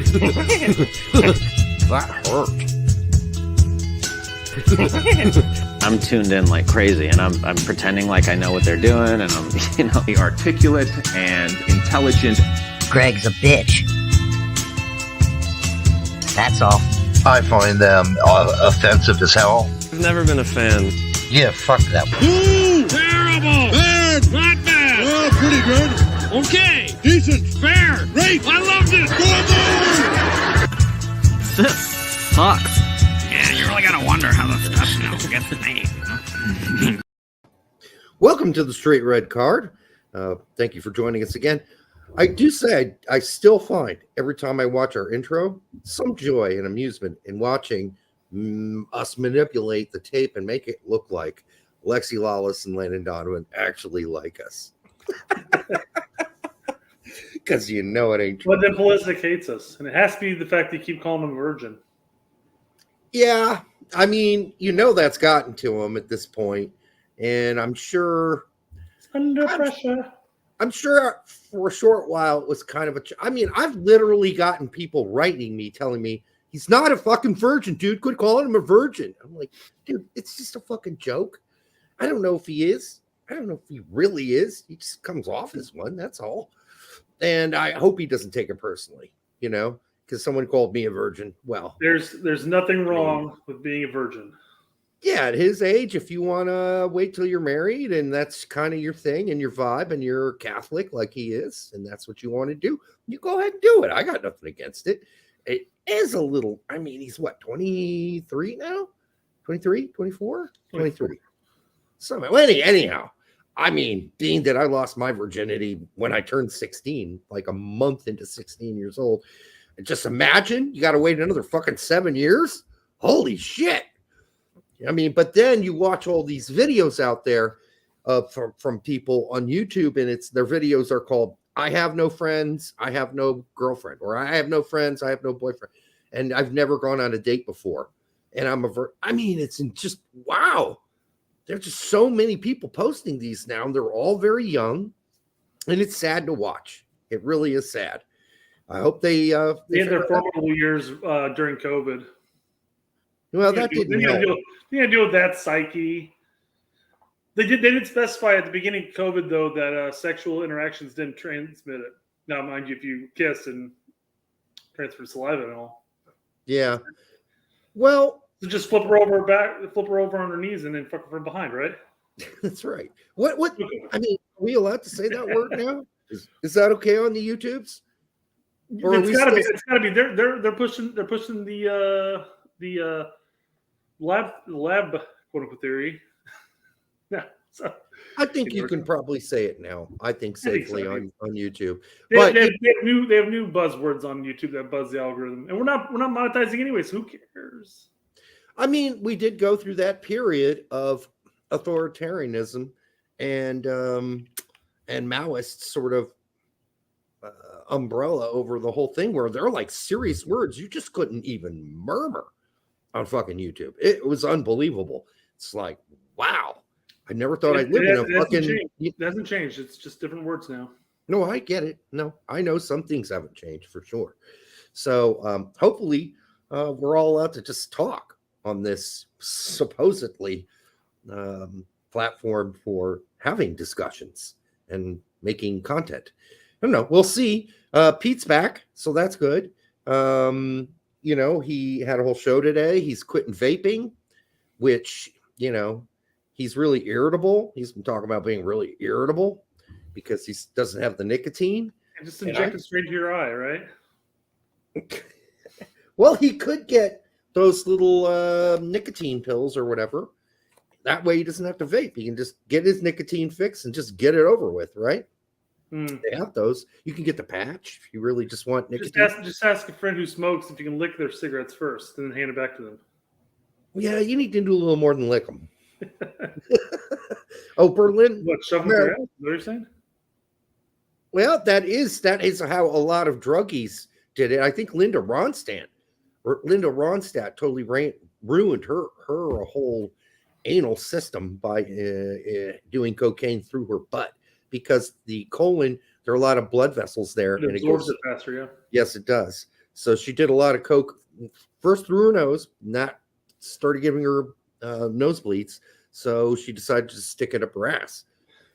That hurt. I'm tuned in like crazy, and I'm pretending like I know what they're doing, and I'm, articulate and intelligent. Greg's a bitch. That's all. I find them offensive as hell. I've never been a fan. Yeah, fuck them. Terrible! Bad! Not bad! Oh, pretty good. Okay! Decent. Fair! Great. I loved it! This sucks. Yeah, you really gotta wonder how the stuff gets made. Welcome to the Straight Red Card. Thank you for joining us again. I do say I still find every time I watch our intro some joy and amusement in watching us manipulate the tape and make it look like Lexi Lawless and Landon Donovan actually like us. Because you know it ain't true. But then Pulisic hates us, and it has to be the fact that you keep calling him a virgin. Yeah, I mean, that's gotten to him at this point, and I'm sure Under pressure. I'm sure for a short while it was kind of I've literally gotten people writing me telling me he's not a fucking virgin, dude. Quit calling him a virgin. I'm like, dude, it's just a fucking joke. I don't know if he is. I don't know if he really is. He just comes off as one. That's all. And I hope he doesn't take it personally, because someone called me a virgin. Well, there's nothing wrong with being a virgin. Yeah, at his age, if you want to wait till you're married and that's kind of your thing and your vibe and you're Catholic like he is, and that's what you want to do, you go ahead and do it. I got nothing against it. It is a little, he's what, 23 now? 23, 24? 23. So, anyhow, being that I lost my virginity when I turned 16, like a month into 16 years old, just imagine you got to wait another fucking 7 years? Holy shit. But then you watch all these videos out there from people on YouTube, and their videos are called "I have no friends, I have no girlfriend," or "I have no friends, I have no boyfriend," and I've never gone on a date before. And it's just wow. There's just so many people posting these now, and they're all very young, and it's sad to watch. It really is sad. I hope they had their formidable years during COVID. Well, that didn't help. They had to deal with that psyche. They did specify at the beginning of COVID, though, that sexual interactions didn't transmit it. Now, mind you, if you kiss and transfer saliva and all. Yeah. Well, so just flip her over on her knees, and then fuck her from behind, right? That's right. What? Are we allowed to say that word now? Is that okay on the YouTubes? Or it's got to be. It's got to be. They're pushing the lab quote unquote theory. Yeah, so I think you can probably say it now. I think safely on YouTube. They have new buzzwords on YouTube that buzz the algorithm, and we're not monetizing anyway, so who cares? We did go through that period of authoritarianism and Maoist sort of umbrella over the whole thing, where they're like serious words you just couldn't even murmur on fucking YouTube. It was unbelievable. It's like, wow. I never thought I'd live in a fucking... It hasn't changed. It's just different words now. No, I get it. No, I know some things haven't changed for sure. So hopefully we're all allowed to just talk on this supposedly platform for having discussions and making content. I don't know. We'll see. Pete's back, so that's good. He had a whole show today. He's quitting vaping, which, he's really irritable. He's been talking about being really irritable because he doesn't have the nicotine. And just inject it straight to your eye, right? Well, he could get those little nicotine pills or whatever. That way he doesn't have to vape. He can just get his nicotine fix and just get it over with, right? They have those. You can get the patch if you really just want nicotine. Just ask a friend who smokes if you can lick their cigarettes first, and then hand it back to them. Yeah, you need to do a little more than lick them. Oh, Berlin. What, shove them around? What are you saying? Well, that is how a lot of druggies did it. I think Linda Ronstadt totally ruined her whole anal system by doing cocaine through her butt. Because the colon, there are a lot of blood vessels there. It absorbs it faster, yeah. Yes, it does. So she did a lot of coke first through her nose, not started giving her nosebleeds. So she decided to stick it up her ass.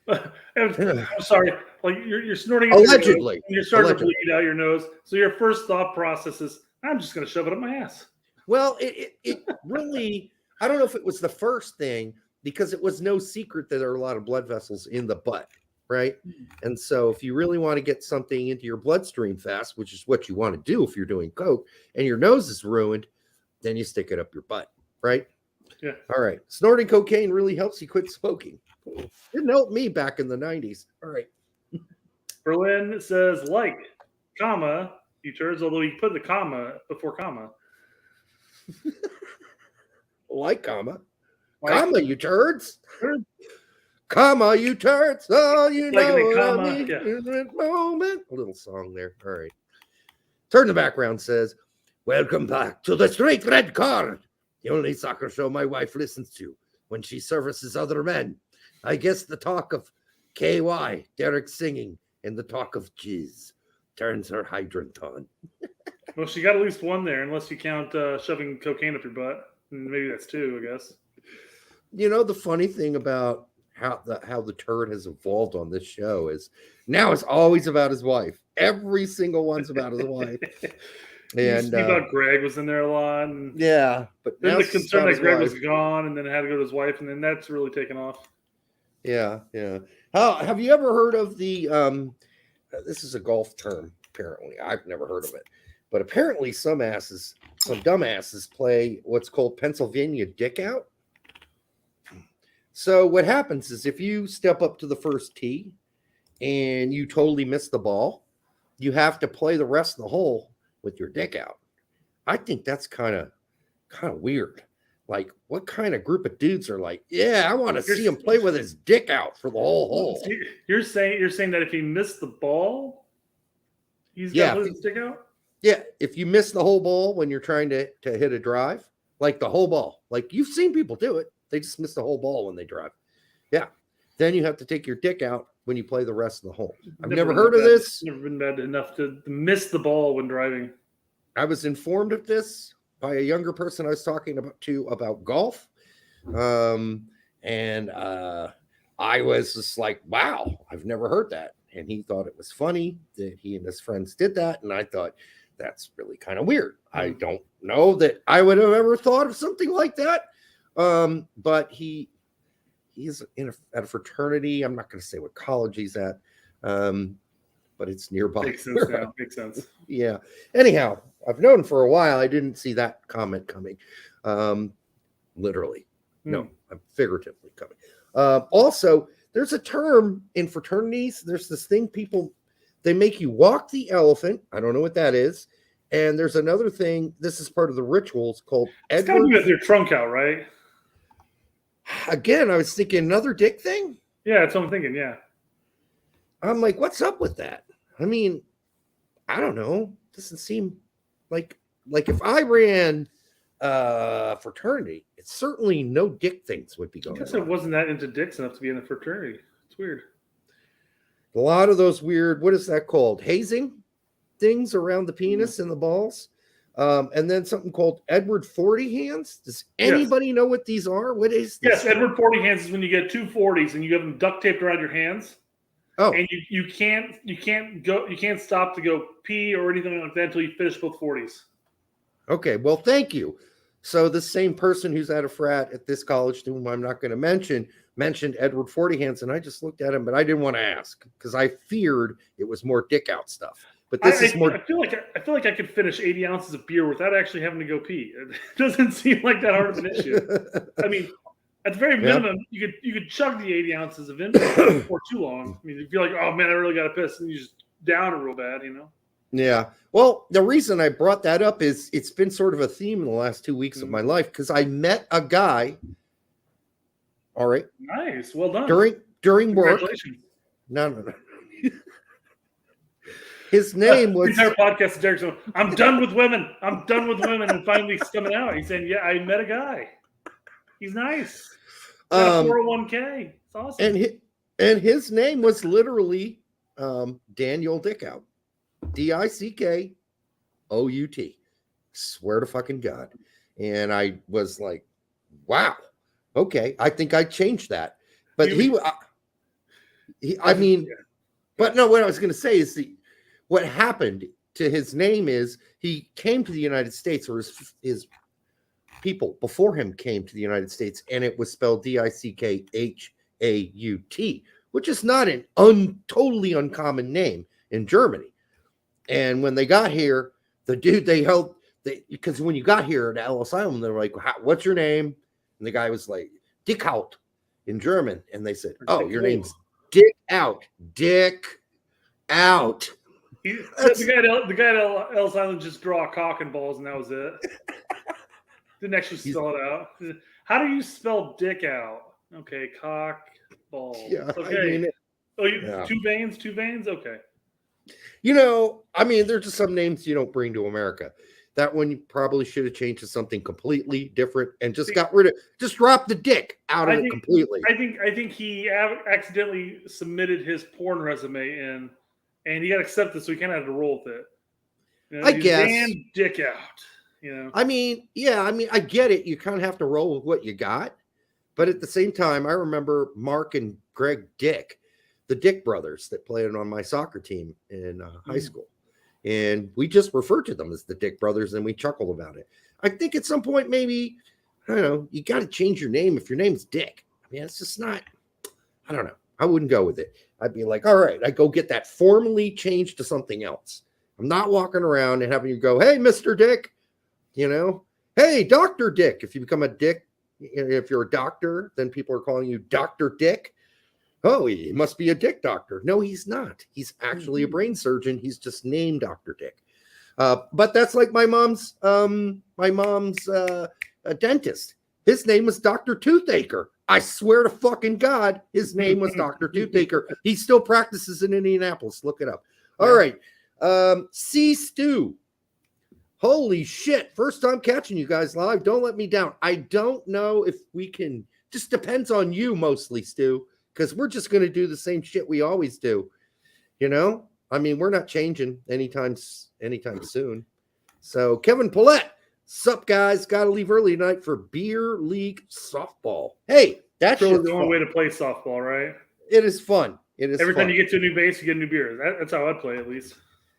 I'm sorry, like you're snorting it Allegedly. and you're starting to bleed out your nose. So your first thought process is, I'm just going to shove it up my ass. Well, it really, I don't know if it was the first thing, because it was no secret that there are a lot of blood vessels in the butt, right? And so if you really want to get something into your bloodstream fast, which is what you want to do if you're doing coke, and your nose is ruined, then you stick it up your butt, right? Yeah. All right. Snorting cocaine really helps you quit smoking. Didn't help me back in the 90s. All right. Berlin says, like, comma, you turds, although you put the comma before comma. Like, comma. Like, Comma, you turds. Comma, you turds. Oh, you Like know in the what comma, I mean yeah. in that moment. A little song there. All right. Turn in the background says, welcome back to the Straight Red Card, the only soccer show my wife listens to when she services other men. I guess the talk of KY, Derek singing, and the talk of jizz turns her hydrant on. Well, she got at least one there, unless you count shoving cocaine up your butt. And maybe that's two, I guess. You know, the funny thing about how the turd has evolved on this show is now it's always about his wife. Every single one's about his wife. And you thought Greg was in there a lot. And yeah, but then now the it's concern about that his Greg wife. was gone, and then it had to go to his wife, and then that's really taken off. Yeah. How have you ever heard of the this is a golf term, apparently. I've never heard of it. But apparently some dumbasses play what's called Pennsylvania dick out. So what happens is if you step up to the first tee and you totally miss the ball, you have to play the rest of the hole with your dick out. I think that's kind of weird. Like, what kind of group of dudes are like, yeah, I want to see him play with his dick out for the whole hole? You're saying that if he missed the ball, he's got to put his dick out? Yeah, if you miss the whole ball when you're trying to hit a drive, like the whole ball, like you've seen people do it. They just miss the whole ball when they drive. Yeah. Then you have to take your dick out when you play the rest of the hole. I've never heard of this. Never been bad enough to miss the ball when driving. I was informed of this by a younger person I was talking about golf. And I was just like, wow, I've never heard that. And he thought it was funny that he and his friends did that. And I thought, that's really kind of weird. I don't know that I would have ever thought of something like that. But he's at a fraternity. I'm not going to say what college he's at, but it's nearby. Makes sense now. Makes sense. Yeah. Anyhow, I've known for a while. I didn't see that comment coming. Literally. No, I'm figuratively coming. Also, there's a term in fraternities. There's this thing they make you walk the elephant. I don't know what that is. And there's another thing. This is part of the rituals called It's got to be with your trunk out, right? Again, I was thinking another dick thing. Yeah, that's what I'm thinking. Yeah. I'm like, what's up with that? I mean, I don't know. Doesn't seem like if I ran fraternity, it's certainly no dick things would be going on. I guess it wasn't that into dicks enough to be in a fraternity. It's weird. A lot of those weird, what is that called? Hazing things around the penis and the balls. And then something called Edward 40 hands. Does anybody know what these are? What is this? Yes, Edward 40 hands is when you get two 40s and you have them duct taped around your hands. Oh, and you can't stop to go pee or anything like that until you finish both 40s. Okay, well, thank you. So the same person who's at a frat at this college, whom I'm not going to mentioned Edward 40 hands, and I just looked at him, but I didn't want to ask because I feared it was more dick out stuff. But this is more. I feel like I could finish 80 ounces of beer without actually having to go pee. It doesn't seem like that hard of an issue. I mean, at the very minimum, you could chug the 80 ounces of intake before too long. I mean, if you're like, oh man, I really got to piss, and you just down it real bad, you know. Yeah. Well, the reason I brought that up is it's been sort of a theme in the last 2 weeks of my life because I met a guy. All right. Nice. Well done. During work. Congratulations. No. His name was. The entire podcast is Derek saying, I'm done with women. I'm done with women. And finally it's coming out. He's saying, yeah, I met a guy. He's nice. Got a 401k. It's awesome. And his name was literally Daniel Dickout. Dick O-U-T. Swear to fucking God. And I was like, wow, okay, I think I changed that. But but no, what I was going to say is what happened to his name is he came to the United States, or his people before him came to the United States, and it was spelled Dickhaut, which is not an totally uncommon name in Germany. And when they got here, the dude because when you got here at Ellis Island, they were like, what's your name? And the guy was like, Dickhaut in German. And they said, oh, your name's Dick Out. Dick Out. The guy at Ellis Island just draw cock and balls, and that was it. Didn't actually spell it out. How do you spell dick out? Okay, cock, balls. Yeah, okay. Two veins? Okay. There's just some names you don't bring to America. That one you probably should have changed to something completely different and just drop the dick out of it completely. I think he accidentally submitted his porn resume in, and he got accepted, so he kind of had to roll with it. I guess. And dick out. I get it. You kind of have to roll with what you got. But at the same time, I remember Mark and Greg Dick, the Dick brothers that played on my soccer team in high school. And we just referred to them as the Dick brothers, and we chuckled about it. I think at some point, maybe, I don't know, you got to change your name if your name's Dick. I mean, it's just not, I don't know. I wouldn't go with it. I'd be like, all right, I go get that formally changed to something else. I'm not walking around and having you go, hey, Mr. Dick, hey, Dr. Dick. If you become a Dick, if you're a doctor, then people are calling you Dr. Dick. Oh, he must be a dick doctor. No, he's not. He's actually a brain surgeon. He's just named Dr. Dick. But that's like my mom's a dentist. His name was Dr. Toothacher. I swear to fucking God, his name was Dr. Toothacher. He still practices in Indianapolis. Look it up. All right. C. Stu. Holy shit. First time catching you guys live. Don't let me down. I don't know if we can. Just depends on you mostly, Stu. Because we're just going to do the same shit we always do. We're not changing anytime soon. So, Kevin Paulette, sup, guys? Got to leave early tonight for beer league softball. Hey, that's the only way to play softball, right? It is fun. Every time you get to a new base, you get a new beer. That's how I play, at least.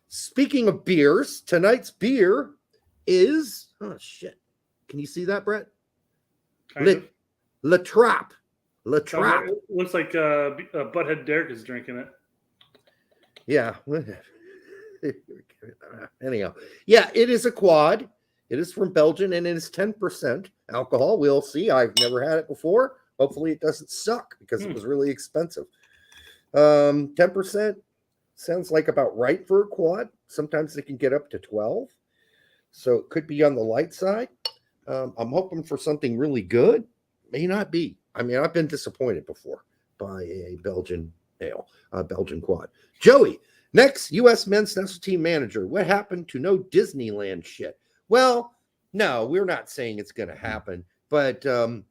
Speaking of beers, tonight's beer is, oh, shit. Can you see that, Brett? La Trappe. La Trappe. Looks like Butthead Derek is drinking it. Yeah. Anyhow. Yeah, it is a quad. It is from Belgium, and it is 10% alcohol. We'll see. I've never had it before. Hopefully it doesn't suck because it was really expensive. 10% sounds like about right for a quad. Sometimes they can get up to 12. So it could be on the light side. I'm hoping for something really good. May not be. I mean, I've been disappointed before by a Belgian ale, Belgian quad. Joey, next U.S. men's national team manager. What happened to no Disneyland shit? Well, no, we're not saying it's going to happen. But the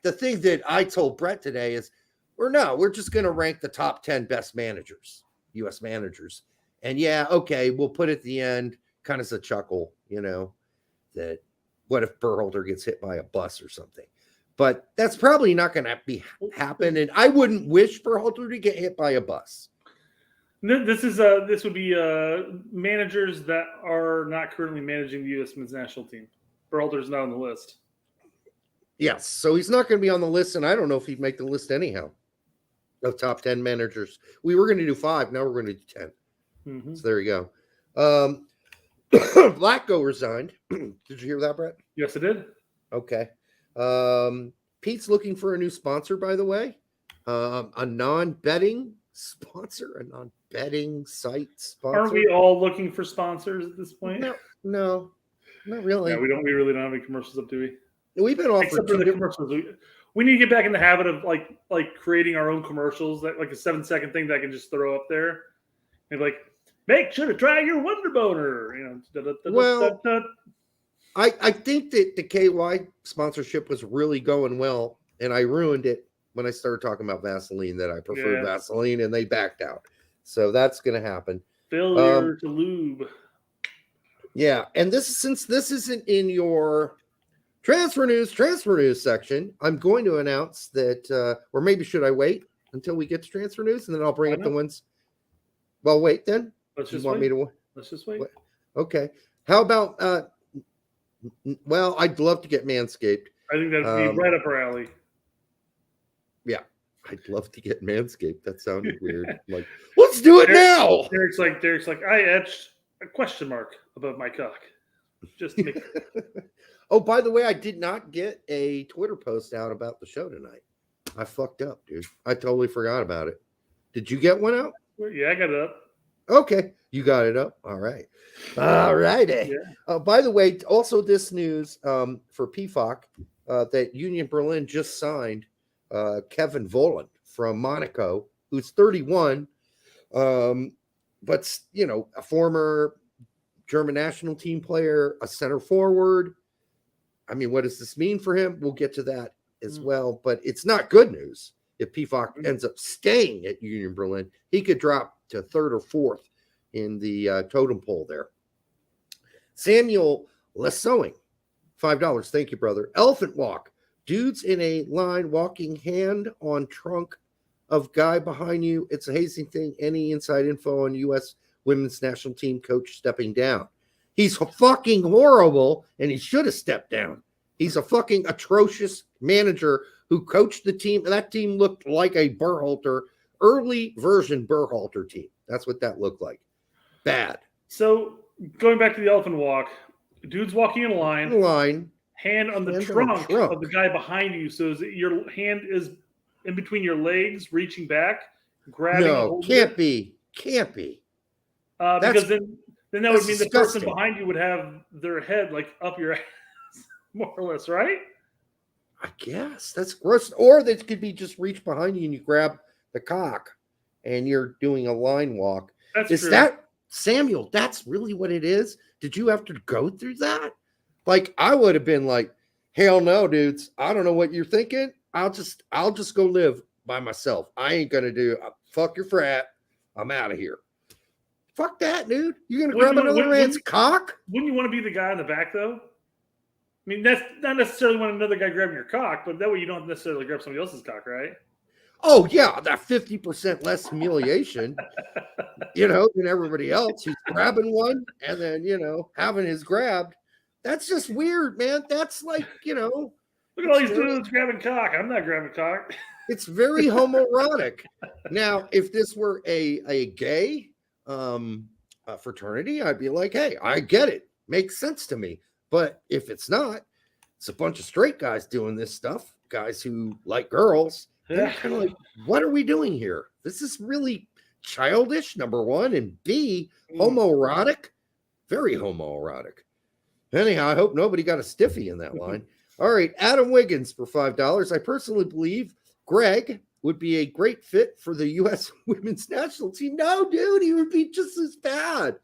thing that I told Brett today is, we're just going to rank the top 10 best managers, U.S. managers. And yeah, okay, we'll put at the end kind of as a chuckle, that what if Berhalter gets hit by a bus or something? But that's probably not going to happen, and I wouldn't wish for Berhalter to get hit by a bus. This would be managers that are not currently managing the U.S. men's national team. Berhalter's not on the list. Yes, so he's not going to be on the list, and I don't know if he'd make the list anyhow of top 10 managers. We were going to do 5, now we're going to do 10. Mm-hmm. So there you go. Blacko resigned. Did you hear that, Brett? Yes, I did. Okay. Pete's looking for a new sponsor, by the way. A non-betting sponsor, a non-betting site sponsor. Aren't we all looking for sponsors at this point? No, not really. Yeah, we really don't have any commercials up, do we? We've been offered Except for the commercials. We need to get back in the habit of like creating our own commercials, like a 7-second thing that I can just throw up there. And like, make sure to try your Wonder Boner. I think that the KY sponsorship was really going well, and I ruined it when I started talking about Vaseline, that I preferred Vaseline, and they backed out. So that's going to happen. Failure to lube. Yeah, and since this isn't in your transfer news section, I'm going to announce that, or maybe should I wait until we get to transfer news, and then I'll bring up the ones. Well, wait then. Let's just want wait. me to? Let's just wait. Okay. How about? Well, I'd love to get Manscaped. I think that'd be right up our alley. Yeah, I'd love to get Manscaped. That sounded weird. Like, let's do it now. Derek's like, I etched a question mark above my cock. Just to make Oh, by the way, I did not get a Twitter post out about the show tonight. I fucked up, dude. I totally forgot about it. Did you get one out? Yeah, I got it up. Okay, you got it up. All right. All righty. Yeah. By the way, also this news for PFOC that Union Berlin just signed Kevin Volland from Monaco, who's 31, but a former German national team player, a center forward. I mean, what does this mean for him? We'll get to that as well, but it's not good news. If PFOC ends up staying at Union Berlin, he could drop to third or fourth in the totem pole there. Samuel Lesowing, $5. Thank you, brother. Elephant walk. Dudes in a line walking hand on trunk of guy behind you. It's a hazing thing. Any inside info on U.S. women's national team coach stepping down? He's fucking horrible, and he should have stepped down. He's a fucking atrocious manager who coached the team. That team looked like a Berhalter, early version Berhalter team. That's what that looked like. Bad. So going back to the elephant walk, dude's walking in a line. Hand on the trunk of the guy behind you. So your hand is in between your legs, reaching back, grabbing. No, can't be. Because then that would mean disgusting. The person behind you would have their head like up your ass, more or less, right? I guess that's gross. Or they could be just reach behind you and you grab the cock and you're doing a line walk. That's true. That Samuel? That's really what it is. Did you have to go through that? Like, I would have been like, hell no, dudes. I don't know what you're thinking. I'll just go live by myself. I ain't gonna do fuck your frat. I'm out of here. Fuck that, dude. You're gonna grab another man's cock? Wouldn't you want to be the guy in the back though? I mean, that's not necessarily when another guy grabbing your cock, but that way you don't necessarily grab somebody else's cock, right? Oh, yeah, that 50% less humiliation, than everybody else who's grabbing one and then, having his grabbed. That's just weird, man. That's like, Look at all these dudes grabbing cock. I'm not grabbing cock. It's very homoerotic. Now, if this were a gay fraternity, I'd be like, hey, I get it. Makes sense to me. But if it's not, it's a bunch of straight guys doing this stuff, guys who like girls. They're kind of like, what are we doing here? This is really childish, number one, and B, homoerotic, very homoerotic. Anyhow, I hope nobody got a stiffy in that line. All right, Adam Wiggins for $5. I personally believe Greg would be a great fit for the U.S. women's national team. No, dude, he would be just as bad.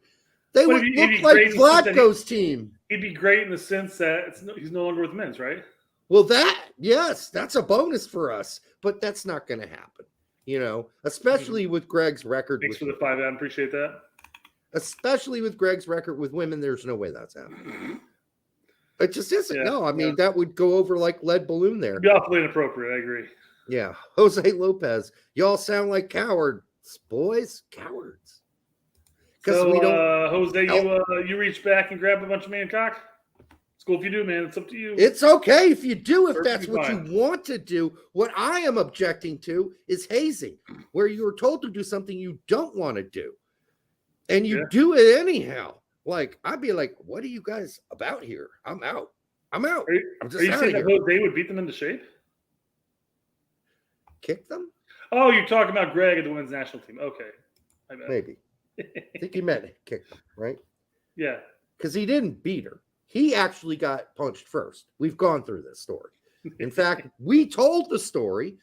They would look like Vlatko's team. He'd be great in the sense that he's no longer with men's, right? Well, yes, that's a bonus for us, but that's not going to happen, especially with Greg's record. Thanks for the $5, Adam. Appreciate that. Especially with Greg's record with women, there's no way that's happening. It just isn't. Yeah, no, I mean, that would go over like lead balloon there. It'd be awfully inappropriate. I agree. Yeah. Jose Lopez, y'all sound like cowards, boys. Cowards. So, we don't, Jose, you reach back and grab a bunch of man cock? It's cool if you do, man. It's up to you. It's okay if you do, if that's what you want to do. What I am objecting to is hazing, where you are told to do something you don't want to do. And you do it anyhow. Like, I'd be like, what are you guys about here? I'm out. I'm out. I'm just out of here. Are you saying that Jose would beat them into shape? Kick them? Oh, you're talking about Greg at the women's national team. Okay. Maybe. I think he meant kick them, right? Yeah. Because he didn't beat her. He actually got punched first. We've gone through this story. In fact, we told the story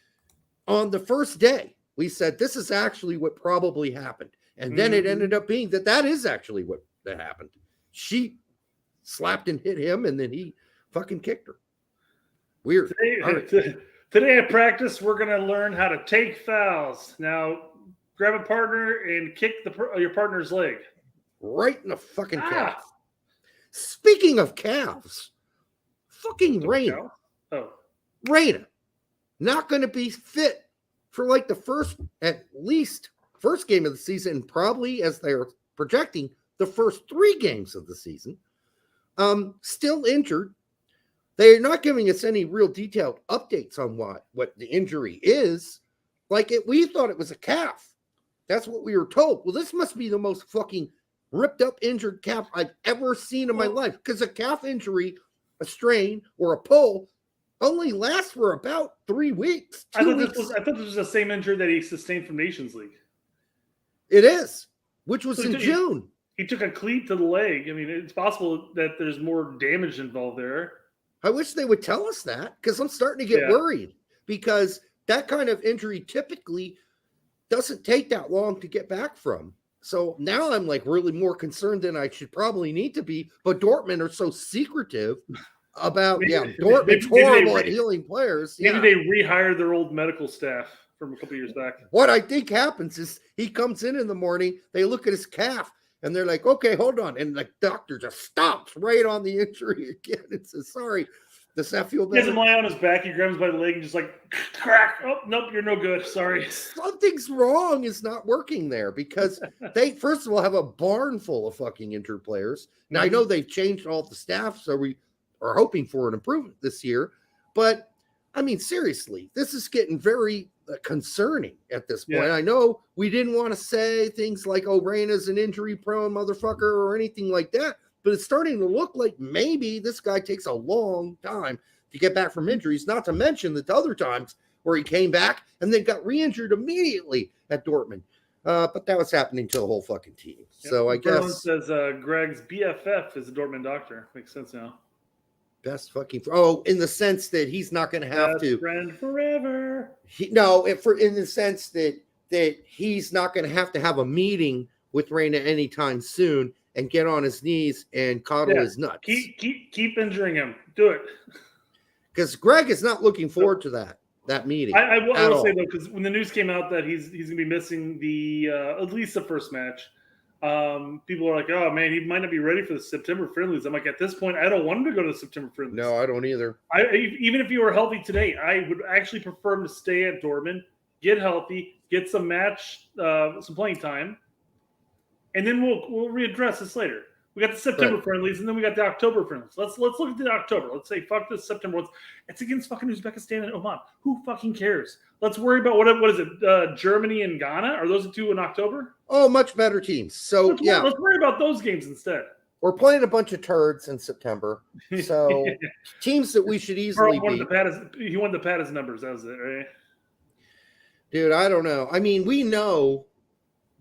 on the first day. We said, this is actually what probably happened. And then it ended up being that is actually what happened. She slapped and hit him, and then he fucking kicked her. Weird. Today at practice, we're going to learn how to take fouls. Now, grab a partner and kick your partner's leg. Right in the fucking calf. Speaking of calves, fucking Reina. Oh, Reina, not going to be fit for like the first game of the season, and probably, as they're projecting, the first 3 games of the season. Still injured. They're not giving us any real detailed updates on what the injury is. We thought it was a calf. That's what we were told. Well, this must be the most fucking ripped up injured calf I've ever seen in my life, because a calf injury, a strain, or a pull only lasts for about 3 weeks. I thought this was the same injury that he sustained from Nations League. It is, which was in June. He took a cleat to the leg. I mean, it's possible that there's more damage involved there. I wish they would tell us that, because I'm starting to get worried, because that kind of injury typically doesn't take that long to get back from. So now I'm like really more concerned than I should probably need to be. But Dortmund are so secretive about, Dortmund's horrible at healing players. Maybe they rehired their old medical staff from a couple years back. What I think happens is he comes in the morning, they look at his calf, and they're like, okay, hold on. And the doctor just stops right on the injury again and says, sorry, does that feel better? He doesn't lie on his back. He grabs him by the leg and just like, crack. Oh, nope, you're no good. Sorry. Something's wrong. It's not working there, because they, first of all, have a barn full of fucking injured players. Now, I know they've changed all the staff, so we are hoping for an improvement this year. But, I mean, seriously, this is getting very concerning at this point. Yeah. I know we didn't want to say things like, oh, Reina's an injury-prone motherfucker or anything like that, but it's starting to look like maybe this guy takes a long time to get back from injuries, not to mention the other times where he came back and then got re-injured immediately at Dortmund. But that was happening to the whole fucking team. Yeah. So I Berlin guess... says Greg's BFF is a Dortmund doctor. Makes sense now. Best fucking... Oh, in the sense that he's not going to have Best to... friend forever. In the sense that he's not going to have a meeting with Reina anytime soon and get on his knees and coddle his nuts. Keep injuring him. Do it. Because Greg is not looking forward to that meeting. I will say though, because when the news came out that he's going to be missing the at least the first match, people are like, "Oh man, he might not be ready for the September friendlies." I'm like, at this point, I don't want him to go to the September friendlies. No, I don't either. Even if he were healthy today, I would actually prefer him to stay at Dortmund, get healthy, get some playing time. And then we'll readdress this later. We got the September friendlies, and then we got the October friendlies. Let's look at the October. Let's say fuck the September ones. It's against fucking Uzbekistan and Oman. Who fucking cares? Let's worry about what is it? Germany and Ghana? Are those the 2 in October? Oh, much better teams. So let's worry about those games instead. We're playing a bunch of turds in September, so teams that we should easily beat. He wanted to pad his numbers. That was it, right? Dude, I don't know. I mean, we know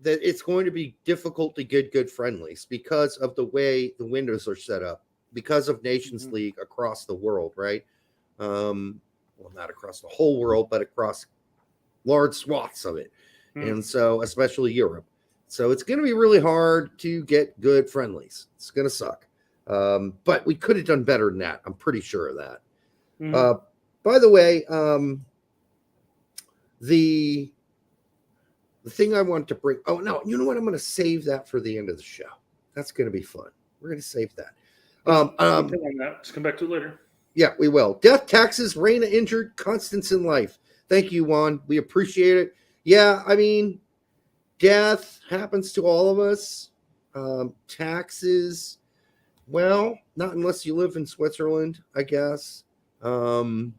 that it's going to be difficult to get good friendlies because of the way the windows are set up, because of Nations League across the world, right? Well, not across the whole world, but across large swaths of it. And so, especially Europe. So it's going to be really hard to get good friendlies. It's going to suck. But we could have done better than that. I'm pretty sure of that. By the way, the thing I want to bring... Oh, no. You know what? I'm going to save that for the end of the show. That's going to be fun. We're going to save that. Just come back to it later. Yeah, we will. Death, taxes, Reina injured, constants in life. Thank you, Juan. We appreciate it. Yeah, I mean, death happens to all of us. Taxes, well, not unless you live in Switzerland, I guess. And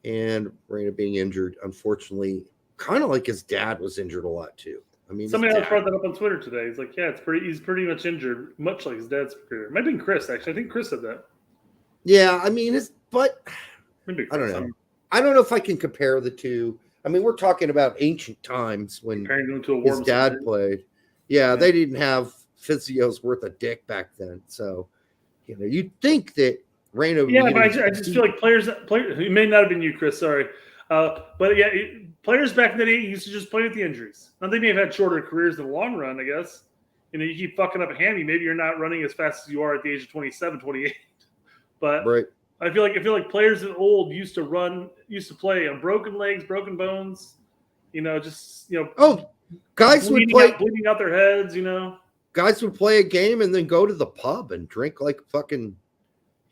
Reina being injured, unfortunately, kind of like his dad was injured a lot too. I mean, somebody else brought that up on Twitter today. He's like, yeah, he's pretty much injured, much like his dad's career. It might have been Chris, actually. I think Chris said that. Yeah, I mean, I don't know. I don't know if I can compare the two. I mean, we're talking about ancient times when his dad played. Yeah, they didn't have physios worth a dick back then. So, you'd think that Reina would but I just feel like players, it may not have been you, Chris, sorry. But yeah, players back in the day used to just play with the injuries. Now, they may have had shorter careers in the long run, I guess. You keep fucking up a hammy. Maybe you're not running as fast as you are at the age of 27, 28. But right. I feel like players that old used to play on broken legs, broken bones. guys would play bleeding out their heads. guys would play a game and then go to the pub and drink like fucking,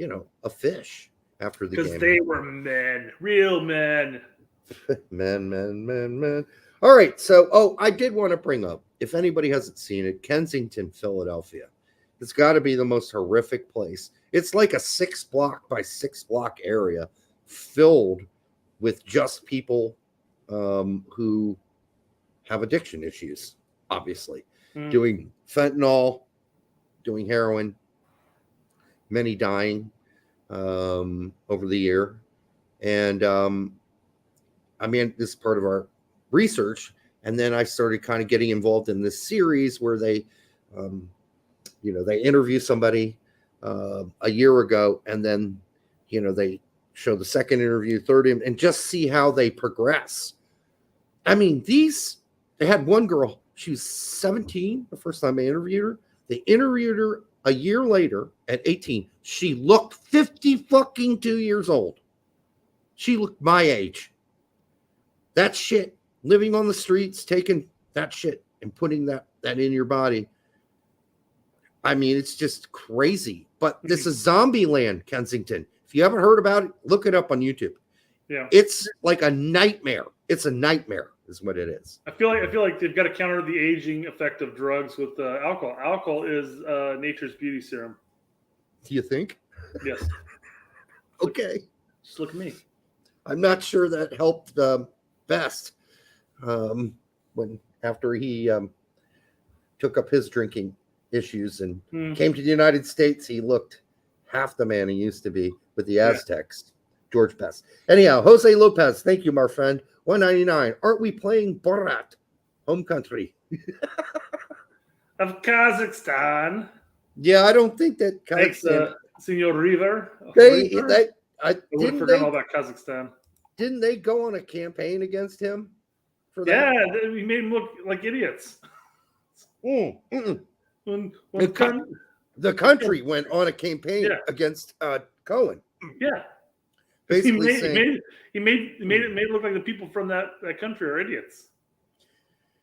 a fish after the game. Because they were men, real men. Men. All right. So, I did want to bring up, if anybody hasn't seen it, Kensington, Philadelphia. It's got to be the most horrific place. It's like a 6 block by 6 block area filled with just people who have addiction issues, obviously. Doing fentanyl, doing heroin, many dying over the year. And this is part of our research. And then I started kind of getting involved in this series where they, they interview somebody a year ago, and then, they show the second interview, third, and just see how they progress. I mean, they had one girl, she was 17 the first time I interviewed her. They interviewed her a year later at 18. She looked 50 fucking 2 years old. She looked my age. That shit, living on the streets, taking that shit and putting that in your body. I mean, it's just crazy. But this is Zombie Land, Kensington. If you haven't heard about it, look it up on YouTube. Yeah. It's like a nightmare. It's a nightmare is what it is. I feel like they've got to counter the aging effect of drugs with alcohol. Alcohol is nature's beauty serum. Do you think? Yes. Okay. Just look at me. I'm not sure that helped Best after he took up his drinking issues and came to the United States. He looked half the man he used to be with the Aztecs. George Best. Anyhow, Jose Lopez, thank you, my friend. 199. Aren't we playing Borat? Home country. Of Kazakhstan. Yeah, I don't think that Thanks, Senor River. I would have forgotten all about Kazakhstan. Didn't they go on a campaign against him for that? Yeah, we made him look like idiots. When The country went on a campaign against Cohen. Yeah. Basically he made it look like the people from that country are idiots.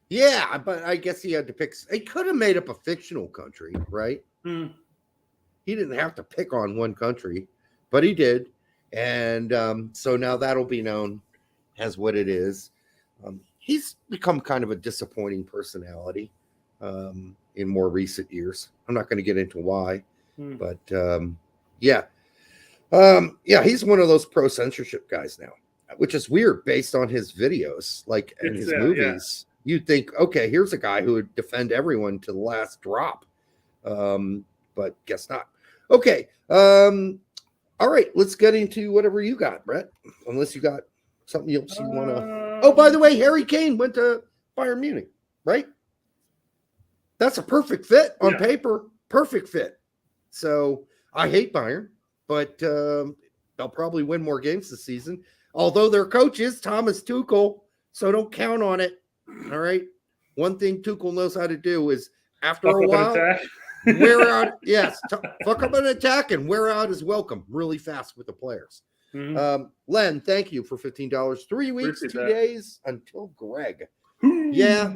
Yeah, but I guess he had to pick. He could have made up a fictional country, right? He didn't have to pick on one country, but he did. And so now that'll be known as what it is. He's become kind of a disappointing personality in more recent years. I'm not going to get into why, but he's one of those pro censorship guys now, which is weird based on his videos, and his movies. Yeah. You'd think, okay, here's a guy who would defend everyone to the last drop, but guess not. Okay. All right, let's get into whatever you got, Brett. Unless you got something else you want to. Oh, by the way, Harry Kane went to Bayern Munich, right? That's a perfect fit on paper. Perfect fit. So I hate Bayern, but they'll probably win more games this season. Although their coach is Thomas Tuchel, so don't count on it. All right. One thing Tuchel knows how to do is after a while. Wear out, fuck up an attack and wear out his welcome really fast with the players. Len, thank you for $15. 3 weeks, 2 days until Greg. Yeah,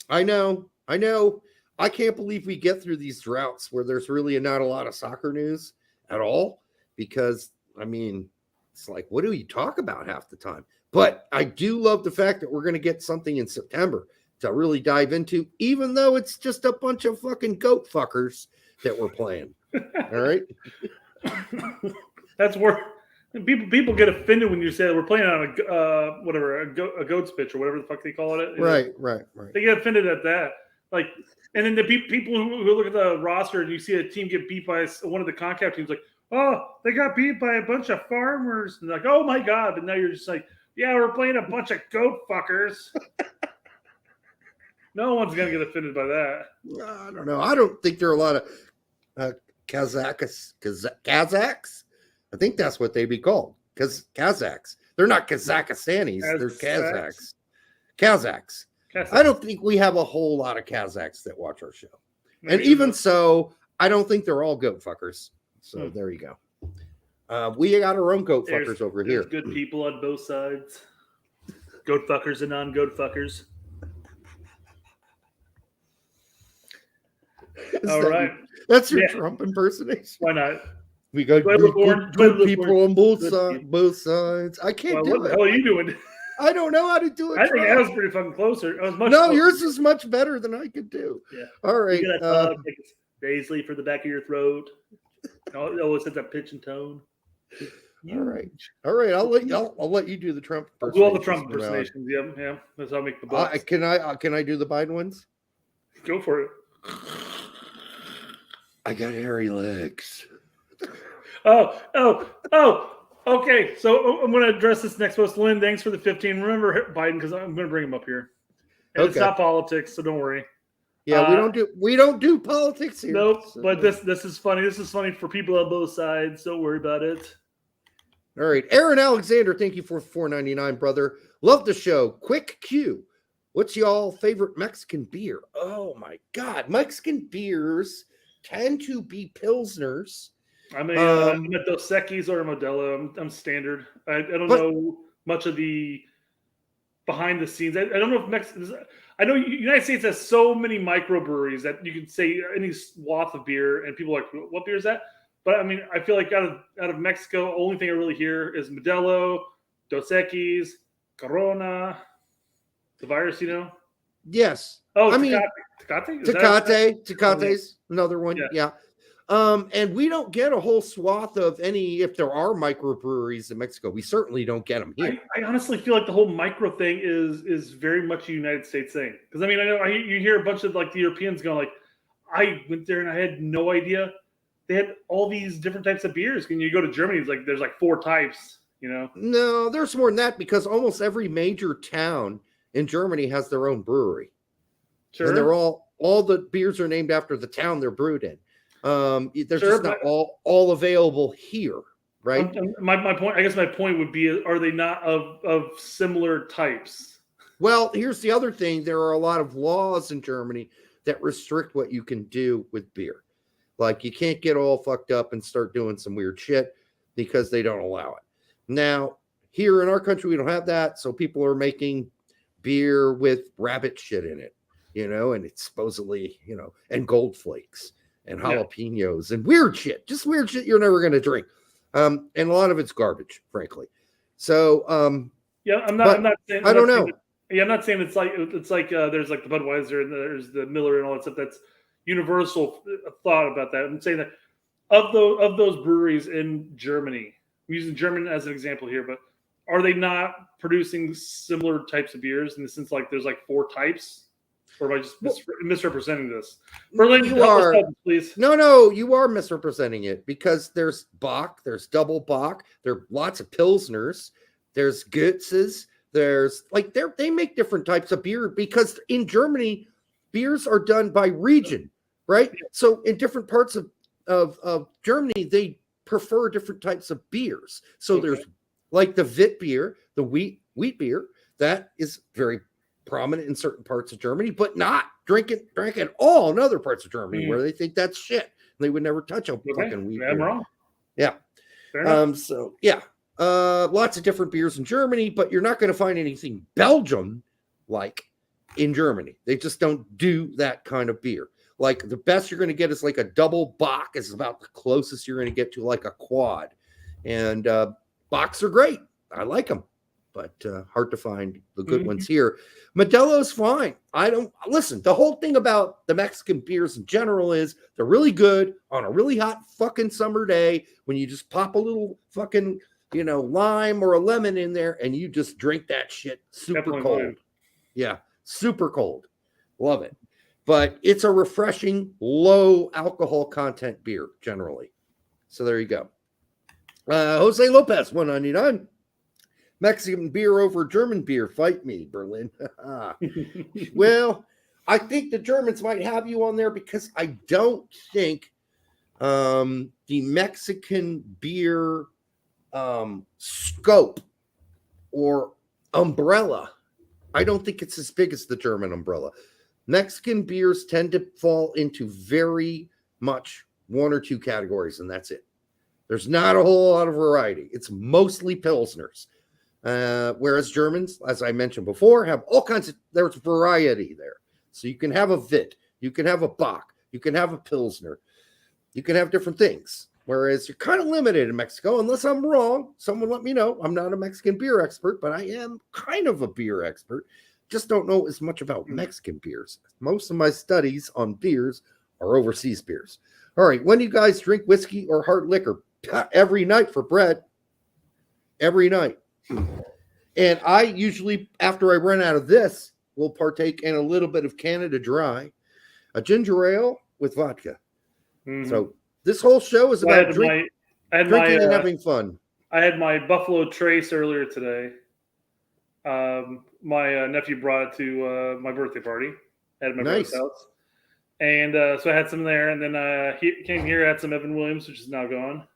I know. I can't believe we get through these droughts where there's really not a lot of soccer news at all, because it's like, what do you talk about half the time? But I do love the fact that we're going to get something in September to really dive into, even though it's just a bunch of fucking goat fuckers that we're playing. All right. That's where people get offended when you say we're playing on a goat's pitch or whatever the fuck they call it. Right. They get offended at that. And then the people who look at the roster and you see a team get beat by one of the CONCACAF teams, like, oh, they got beat by a bunch of farmers. And like, oh my God. But now you're just like, yeah, we're playing a bunch of goat fuckers. No one's going to get offended by that. I don't know. I don't think there are a lot of Kazakhs. I think that's what they'd be called. Because Kazakhs. They're not Kazakhstanis. They're Kazakhs. Kazakhs. I don't think we have a whole lot of Kazakhs that watch our show. Maybe. And even so, I don't think they're all goat fuckers. So there you go. We got our own goat fuckers over here. Good people on both sides. Goat fuckers and non-goat fuckers. All right. That's your Yeah. Trump impersonation. Why not? We got Glad good, we're born- good, glad good we're people born- on both good sides. people. Both sides. I can't Well, do what the it. hell are you doing? I don't know how to do it. I think Trump. that was pretty fucking closer. It was much No, closer. yours is much better than I could do. Yeah. All right. You gotta talk like it's nasally for the back of your throat. Always at that pitch and tone. All right. All right. I'll let you do the Trump. I'll do all the impersonations Trump for now. impersonations. Yeah. That's how I make the bucks. Can I do the Biden ones? Go for it. I got hairy legs. Oh. Okay, so I'm going to address this next post. Lynn, thanks for the 15. Remember Biden because I'm going to bring him up here. And It's not politics, so don't worry. Yeah, we don't do politics here. Nope. So. But this is funny. This is funny for people on both sides. Don't worry about it. All right, Aaron Alexander, thank you for $4.99, brother. Love the show. Quick cue. What's y'all favorite Mexican beer? Oh my God, Mexican beers tend to be pilsners. I'm a Dos Equis or a Modelo. I'm standard. I don't know much of the behind the scenes. I don't know if I know United States has so many microbreweries that you could say any swath of beer, and people are like, what beer is that? But I mean, I feel like out of Mexico, only thing I really hear is Modelo, Dos Equis, Corona, the virus, Yes. Oh, I mean, Tecate's another one. Yeah. And we don't get a whole swath of any, if there are microbreweries in Mexico, we certainly don't get them here. I honestly feel like the whole micro thing is very much a United States thing. Because I mean, I know you hear a bunch of like the Europeans going like, I went there and I had no idea they had all these different types of beers. When you go to Germany, it's like there's like 4 types. No, there's more than that because almost every major town in Germany has their own brewery. Sure. And they're all the beers are named after the town they're brewed in. They're just not all available here, right? My point, I guess my point would be, are they not of similar types? Well, here's the other thing. There are a lot of laws in Germany that restrict what you can do with beer. Like you can't get all fucked up and start doing some weird shit because they don't allow it. Now, here in our country, we don't have that. So people are making beer with rabbit shit in it, and it's supposedly, and gold flakes and jalapenos and weird shit, just weird shit you're never going to drink. And a lot of it's garbage, frankly. So, I'm not saying, I don't know. I'm not saying it's like there's like the Budweiser and there's the Miller and all that stuff. That's universal thought about that. I'm saying that of those breweries in Germany, I'm using German as an example here, but are they not producing similar types of beers in the sense like there's like 4 types? Or am I just misrepresenting this? Berlin, you are, please. No, you are misrepresenting it because there's Bock, there's double Bock, there are lots of Pilsners, there's Gutzes, there's like they make different types of beer because in Germany, beers are done by region, right? So in different parts of Germany, they prefer different types of beers. So there's like the Wit beer, the wheat beer, that is very prominent in certain parts of Germany, but not drank at all in other parts of Germany where they think that's shit. They would never touch a fucking wheat beer. I'm wrong. Yeah. So yeah. Lots of different beers in Germany, but you're not going to find anything Belgium like in Germany. They just don't do that kind of beer. Like the best you're going to get is like a double Bock is about the closest you're going to get to like a quad. And Bocks are great. I like them, but hard to find the good ones here. Modelo's fine. I don't listen. The whole thing about the Mexican beers in general is they're really good on a really hot fucking summer day when you just pop a little fucking, lime or a lemon in there and you just drink that shit super Definitely cold. lime. Yeah, super cold. Love it. But it's a refreshing, low alcohol content beer generally. So there you go. Jose Lopez, $1.99. Mexican beer over German beer. Fight me, Berlin. Well, I think the Germans might have you on there because I don't think the Mexican beer scope or umbrella, I don't think it's as big as the German umbrella. Mexican beers tend to fall into very much 1 or 2 categories, and that's it. There's not a whole lot of variety. It's mostly Pilsners. Whereas Germans, as I mentioned before, have all kinds of, there's variety there. So you can have a Wit, you can have a Bock, You can have a Pilsner. You can have different things. Whereas you're kind of limited in Mexico, unless I'm wrong. Someone let me know. I'm not a Mexican beer expert, but I am kind of a beer expert. Just don't know as much about Mexican beers. Most of my studies on beers are overseas beers. All right. When do you guys drink whiskey or hard liquor? Every night for bread. Every night. And I usually, after I run out of this, will partake in a little bit of Canada Dry, a ginger ale with vodka. Mm-hmm. So this whole show is about drinking and having fun. I had my Buffalo Trace earlier today. My nephew brought it to my birthday party at my brother's house. And so I had some there. And then he came here, had some Evan Williams, which is now gone.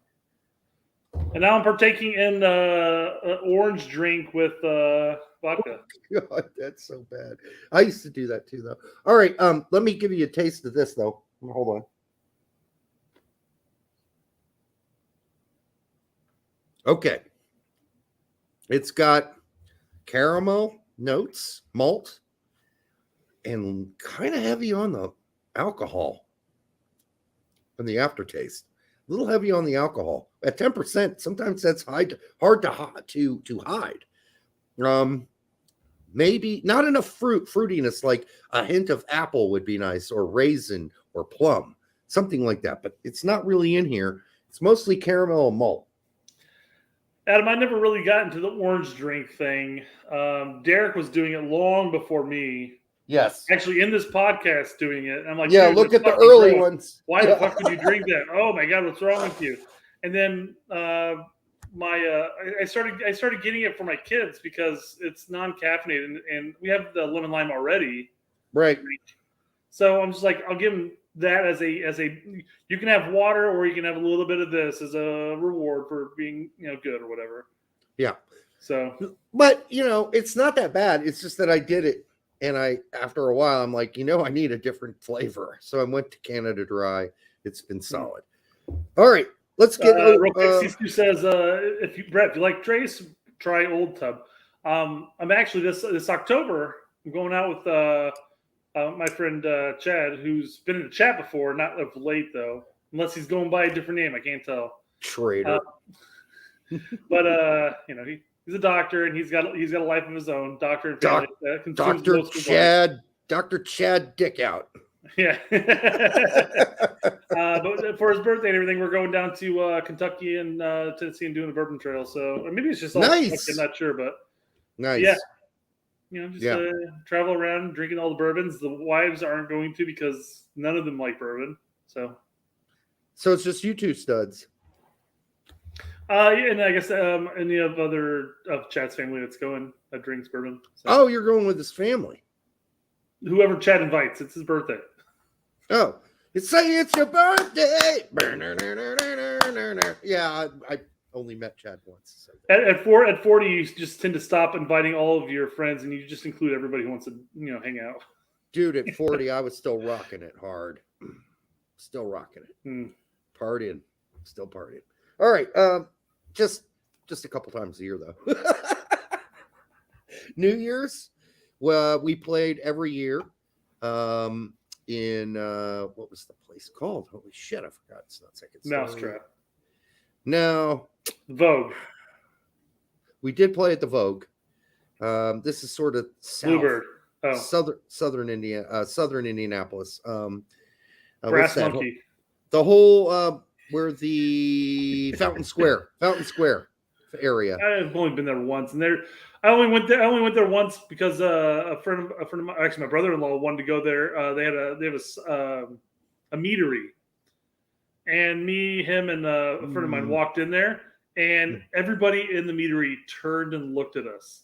And now I'm partaking in an orange drink with vodka. Oh, God, that's so bad. I used to do that too, though. All right, let me give you a taste of this, though. Hold on. Okay. It's got caramel notes, malt, and kind of heavy on the alcohol and the aftertaste. A little heavy on the alcohol. At 10%, sometimes that's hard to hide. Maybe not enough fruitiness, like a hint of apple would be nice, or raisin or plum, something like that. But it's not really in here. It's mostly caramel and malt. Adam, I never really got into the orange drink thing. Derek was doing it long before me. Yes. Actually, in this podcast doing it. I'm like, yeah, look at the early ones. Why the fuck would you drink that? Oh my God, what's wrong with you? And then I started getting it for my kids because it's non-caffeinated and we have the lemon lime already. Right. So I'm just like, I'll give them that as a you can have water or you can have a little bit of this as a reward for being good or whatever. Yeah. So, but it's not that bad. It's just that I did it, and after a while I'm like, I need a different flavor. So I went to Canada Dry. It's been solid. All right, let's get real quick. C2 says if you like Trace, try Old Tub. I'm actually this October I'm going out with my friend Chad, who's been in the chat before, not of late though, unless he's going by a different name. I can't tell. Traitor. But he's a doctor and he's got a life of his own. Doctor and family. Dr. Chad Dick out. Yeah. But for his birthday and everything, we're going down to Kentucky and Tennessee and doing the bourbon trail. So or maybe it's just all nice. I'm not sure, but nice. Yeah. Travel around drinking all the bourbons. The wives aren't going to because none of them like bourbon. So it's just you two studs. And I guess any of other of Chad's family that's going that drinks bourbon. So. Oh, you're going with his family. Whoever Chad invites, it's his birthday. Oh, it's your birthday. Yeah, I only met Chad once. So. At 40, you just tend to stop inviting all of your friends, and you just include everybody who wants to, hang out. Dude, at 40, I was still rocking it hard. Still rocking it. Partying. Still partying. All right. Just a couple times a year, though. New Year's, well, we played every year in what was the place called? Holy shit, I forgot. It's not Second Mousetrap. No. Vogue. We did play at the Vogue. This is sort of south, Bluebird. Oh. Southern Indianapolis. Brass Monkey. The whole where the Fountain Square area. I've only been there once, and I only went there once because a friend of mine, actually my brother-in-law wanted to go there. They have a meadery, and me, him, and a friend of mine walked in there, and everybody in the meadery turned and looked at us,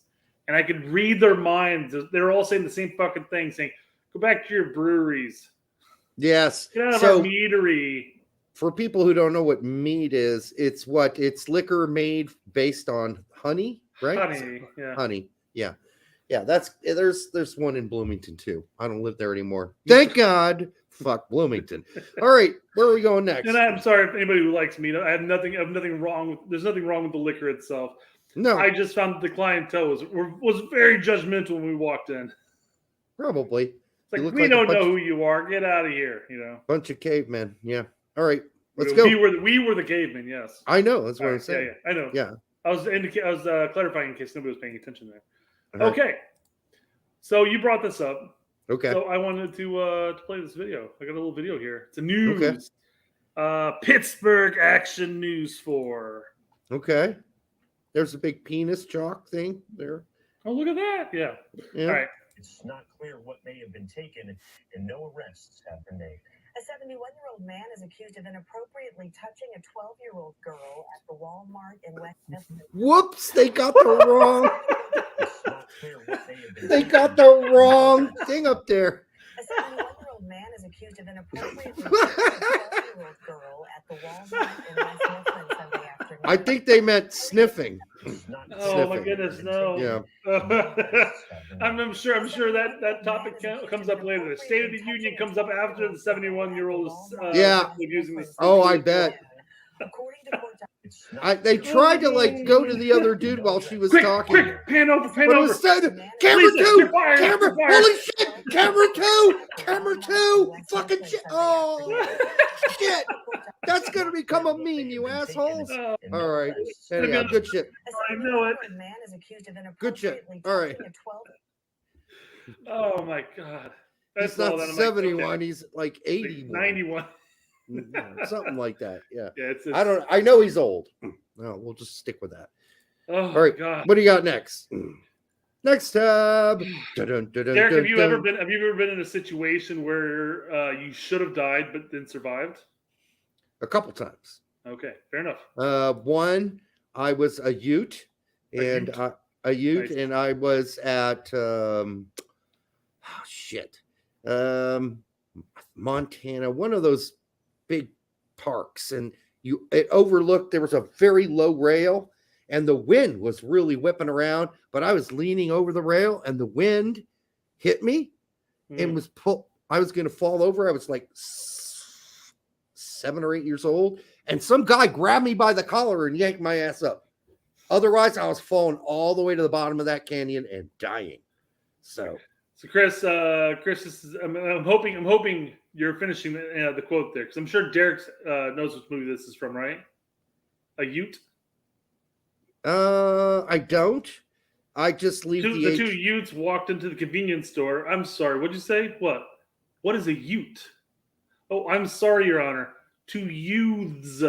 and I could read their minds. They were all saying the same fucking thing, saying, "Go back to your breweries." Yes. Get out of our meadery. For people who don't know what mead is, it's liquor made based on honey, right? Honey. Yeah. There's one in Bloomington too. I don't live there anymore. Thank God. Fuck Bloomington. All right, where are we going next? And I'm sorry if anybody who likes mead. I have nothing wrong. There's nothing wrong with the liquor itself. No, I just found that the clientele was very judgmental when we walked in. Probably. like, look we like a don't bunch- know who you are. Get out of here. You know, Bunch of cavemen. Yeah. All right. Let's we go. were the cavemen. Yes. I know. That's what All I'm right, saying. Yeah, I know. Yeah. I was clarifying in case nobody was paying attention there. All right. Okay. So you brought this up. Okay. So I wanted to play this video. I got a little video here. It's a news. Pittsburgh Action News 4. Okay. There's a big penis chalk thing there. Oh, look at that. Yeah. Yeah. All right. It's not clear what may have been taken, and no arrests have been made. A 71-year-old man is accused of inappropriately touching a 12-year-old girl at the Walmart in Westminster. Whoops! They got the wrong. It's not clear what may have been They taken. got the wrong thing up there. A 71-year-old man is accused of inappropriately touching a 12-year-old girl at the Walmart in Westminster Sunday afternoon. I think they meant sniffing. It's not clear Oh what my may have goodness, been no. taken. Yeah. I'm sure that topic comes up later. The State of the Union comes up after the 71-year-old is Yeah. using this. Oh, I bet. According to court It's not They tried to like go to the other dude while she was talking. Quick, pan over. But it was said, camera Lisa, two, you're fired, camera, you're fired. holy shit, camera two, fucking shit, oh shit, that's gonna become a meme, you assholes. Oh, and All no right, arrests. anyhow, good shit. I know it. A man is accused of Good shit. inappropriately All right. touching a 12 oh my God. He's all not that. I'm like, 71, okay. he's like 81. 91. Something like that, yeah. Yeah, it's I know he's old. No, we'll just stick with that. Oh All right, God. what do you got next? Next tab. Derek, have you ever been in a situation where you should have died but then survived? A couple times. Okay, fair enough. One, I was a Ute, and a Ute, Nice. and I was at Montana, one of those big parks, and it overlooked. There was a very low rail, and the wind was really whipping around. But I was leaning over the rail, and the wind hit me, and was pull. I was going to fall over. I was like 7 or 8 years old. And some guy grabbed me by the collar and yanked my ass up. Otherwise, I was falling all the way to the bottom of that canyon and dying. So Chris, this is, I'm hoping you're finishing the quote there because I'm sure Derek knows which movie this is from, right? A Ute. I don't. I just leave The two Utes walked into the convenience store. I'm sorry. What'd you say? What? What is a Ute? Oh, I'm sorry, Your Honor. Two youths.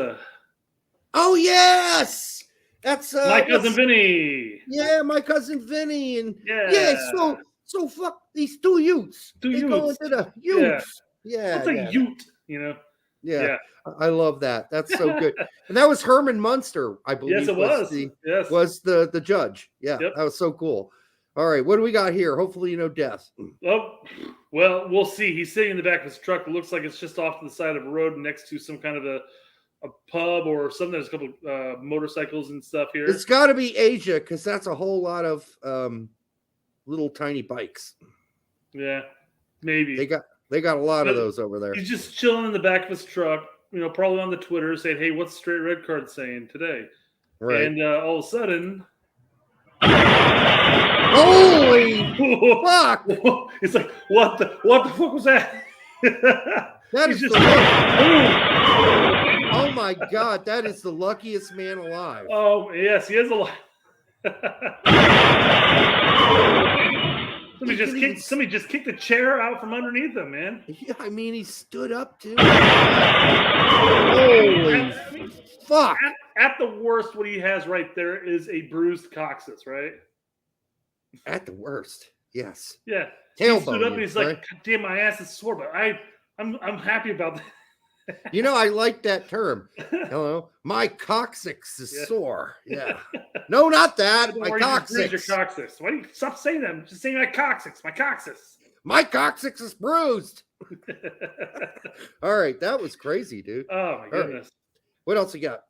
Oh yes, that's My cousin Vinny. Yeah, my cousin Vinny, and Yeah. So fuck these two Utes. Two They go Utes. into the Utes. Yeah, What's a Ute? You know. Yeah. I love that. That's so good. And that was Herman Munster, I believe. Yes, it was. Yes. Was the judge. Yeah, Yep. that was so cool. All right, what do we got here? Hopefully, death. Oh, well, we'll see. He's sitting in the back of his truck. It looks like it's just off to the side of a road next to some kind of a pub or something. There's a couple motorcycles and stuff here. It's got to be Asia because that's a whole lot of little tiny bikes. Yeah, maybe. They got a lot of those over there. He's just chilling in the back of his truck, probably on the Twitter saying, hey, what's Straight Red Card saying today? Right. And all of a sudden... Holy fuck! It's like, what the fuck was that? That He's is just oh my God, that is the luckiest man alive. Oh, yes, he is alive. Somebody just kicked the chair out from underneath him, man. Yeah, I mean, he stood up too. Holy fuck! At the worst, what he has right there is a bruised coccyx, right? At the worst, yes. Yeah. Tailbone, He stood up and he's like, right? God damn, my ass is sore, but I'm happy about that. I like that term. Hello, my coccyx is sore. Yeah. No, not that. My Or you just bruised coccyx. your coccyx. Why do you stop saying that? Just saying my coccyx. My coccyx. My coccyx is bruised. All right, that was crazy, dude. Oh my All right. goodness. What else you got?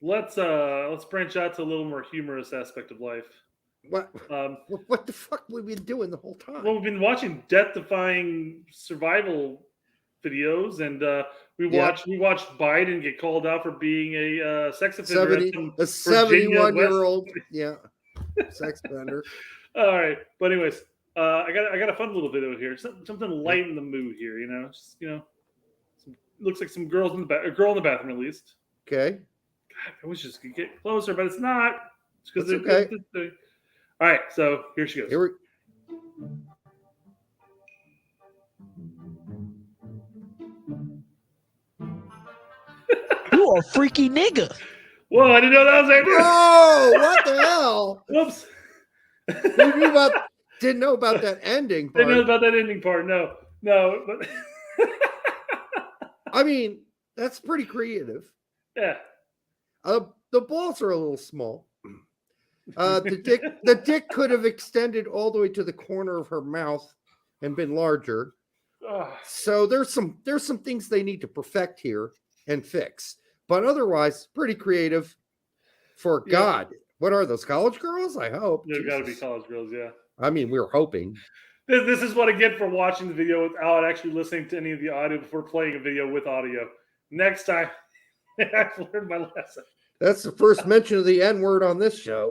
Let's branch out to a little more humorous aspect of life. What the fuck we been doing the whole time? Well, we've been watching death-defying survival videos, and we watched Biden get called out for being a sex offender. A 71-year-old, yeah, sex offender. All right, but anyways, I got a fun little video here. Something light in the mood here. Just, looks like some girls in the a girl in the bathroom at least. Okay. God, I wish this could get closer, but it's not. It's because That's okay. they're all right. So here she goes. Here we. You a freaky nigga. Whoa! I didn't know that was there. Whoa! What the hell? Whoops. Didn't know about that ending part. Didn't know about that ending part. No. But I mean, that's pretty creative. yeah. The balls are a little small. The dick could have extended all the way to the corner of her mouth and been larger. So there's some things they need to perfect here and fix. But otherwise, pretty creative. For God, what are those, college girls? I hope. They've got to be college girls. Yeah. I mean, we were hoping. This is what I get for watching the video without actually listening to any of the audio before playing a video with audio. Next time, I've learned my lesson. That's the first mention of the N-word on this show.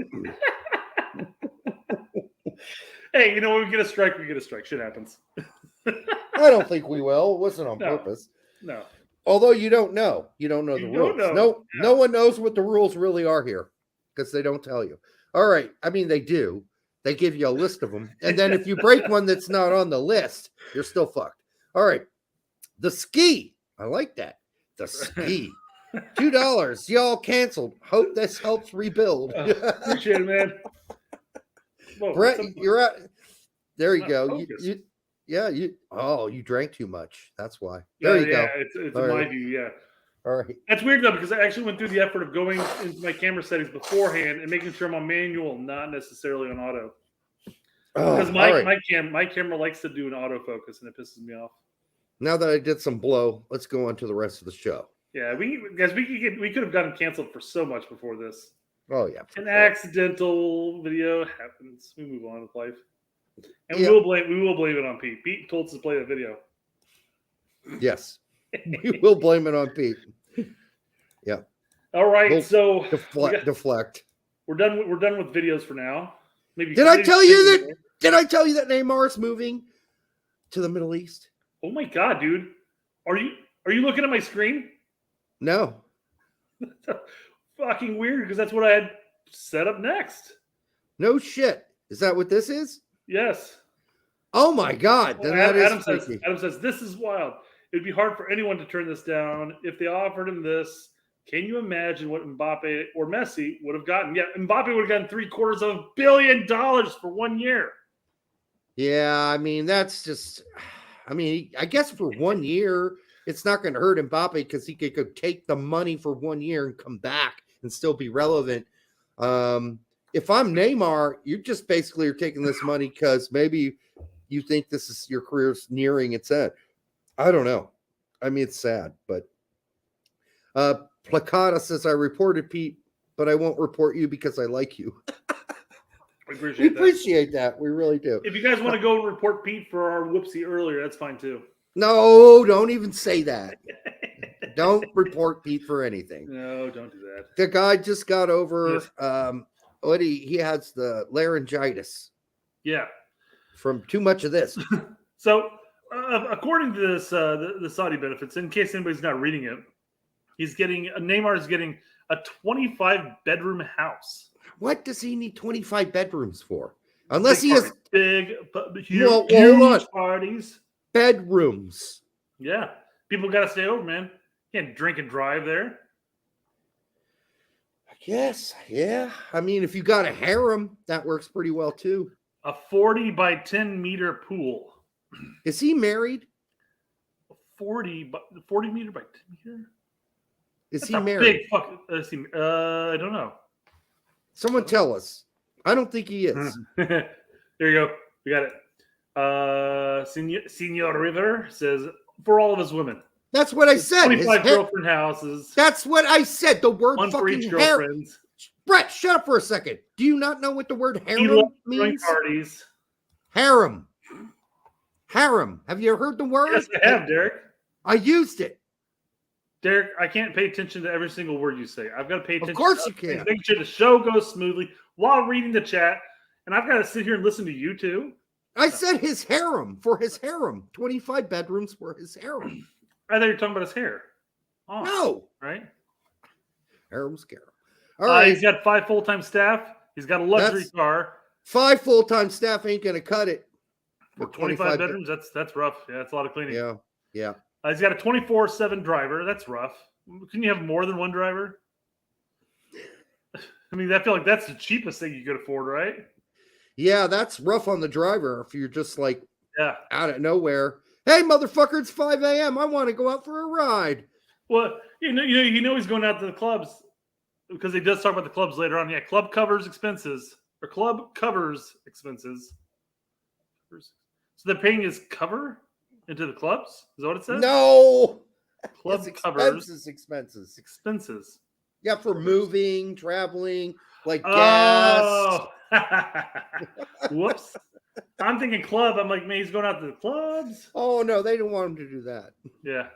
Hey, when we get a strike, we get a strike. Shit happens. I don't think we will. It wasn't on purpose. No. Although you don't know. You don't know the rules. No one knows what the rules really are here because they don't tell you. All right. I mean, they do. They give you a list of them. And then if you break one that's not on the list, you're still fucked. All right. The ski. I like that. The ski. $2. Y'all canceled. Hope this helps rebuild. Appreciate it, man. Whoa, Brett, you're out. There you go. You drank too much. That's why. There you go. It's in my view, yeah. All right. That's weird though, because I actually went through the effort of going into my camera settings beforehand and making sure I'm on manual, not necessarily on auto. Because my camera likes to do an autofocus and it pisses me off. Now that I did some blow, let's go on to the rest of the show. Yeah, we could have gotten canceled for so much before this. Oh yeah, an accidental video happens. We move on with life, and we will blame it on Pete. Pete told us to play that video. Yes, we will blame it on Pete. Yeah. All right, so deflect. We're done with videos for now. Maybe Did I tell you that Neymar is moving to the Middle East? Oh my God, dude! Are you looking at my screen? No. Fucking weird, because that's what I had set up next. No shit. Is that what this is? Yes. Oh my God. Then Adam says, this is wild. It'd be hard for anyone to turn this down. If they offered him this, can you imagine what Mbappe or Messi would have gotten? Yeah, Mbappe would have gotten $750 million for 1 year. Yeah, I mean, I guess for 1 year, it's not going to hurt Mbappe because he could go take the money for 1 year and come back and still be relevant. If I'm Neymar, you just basically are taking this money because maybe you think this is your career's nearing its end. I don't know. I mean, it's sad, but Placata says, I reported Pete, but I won't report you because I like you. We appreciate that. We really do. If you guys want to go and report Pete for our whoopsie earlier, that's fine too. No, don't even say that. Don't report Pete for anything. No, don't do that. The guy just got over he has the laryngitis. Yeah. From too much of this. So, according to this, the Saudi benefits, in case anybody's not reading it, Neymar is getting a 25-bedroom house. What does he need 25 bedrooms for? Unless he has huge parties. Bedrooms. Yeah. People got to stay over, man. You can't drink and drive there. I guess. Yeah. I mean, if you got a harem, that works pretty well too. A 40 by 10 meter pool. Is he married? 40 meter by 10 meter? Is he married? Big fucking, I don't know. Someone tell us. I don't think he is. There you go. We got it. Senor River says, for all of his women. That's what I said. 25 girlfriend houses. That's what I said. The word one for each fucking girlfriends. Brett, shut up for a second. Do you not know what the word harem means? Parties. Harem. Harem. Have you ever heard the word? Yes, I have, Derek. I used it. Derek, I can't pay attention to every single word you say. I've got to pay attention. Of course you can. Make sure the show goes smoothly while reading the chat. And I've got to sit here and listen to you too. I said his harem, for his harem. 25 bedrooms for his harem. I thought you were talking about his hair. Oh, No. right? Harem scare. All right. He's got 5 full-time staff. He's got a luxury car. 5 full-time staff ain't going to cut it. For 25 bedrooms, that's rough. Yeah, that's a lot of cleaning. Yeah. He's got a 24/7 driver. That's rough. Can you have more than one driver? I mean, I feel like that's the cheapest thing you could afford, right? Yeah, that's rough on the driver if you're just like out of nowhere. Hey, motherfucker, it's 5 a.m. I want to go out for a ride. Well, you know he's going out to the clubs because he does talk about the clubs later on. Yeah, club covers expenses. So they're paying his cover into the clubs? Is that what it says? No. Club It's covers expenses. Yeah, for moving, traveling, like gas. Whoops. I'm thinking club. I'm like, man, he's going out to the clubs. Oh, no, they don't want him to do that. Yeah.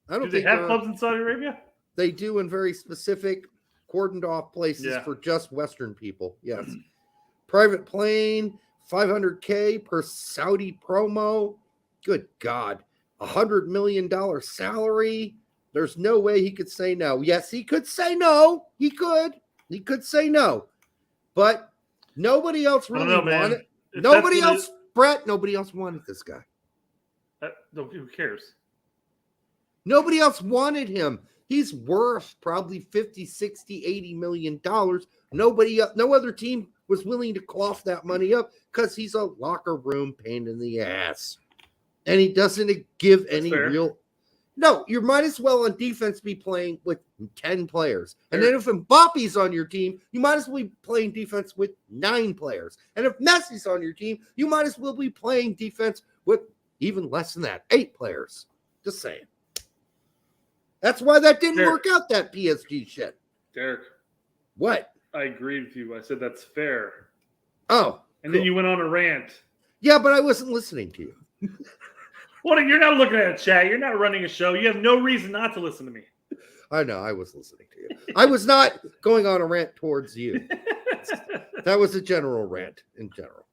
I don't do they think have clubs in Saudi Arabia? They do in very specific, cordoned off places for just Western people. Yes. Private plane, $500K per Saudi promo. Good God. $100 million salary. There's no way he could say no. Yes, he could say no. He could say no. But nobody else really wanted it. Nobody else, Brett, nobody else wanted this guy. Who cares? Nobody else wanted him. He's worth probably 50, 60, 80 million dollars. No other team was willing to cough that money up because he's a locker room pain in the ass. And he doesn't give any real. No, you might as well on defense be playing with 10 players. And then if Mbappe's on your team, you might as well be playing defense with 9 players. And if Messi's on your team, you might as well be playing defense with even less than that, 8 players. Just saying. That's why that didn't work out, that PSG shit. Derek. What? I agree with you. I said that's fair. Oh. And then you went on a rant. Yeah, but I wasn't listening to you. What? You're not looking at a chat. You're not running a show. You have no reason not to listen to me. I know. I was listening to you. I was not going on a rant towards you. That was a general rant in general.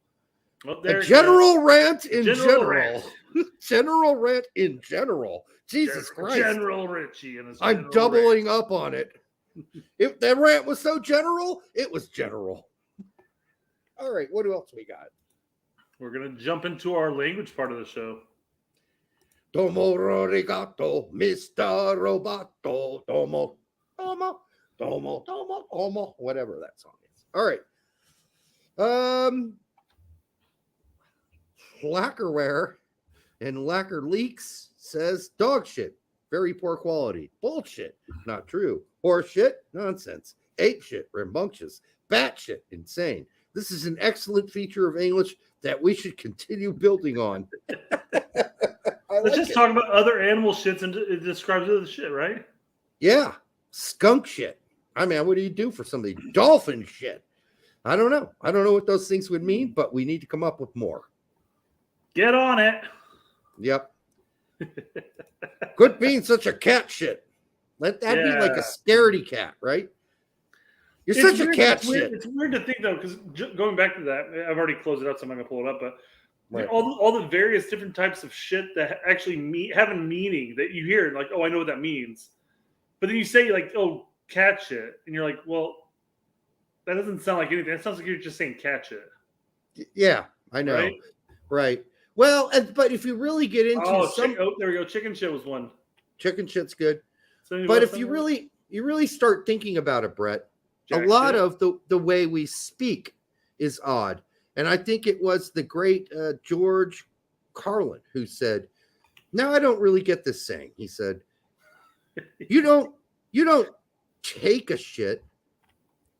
Well, a general rant in general. General rant in general. Jesus Christ. General Richie. I'm doubling up on it. If that rant was so general, it was general. All right. What else we got? We're going to jump into our language part of the show. Domo arigato, Mr. Roboto. Domo, domo, domo, domo, domo. Whatever that song is. All right. Lacquerware and Lacquer Leaks says dog shit. Very poor quality. Bullshit. Not true. Horse shit. Nonsense. Ape shit. Rambunctious. Bat shit. Insane. This is an excellent feature of English that we should continue building on. Let's just talk about other animal shits and it describes other shit, right? Yeah. Skunk shit. I mean, what do you do for somebody? Dolphin shit. I don't know. I don't know what those things would mean, but we need to come up with more. Get on it. Yep. Quit being such a cat shit. Let that be like a scaredy cat, right? You're such a cat shit. It's weird to think, though, because going back to that, I've already closed it out, so I'm not going to pull it up, but all the various different types of shit that actually have a meaning that you hear, like, oh, I know what that means. But then you say, like, oh, cat shit. And you're like, well, that doesn't sound like anything. That sounds like you're just saying cat shit. Yeah, I know. Right. Well, but if you really get into there we go. Chicken shit was one. Chicken shit's good. But if you really start thinking about it, Brett, a lot of the way we speak is odd. And I think it was the great George Carlin who said, now I don't really get this saying. He said, you don't take a shit,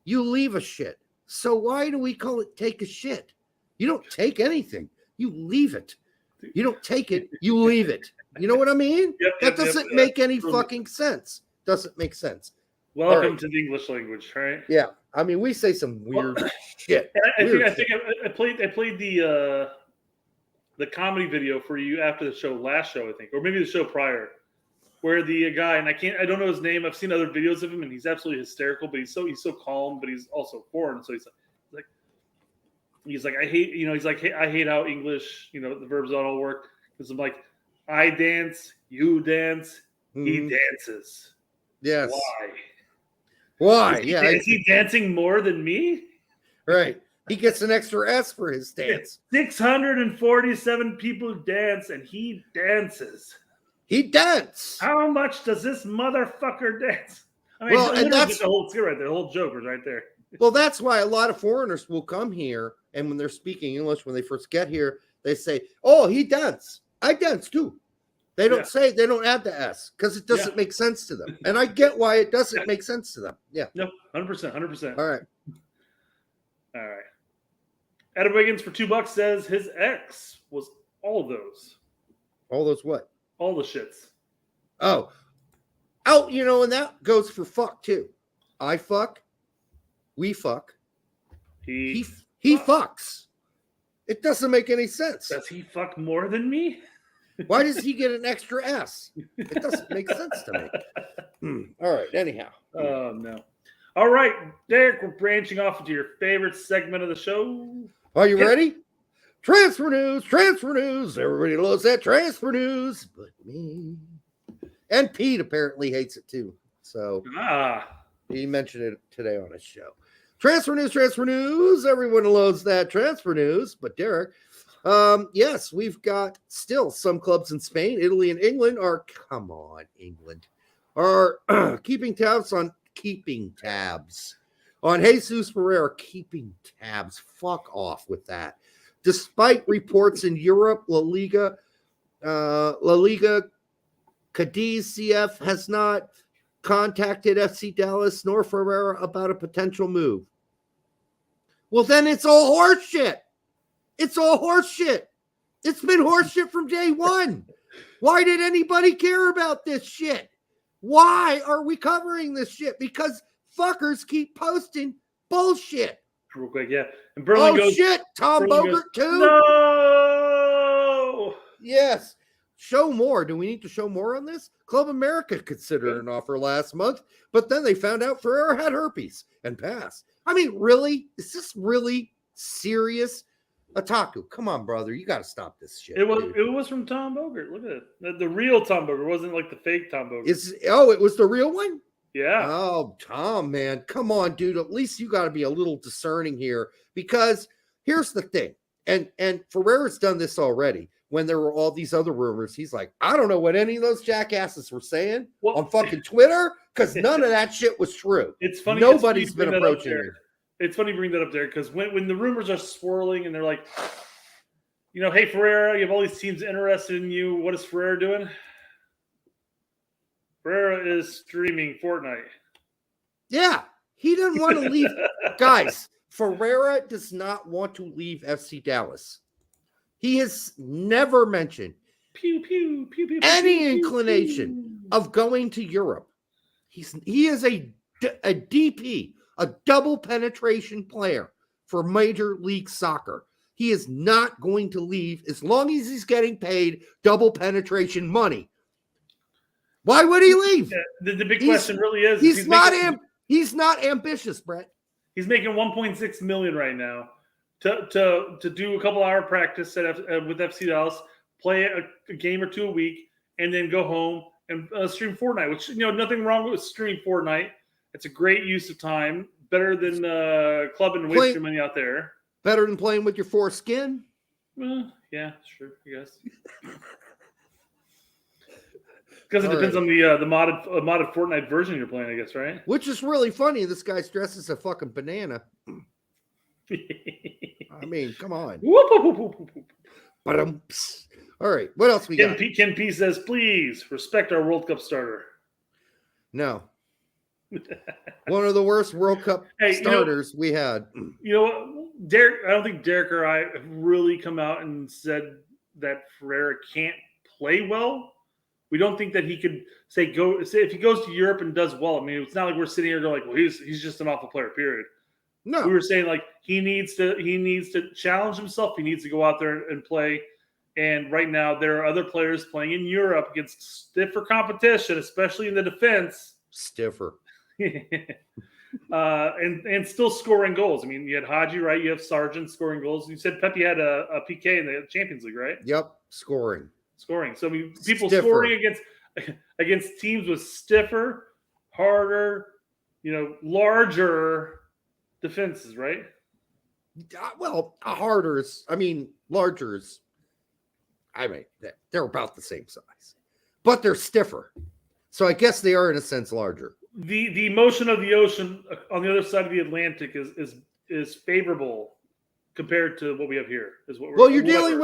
you leave a shit. So why do we call it take a shit? You don't take anything. You leave it. You don't take it. You leave it. You know what I mean? That doesn't make any fucking sense. Doesn't make sense. Welcome to the English language, right? Yeah. I mean, we say some weird shit. I think I played the comedy video for you after the show, last show, I think, or maybe the show prior, where the guy, and I don't know his name. I've seen other videos of him, and he's absolutely hysterical. But he's so calm, but he's also foreign. So he's like, he's like, I hate, I hate how English, the verbs don't all work. Because I'm like, I dance, you dance, he dances. Yes. Why? Why? Is he dancing more than me? Right. He gets an extra S for his dance. 647 people dance, and he dances. He dances. How much does this motherfucker dance? I mean, Well, and that's the whole skit right there. The whole joke was right there. Well, that's why a lot of foreigners will come here, and when they're speaking English, when they first get here, they say, "Oh, he dances. I dance too." They don't say, they don't add the S because it doesn't make sense to them, and I get why it doesn't make sense to them. Yeah. No, 100%. All right. Adam Wiggins for $2 says his ex was all of those. All those what? All the shits. Oh, and that goes for fuck too. I fuck. We fuck. He fucks. It doesn't make any sense. Does he fuck more than me? Why does he get an extra S? It doesn't make sense to me. All right. Anyhow. Oh, no. All right, Derek, we're branching off into your favorite segment of the show. Are you ready? Transfer news. Everybody loves that transfer news, but me. And Pete apparently hates it too. So he mentioned it today on his show. Transfer news. Everyone loves that transfer news, but Derek. Yes, we've got still some clubs in Spain, Italy, and England England are keeping tabs on Jesus Ferreira. Keeping tabs. Fuck off with that. Despite reports in Europe, La Liga, Cadiz CF has not contacted FC Dallas nor Ferreira about a potential move. Well, then it's all horseshit. It's all horseshit. It's been horseshit from day one. Why did anybody care about this shit? Why are we covering this shit? Because fuckers keep posting bullshit. Real quick, yeah. And Berlin goes, shit, Tom Bogert too? No! Yes. Show more. Do we need to show more on this? Club America considered an offer last month, but then they found out Ferreira had herpes and passed. I mean, really? Is this really serious? Otaku, come on, brother. You got to stop this shit. It was from Tom Bogert. Look at it. The real Tom Bogert. It wasn't like the fake Tom Bogert. It was the real one? Yeah. Oh, Tom, man. Come on, dude. At least you got to be a little discerning here, because here's the thing. And Ferreira's done this already. When there were all these other rumors, he's like, I don't know what any of those jackasses were saying on fucking Twitter, because none of that shit was true. It's funny. Nobody's been approaching you. It's funny you bring that up there, because when the rumors are swirling and they're like, hey, Ferreira, you have all these teams interested in you. What is Ferreira doing? Ferreira is streaming Fortnite. Yeah, he didn't want to leave. Guys, Ferreira does not want to leave FC Dallas. He has never mentioned any inclination of going to Europe. He is a DP, a double penetration player for Major League Soccer. He is not going to leave as long as he's getting paid double penetration money. Why would he leave? Yeah, the big question really is he's not ambitious, Brett. He's making $1.6 million right now to do a couple hour practice with FC Dallas, play a game or two a week, and then go home and stream Fortnite. Which nothing wrong with streaming Fortnite. It's a great use of time. Better than clubbing and wasting money out there. Better than playing with your foreskin. Yeah, sure, I guess. Because it depends on the modded Fortnite version you're playing, I guess, right? Which is really funny. This guy's dressed as a fucking banana. I mean, come on. All right, what else we got? Ken P says, please respect our World Cup starter. No. One of the worst World Cup starters we had. You know what, Derek? I don't think Derek or I have really come out and said that Ferreira can't play well. We don't think that he could say if he goes to Europe and does well. I mean, it's not like we're sitting here going like, well, he's just an awful player. Period. No, we were saying like he needs to challenge himself. He needs to go out there and play. And right now, there are other players playing in Europe against stiffer competition, especially in the defense. Stiffer. and still scoring goals. I mean, you had Haji, right? You have Sargent scoring goals. You said Pepe had a PK in the Champions League, right? Yep, scoring. So I mean, people Stiffer. scoring against teams with stiffer, harder, larger defenses, right? Well, harder is, larger is, they're about the same size, but they're stiffer. So I guess they are in a sense larger. The motion of the ocean on the other side of the Atlantic is favorable compared to what we have here. Is what you're dealing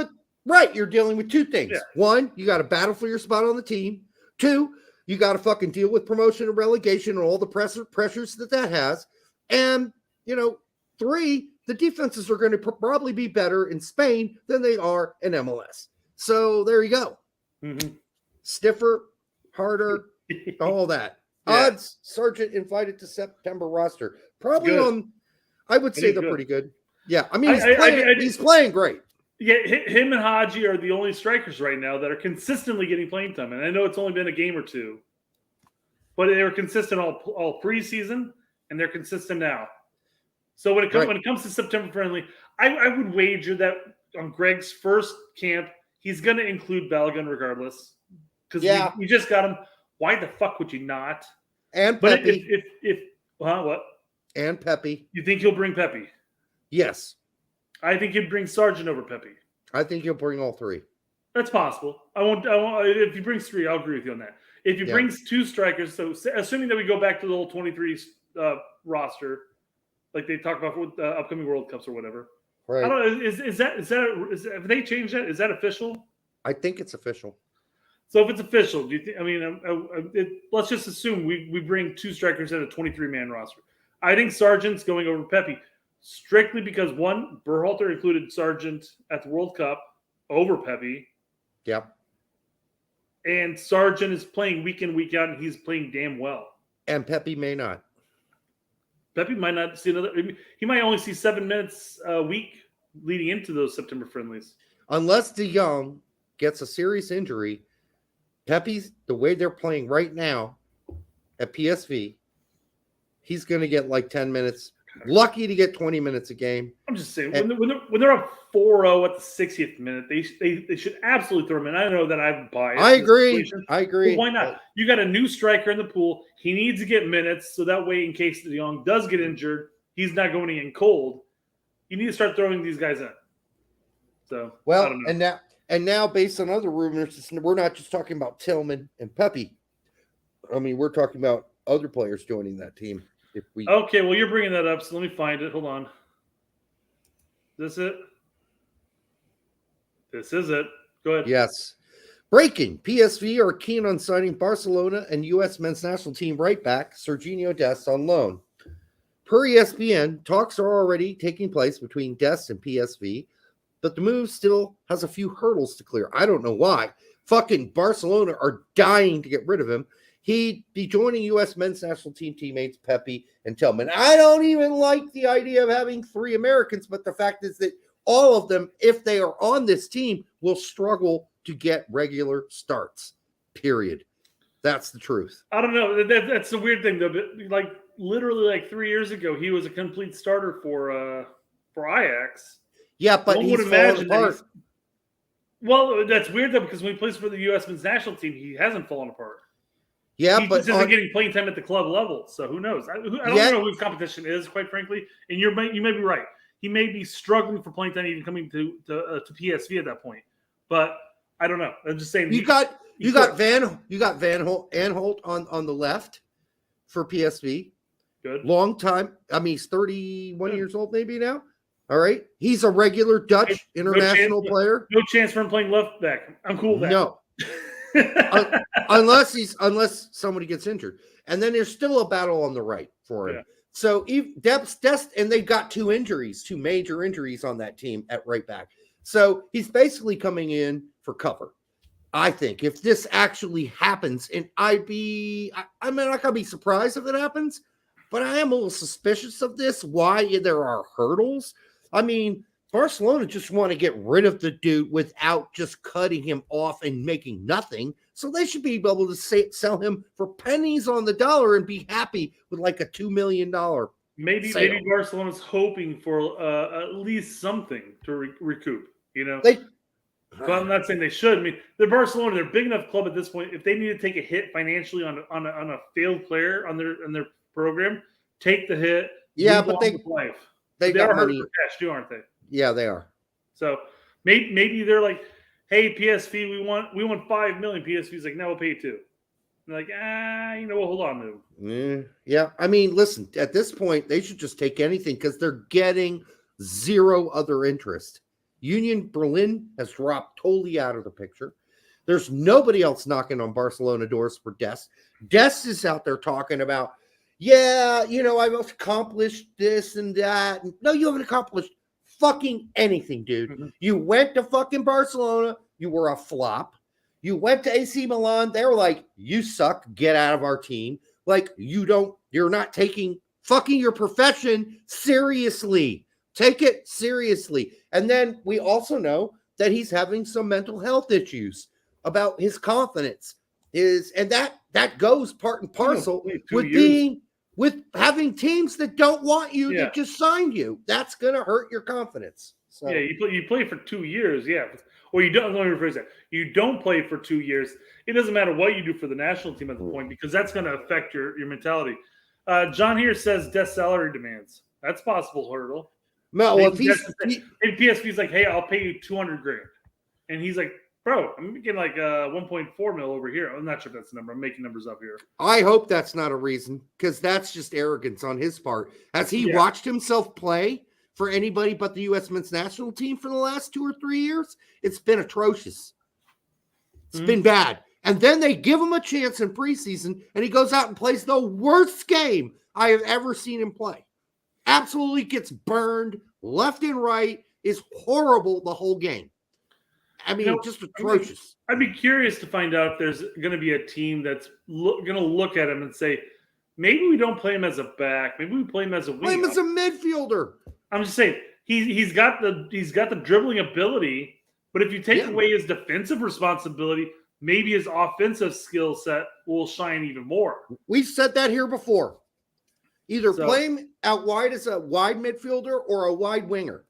with two things. Yeah. One, you got to battle for your spot on the team. Two, you got to fucking deal with promotion and relegation and all the pressures that has. And, three, the defenses are going to probably be better in Spain than they are in MLS. So there you go. Mm-hmm. Stiffer, harder, all that. Yeah. Odds, Sargent invited to September roster. Probably good. I would say they're pretty good. Yeah, he's playing great. Yeah, him and Haji are the only strikers right now that are consistently getting playing time. And I know it's only been a game or two, but they were consistent all preseason, and they're consistent now. So when it comes to September friendly, I would wager that on Greg's first camp, he's going to include Balogun regardless. Because we just got him. Why the fuck would you not? And Pepe. What? And Pepe. You think he'll bring Pepe? Yes. I think he'd bring Sargent over Pepe. I think he'll bring all three. That's possible. I won't. If he brings three, I'll agree with you on that. If he brings two strikers, so assuming that we go back to the old 23 roster, like they talk about with upcoming World Cups or whatever. Right. I don't know. Have they changed that? Is that official? I think it's official. So if it's official, do you think? Let's just assume we bring two strikers at a 23-man roster. I think Sargent's going over Pepe strictly because one, Berhalter included Sargent at the World Cup over Pepe. Yep. And Sargent is playing week in, week out, and he's playing damn well. And Pepe may not. Pepe might not see another. He might only see 7 minutes a week leading into those September friendlies, unless De Jong gets a serious injury. Pepe's the way they're playing right now at PSV, he's going to get like 10 minutes. Lucky to get 20 minutes a game. I'm just saying, when they're up 4-0 at the 60th minute, they should absolutely throw him in. I know that I'm biased. I agree. Well, why not? You got a new striker in the pool. He needs to get minutes, so that way, in case De Jong does get injured, he's not going in cold. You need to start throwing these guys in. So, I don't know. And now, based on other rumors, we're not just talking about Tillman and Pepe. We're talking about other players joining that team. Okay, well, you're bringing that up, so let me find it. Hold on. Is this it? This is it. Go ahead. Yes. Breaking. PSV are keen on signing Barcelona and U.S. men's national team right back, Sergiño Dest, on loan. Per ESPN, talks are already taking place between Dest and PSV, but the move still has a few hurdles to clear. I don't know why. Fucking Barcelona are dying to get rid of him. He'd be joining U.S. men's national team teammates Pepe and Tillman. I don't even like the idea of having three Americans, but the fact is that all of them, if they are on this team, will struggle to get regular starts, period. That's the truth. I don't know. That's the weird thing, though. But literally 3 years ago, he was a complete starter for Ajax. Yeah, but he's fallen apart. Well, that's weird, though, because when he plays for the U.S. men's national team, he hasn't fallen apart. Yeah, he just isn't getting playing time at the club level. So who knows? I don't know who his competition is, quite frankly. And you may be right. He may be struggling for playing time, even coming to PSV at that point. But I don't know. I'm just saying. You got Van Aanholt on the left for PSV. Good. Long time. He's 31 years old maybe now. All right. He's a regular Dutch international player. No chance for him playing left back. I'm cool with that. No. unless somebody gets injured. And then there's still a battle on the right for him. Yeah. So Dest, and they've got two major injuries on that team at right back. So he's basically coming in for cover. I think if this actually happens, and I'm not going to be surprised if it happens, but I am a little suspicious of this. Why there are hurdles. Barcelona just want to get rid of the dude without just cutting him off and making nothing. So they should be able to sell him for pennies on the dollar and be happy with like a $2 million. Maybe Barcelona's hoping for at least something to recoup. You know, but I'm not saying they should. I mean, they're Barcelona. They're a big enough club at this point. If they need to take a hit financially on a failed player on their program, take the hit. Yeah, but they are got hurt money for cash too, aren't they? Yeah, they are. So maybe they're like, hey, PSV, we want $5 million. PSV's like, no, we'll pay you $2 million. They're like, we'll hold on to. Yeah. I mean, listen, at this point, they should just take anything because they're getting zero other interest. Union Berlin has dropped totally out of the picture. There's nobody else knocking on Barcelona doors for Dest. Dest is out there talking about, I've accomplished this and that. No, you haven't accomplished fucking anything, dude. Mm-hmm. You went to fucking Barcelona. You were a flop. You went to AC Milan. They were like, you suck. Get out of our team. Like, you're not taking fucking your profession seriously. Take it seriously. And then we also know that he's having some mental health issues about his confidence. And that goes part and parcel with having teams that don't want you that just signed you. That's going to hurt your confidence. So. Yeah, you play for 2 years, Or you don't, let me rephrase that. You don't play for 2 years. It doesn't matter what you do for the national team at the point because that's going to affect your mentality. John here says Dest salary demands. That's possible hurdle. No, well, if PSV's like, hey, I'll pay you $200,000, and he's like, bro, I'm getting like 1.4 mil over here. I'm not sure if that's the number. I'm making numbers up here. I hope that's not a reason because that's just arrogance on his part. Has he watched himself play for anybody but the U.S. men's national team for the last 2 or 3 years? It's been atrocious. It's been bad. And then they give him a chance in preseason, and he goes out and plays the worst game I have ever seen him play. Absolutely gets burned left and right, is horrible the whole game. I mean, just atrocious. I'd be curious to find out if there's going to be a team that's going to look at him and say, maybe we don't play him as a back. Maybe we play him as a wing. Play him as a midfielder. I'm just saying he's got the dribbling ability, but if you take away his defensive responsibility, maybe his offensive skill set will shine even more. We've said that here before. Either play him out wide as a wide midfielder or a wide winger.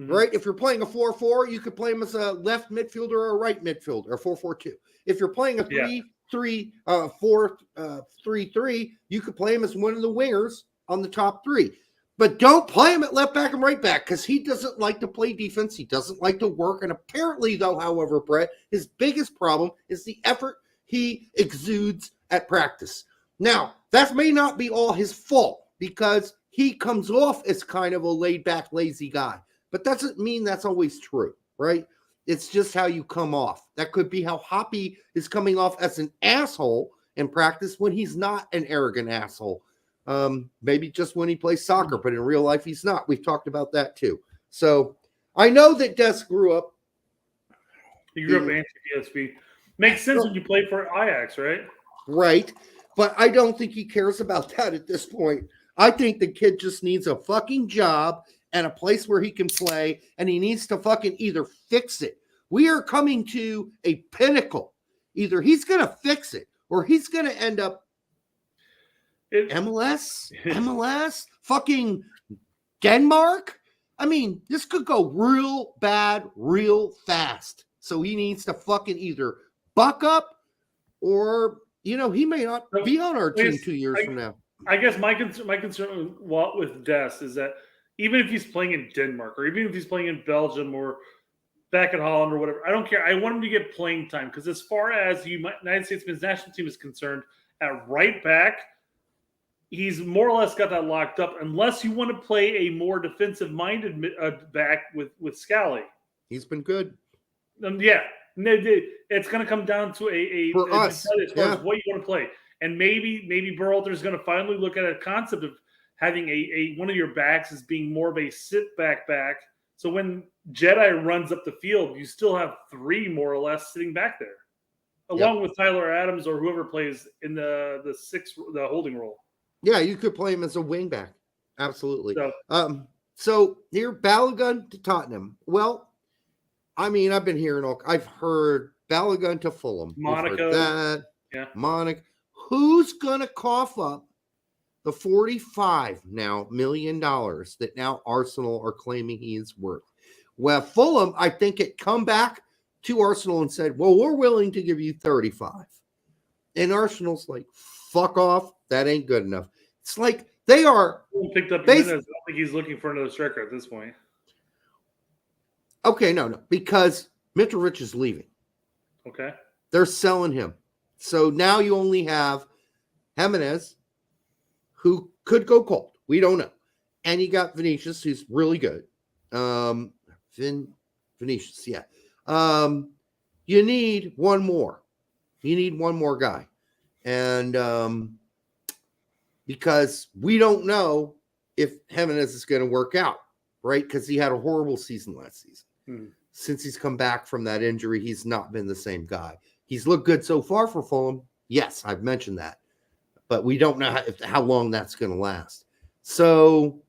Mm-hmm. Right? If you're playing a 4-4, you could play him as a left midfielder or a right midfielder, a 4-4-2. If you're playing a 4-3-3, you could play him as one of the wingers on the top three. But don't play him at left back and right back because he doesn't like to play defense. He doesn't like to work. And apparently, though, however, Brett, his biggest problem is the effort he exudes at practice. Now, that may not be all his fault because he comes off as kind of a laid-back, lazy guy. But that doesn't mean that's always true, right? It's just how you come off. That could be how Hoppy is coming off as an asshole in practice when he's not an arrogant asshole. Maybe just when he plays soccer, but in real life, he's not. We've talked about that too. So I know that Dest grew up. He grew up anti-PSV. Makes sense when you play for Ajax, right? Right. But I don't think he cares about that at this point. I think the kid just needs a fucking job and a place where he can play, and he needs to fucking either fix it. We are coming to a pinnacle. Either he's going to fix it or he's going to end up MLS, fucking Denmark. I mean, this could go real bad, real fast. So he needs to fucking either buck up or, he may not be on our team 2 years from now. I guess my concern with Dest is that even if he's playing in Denmark or even if he's playing in Belgium or back in Holland or whatever, I don't care. I want him to get playing time because as far as the United States men's national team is concerned, at right back, he's more or less got that locked up unless you want to play a more defensive-minded back with Scally. He's been good. It's going to come down to a for us as far as what you want to play. And maybe Berhalter is going to finally look at a concept of having a one of your backs as being more of a sit-back. So when Jedi runs up the field, you still have three more or less sitting back there, along with Tyler Adams or whoever plays in the holding role. Yeah, you could play him as a wing back. Absolutely. So here, Balogun to Tottenham. Well, I mean, I've been hearing I've heard Balogun to Fulham. We've heard Monaco. that. Yeah. Monaco. Who's going to cough up the $45 million that now Arsenal are claiming he is worth? Well, Fulham, I think, it come back to Arsenal and said, well, we're willing to give you 35. And Arsenal's like, fuck off. That ain't good enough. It's like they are. Picked up Jimenez. I don't think he's looking for another striker at this point. Okay, no, because Mitrovic is leaving. Okay. They're selling him. So now you only have Jimenez, who could go cold. We don't know. And you got Vinicius, who's really good. Vinicius, yeah. You need one more. You need one more guy. And because we don't know if Jimenez is going to work out, right? Because he had a horrible season last season. Since he's come back from that injury, he's not been the same guy. He's looked good so far for Fulham. Yes, I've mentioned that. But we don't know how long that's going to last. So,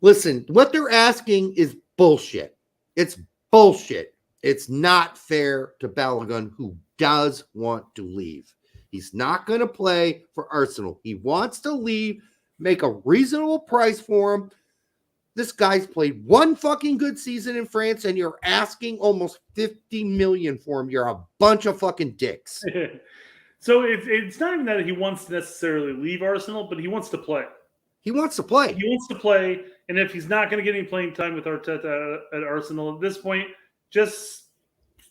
listen, what they're asking is bullshit. It's bullshit. It's not fair to Balogun, who does want to leave. He's not going to play for Arsenal. He wants to leave, make a reasonable price for him. This guy's played one fucking good season in France, and you're asking almost $50 million for him. You're a bunch of fucking dicks. So it's not even that he wants to necessarily leave Arsenal, but he wants to play. He wants to play. He wants to play, and if he's not going to get any playing time with Arteta at Arsenal at this point, just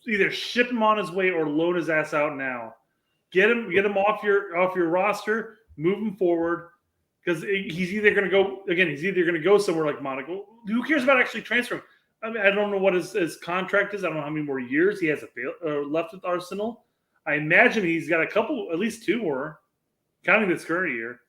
either ship him on his way or loan his ass out now. Get him off your roster, move him forward, because he's either going to go somewhere like Monaco. Who cares about actually transferring? I mean, I don't know what his contract is. I don't know how many more years he has left with Arsenal. I imagine he's got at least 2 more, counting this current year.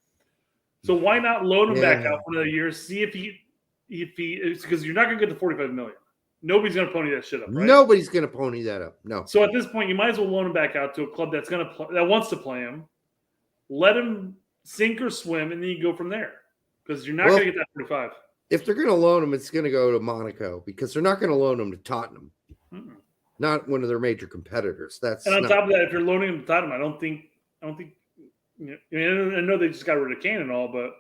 So why not loan him back out for another year? See if he because you're not going to get the $45 million. Nobody's going to pony that shit up, right? Nobody's going to pony that up. No. So at this point, you might as well loan him back out to a club that wants to play him. Let him sink or swim, and then you go from there. Because you're not going to get that 45. If they're going to loan him, it's going to go to Monaco, because they're not going to loan him to Tottenham. Not one of their major competitors. And on top of that, if you're loaning him to Tottenham, I don't think. I know they just got rid of Kane and all, but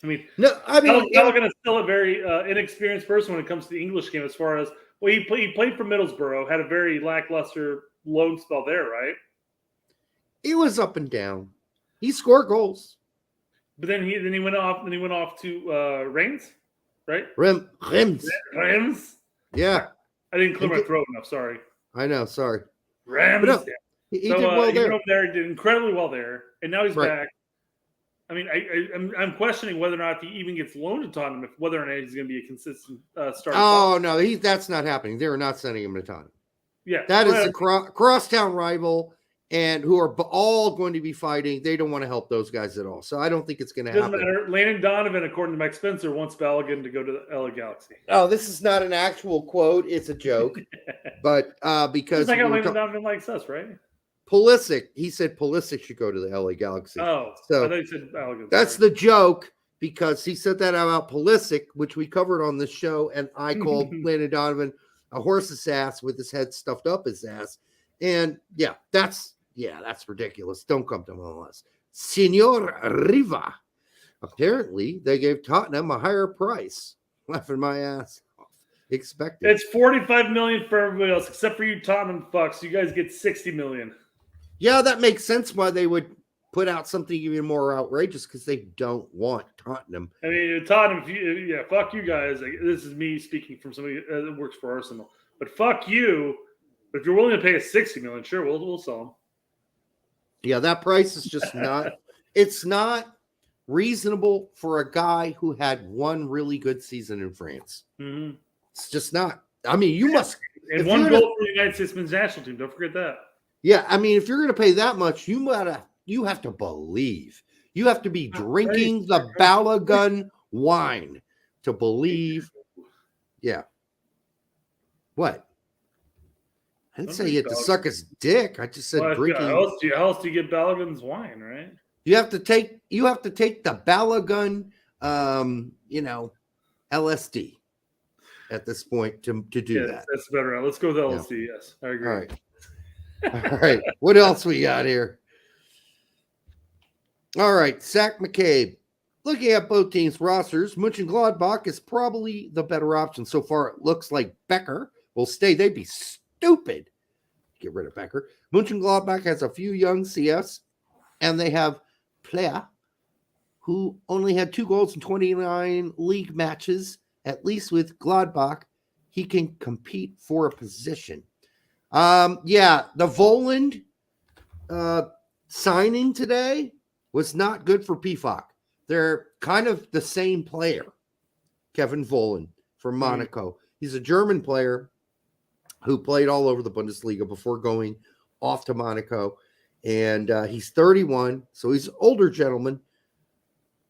Balogun is still a very inexperienced person when it comes to the English game. As far as he played for Middlesbrough, had a very lackluster loan spell there, right? He was up and down. He scored goals, but then he went off. Then he went off to Reims, right? Reims. Yeah, I didn't clear my throat enough. Sorry. I know. Sorry. Reims. No, he did well there. He went over there, did incredibly well there, and now he's back. I mean, I'm questioning whether or not if he even gets loaned to Tottenham, whether or not he's going to be a consistent starter. Oh no, that's not happening. They are not sending him to Tottenham. Yeah, that is a crosstown rival, and who are all going to be fighting. They don't want to help those guys at all. So I don't think it's going to happen. Doesn't matter. Landon Donovan, according to Mike Spencer, wants Balogun to go to the LA Galaxy. Oh, this is not an actual quote; it's a joke. But because it's like how Landon Donovan likes us, right? Pulisic, he said Pulisic should go to the LA Galaxy. Oh, so I thought you said Balogun. That's the joke, because he said that about Pulisic, which we covered on this show, and I called Landon Donovan a horse's ass with his head stuffed up his ass. And that's ridiculous. Don't come to MLS. Senor Riva. Apparently, they gave Tottenham a higher price. Laughing my ass off. Expected. It's $45 million for everybody else, except for you Tottenham fucks. You guys get $60 million. Yeah, that makes sense why they would put out something even more outrageous, because they don't want Tottenham. I mean, Tottenham, fuck you guys. This is me speaking from somebody that works for Arsenal. But fuck you. But if you're willing to pay us $60 million, sure, we'll sell them. Yeah, that price is just not – it's not reasonable for a guy who had one really good season in France. Mm-hmm. It's just not. I mean, you must – And one goal for the United States men's national team. Don't forget that. Yeah, I mean, if you're going to pay that much, you have to believe. You have to be drinking the Balogun wine to believe. Yeah. What? I didn't say you had to suck his dick. I just said drinking. How else do you get Balogun's wine, right? You have to take the Balogun, LSD. at this point to do that. That's better. Let's go with LSD. Yes, I agree. All right. All right. What else we got here? All right. Zach McCabe. Looking at both teams' rosters, Mönchengladbach is probably the better option. So far, it looks like Becker will stay. They'd be stupid to get rid of Becker. Mönchengladbach has a few young CFs, and they have Plea, who only had 2 goals in 29 league matches. At least with Gladbach, he can compete for a position. The Voland signing today was not good for PFOC. They're kind of the same player, Kevin Voland from Monaco. He's a German player who played all over the Bundesliga before going off to Monaco. And he's 31, so he's an older gentleman.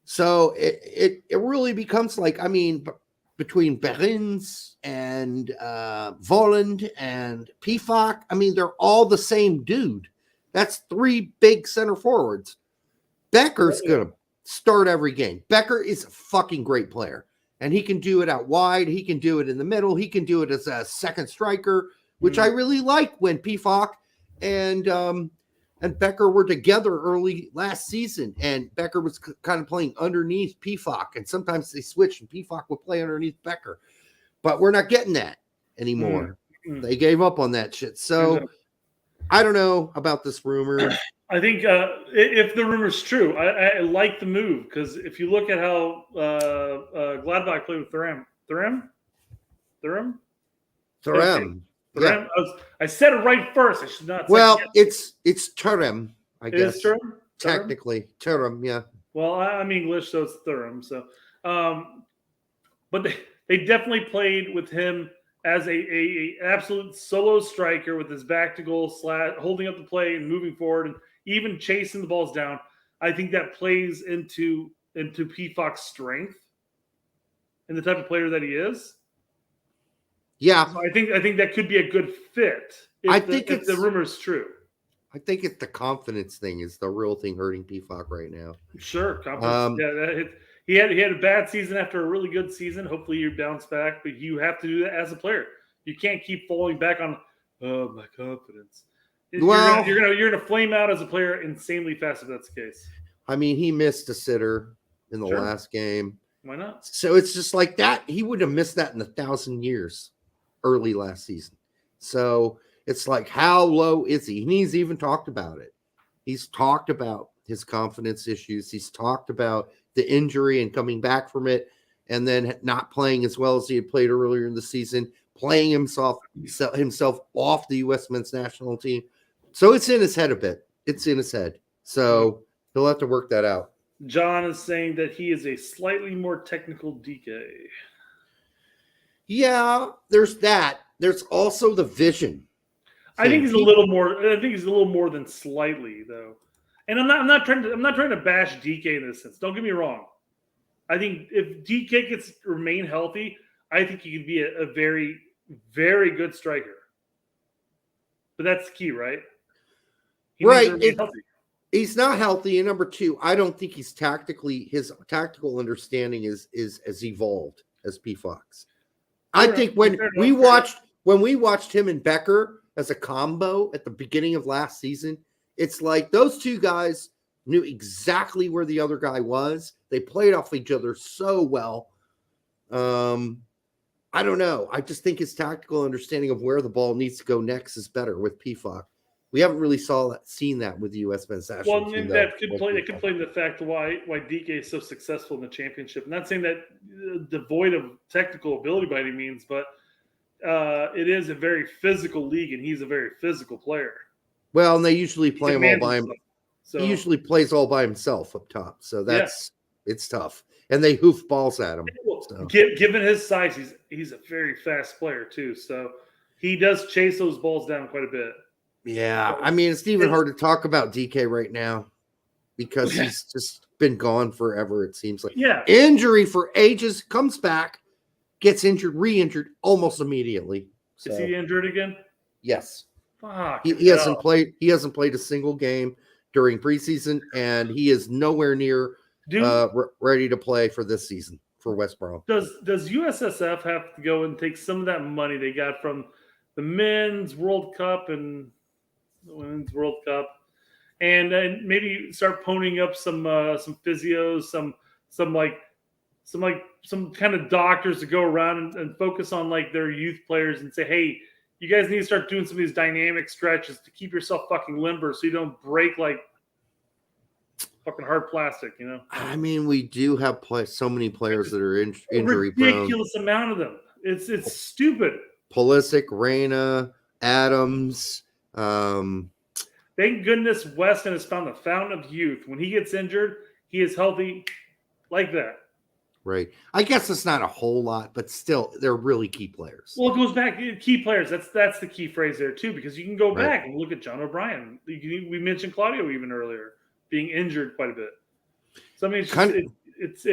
So it really becomes like, I mean, between Berins and Voland and PFOC, I mean, they're all the same dude. That's 3 big center forwards. Becker's going to start every game. Becker is a fucking great player, and he can do it out wide. He can do it in the middle. He can do it as a second striker, which I really like when PFOC and Becker were together early last season, and Becker was kind of playing underneath PFOC, and sometimes they switched, and PFOC would play underneath Becker. But we're not getting that anymore. They gave up on that shit. So I don't know about this rumor. I think if the rumor's true, I like the move, because if you look at how Gladbach played with Thuram. Yeah. I said it right first. I should not. Well, it's Thuram, I guess. It is Thuram? Technically, Thuram, yeah. Well, I'm English, so it's Thuram. So, but they definitely played with him as a absolute solo striker with his back to goal, holding up the play and moving forward, and even chasing the balls down. I think that plays into PFOC's strength and the type of player that he is. Yeah, so I think that could be a good fit. If the rumor is true. I think it's the confidence thing is the real thing hurting PFOC right now. Sure, confidence. He had a bad season after a really good season. Hopefully you bounce back, but you have to do that as a player. You can't keep falling back on my confidence. Well, you're gonna flame out as a player insanely fast if that's the case. I mean, he missed a sitter in the last game. Why not? So it's just like that. He would have missed that in 1,000 years early last season. So it's like, how low is he? And he's even talked about it. He's talked about his confidence issues. He's talked about the injury and coming back from it, and then not playing as well as he had played earlier in the season, playing himself off the U.S. men's national team. So it's in his head a bit. It's in his head. So he'll have to work that out. John is saying that he is a slightly more technical DK. Yeah, there's that. There's also the vision. I think he's a little more. I think he's a little more than slightly, though. And I'm not trying to bash DK in this sense. Don't get me wrong. I think if DK gets remain healthy, I think he could be a very, very good striker. But that's the key, right? He's not healthy. And number 2, I don't think his tactical understanding is as evolved as PFOC's. I think when we watched him and Becker as a combo at the beginning of last season, it's like those two guys knew exactly where the other guy was. They played off each other so well. I don't know. I just think his tactical understanding of where the ball needs to go next is better with PFOC. We haven't really seen that with the U.S. men's national team. Well, that could play the fact why DK is so successful in the championship. I'm not saying that devoid of technical ability by any means, but it is a very physical league, and he's a very physical player. Well, and they usually play him all by himself. So, he usually plays all by himself up top, so it's tough. And they hoof balls at him. So. Given his size, he's a very fast player too. So he does chase those balls down quite a bit. Yeah, I mean, it's even hard to talk about DK right now because he's just been gone forever, it seems like. Yeah. Injury for ages, comes back, gets injured, re-injured almost immediately. So. Is he injured again? Yes. Fuck. He hasn't played. He hasn't played a single game during preseason, and he is nowhere near ready to play for this season. for West Brom. Does USSF have to go and take some of that money they got from the men's World Cup and the women's World Cup, and then maybe start ponying up some physios, some kind of doctors to go around and focus on like their youth players and say, hey, you guys need to start doing some of these dynamic stretches to keep yourself fucking limber so you don't break like fucking hard plastic, you know? I mean, we do have so many players that are injury prone. Ridiculous amount of them. It's stupid. Pulisic, Reyna, Adams. Thank goodness Weston has found the fountain of youth. When he gets injured, he is healthy like that. Right. I guess it's not a whole lot, but still, they're really key players. Well, it goes back key players. That's the key phrase there too, because you can go back and look at John O'Brien. We mentioned Claudio even earlier being injured quite a bit. So I mean, it's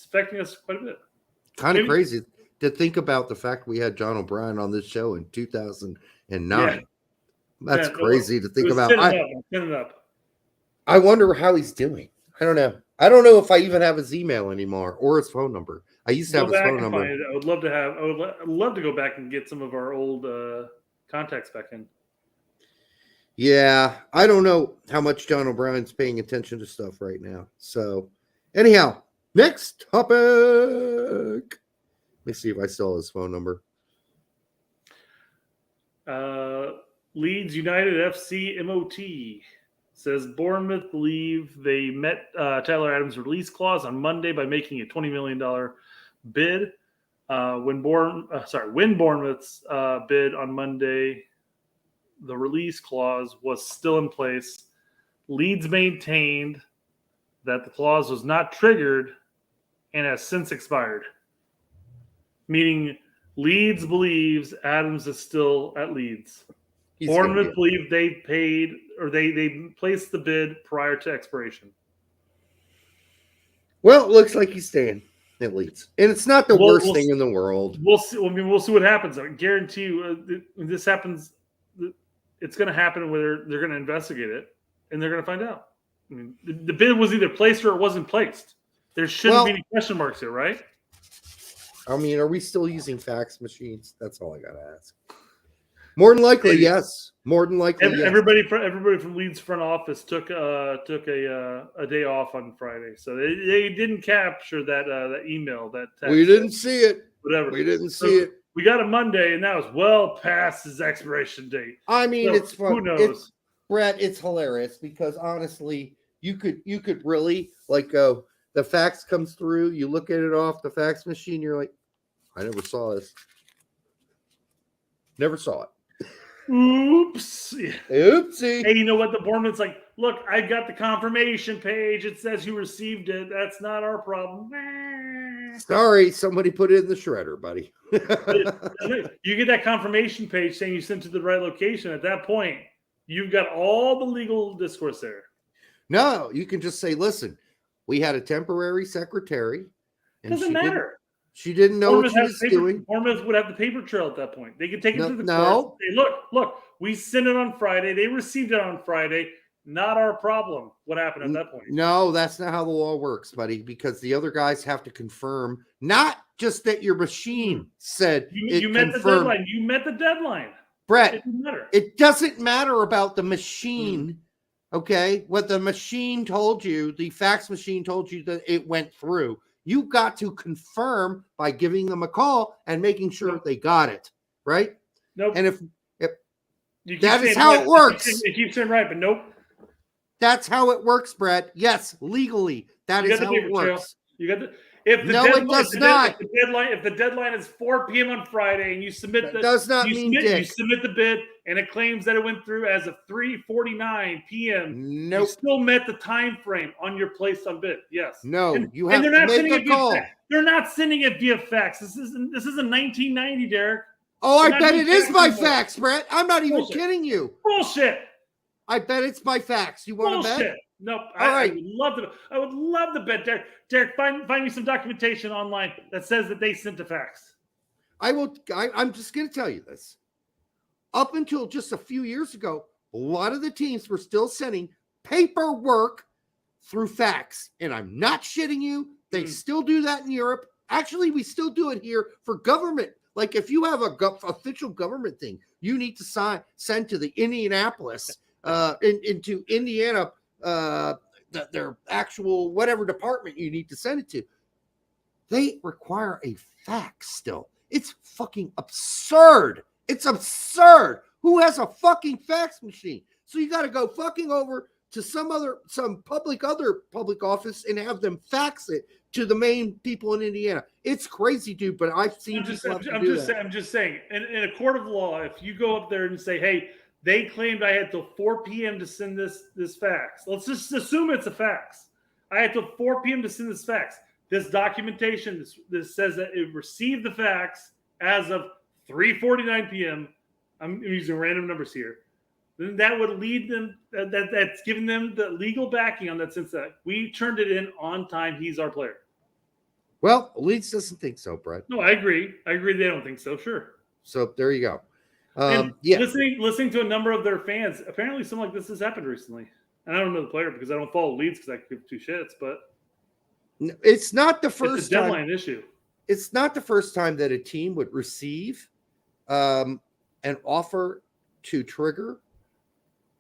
affecting us quite a bit. Kind of crazy to think about the fact we had John O'Brien on this show in 2009. Yeah. That's crazy to think about. I wonder how he's doing. I don't know. I don't know if I even have his email anymore or his phone number. I used to have his phone number. I would love to go back and get some of our old contacts back in. Yeah, I don't know how much John O'Brien's paying attention to stuff right now. So, anyhow, next topic. Let me see if I still have his phone number. Leeds United FC MOT says Bournemouth believe they met Tyler Adams' release clause on Monday by making a $20 million bid. When Bournemouth's bid on Monday, the release clause was still in place. Leeds maintained that the clause was not triggered and has since expired. Meaning Leeds believes Adams is still at Leeds. Bournemouth believe they paid or they placed the bid prior to expiration. Well, it looks like he's staying at Leeds. And it's not the worst thing in the world. We'll see. I mean, we'll see what happens. I guarantee you when this happens, it's going to happen where they're going to investigate it and they're going to find out. I mean, the bid was either placed or it wasn't placed. There shouldn't be any question marks here, right? I mean, are we still using fax machines? That's all I got to ask. More than likely, yes. More than likely, yes. Everybody from Leeds front office took a day off on Friday, so they didn't capture that email. That text. We didn't see it. Whatever. We didn't see it. We got a Monday, and that was well past his expiration date. I mean, so, it's fun. Who knows, Brett? It's hilarious because honestly, you could really like go. The fax comes through. You look at it off the fax machine. You're like, I never saw this. Never saw it. Oops. Oopsie. Hey, you know what? The Bournemouth's like, look, I got the confirmation page. It says you received it. That's not our problem. Sorry, somebody put it in the shredder, buddy. You get that confirmation page saying you sent to the right location. At that point, you've got all the legal discourse there. No, you can just say, listen, we had a temporary secretary. Doesn't matter. She didn't know what she was doing. Bournemouth would have the paper trail at that point. They could take it to the court. Say, look, we sent it on Friday. They received it on Friday. Not our problem. What happened at that point? No, that's not how the law works, buddy, because the other guys have to confirm, not just that your machine said you met the deadline. You met the deadline. Brett, it doesn't matter about the machine, okay? What the machine told you, the fax machine told you that it went through. You got to confirm by giving them a call and making sure they got it, right? Nope. And if that is how it works. It keeps saying right, but nope. That's how it works, Brett. Yes, legally, that is how it works. You got the it does not. If the deadline is 4 p.m. on Friday and you submit you submit the bid and it claims that it went through as of 3:49 p.m. Nope. You still met the time frame on your place on bid. Yes. No, you have to make a call. They're not sending it via fax. This isn't 1990, Derek. Oh, I bet it is by fax, Brett. I'm not even kidding you. Bullshit. I bet it's by fax. You want to bet? Nope. All right. I would love to bet, Derek. Derek, find me some documentation online that says that they sent a fax. I'm just going to tell you this. Up until just a few years ago, a lot of the teams were still sending paperwork through fax. And I'm not shitting you. They still do that in Europe. Actually, we still do it here for government. Like if you have a official government thing, you need to send to the Indianapolis, into Indiana, their actual whatever department you need to send it to. They require a fax still. It's fucking absurd. It's absurd. Who has a fucking fax machine? So you got to go fucking over to some public office and have them fax it to the main people in Indiana. It's crazy, dude. But I've seen. I'm just saying. In a court of law, if you go up there and say, "Hey, they claimed I had till 4 p.m. to send this fax," let's just assume it's a fax. I had till 4 p.m. to send this fax. This documentation, this says that it received the fax as of 3:49 p.m. I'm using random numbers here. Then that would lead them. That's giving them the legal backing on that sense that we turned it in on time. He's our player. Well, Leeds doesn't think so, Brett. No, I agree. They don't think so. Sure. So there you go. Yeah. Listening to a number of their fans, apparently something like this has happened recently. And I don't know the player because I don't follow Leeds because I give two shits. But it's not the first it's a deadline issue. It's not the first time that a team would receive an offer to trigger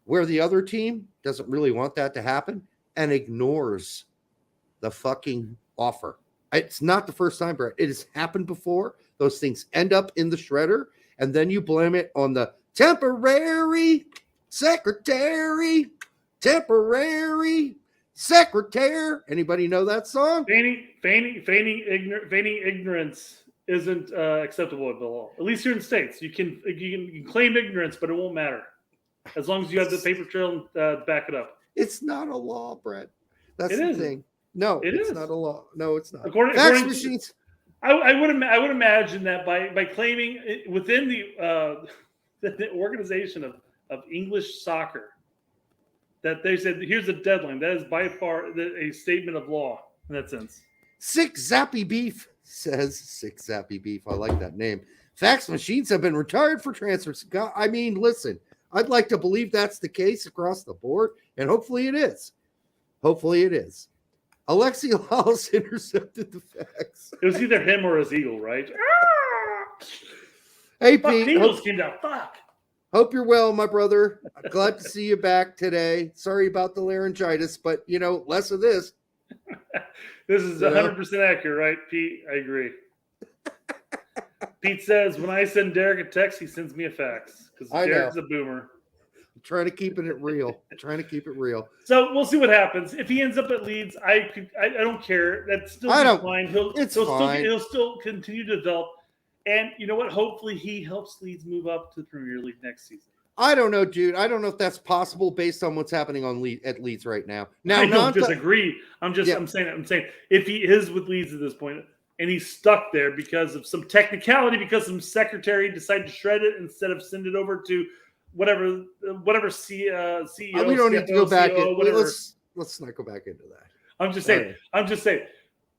where the other team doesn't really want that to happen and ignores the fucking offer. It's not the first time, Brett. It has happened before. Those things end up in the shredder, and then you blame it on the temporary secretary. Anybody know that song? Feigning ignorance isn't acceptable in the law. At least here in the States, you can claim ignorance, but it won't matter as long as you have the paper trail to back it up. It's not a law, Brett. That's the thing. No, it's not a law. No, it's not. Fax machines. I would imagine that by claiming within the organization of English soccer that they said here's a deadline. That is by far a statement of law in that sense. Sick Zappy Beef says Sick Zappy Beef. I like that name. Fax machines have been retired for transfers. I mean, listen, I'd like to believe that's the case across the board, and hopefully it is. Alexi Lalas intercepted the fax. It was either him or his eagle, right? Hey, Fuck, Pete. Eagles came down. Fuck. Hope you're well, my brother. I'm glad to see you back today. Sorry about the laryngitis, but, less of this. This is 100% accurate, right, Pete? I agree. Pete says, when I send Derek a text, he sends me a fax because Derek's a boomer. I'm trying to keep it real. So we'll see what happens. If he ends up at Leeds, I don't care. That's still fine. He'll still continue to develop. And you know what? Hopefully he helps Leeds move up to the Premier League next season. I don't know, dude. I don't know if that's possible based on what's happening at Leeds right now. Now, I don't disagree. I'm saying if he is with Leeds at this point and he's stuck there because of some technicality, because some secretary decided to shred it instead of send it over to whatever CEO. We don't need to go back. Let's not go back into that. I'm just saying.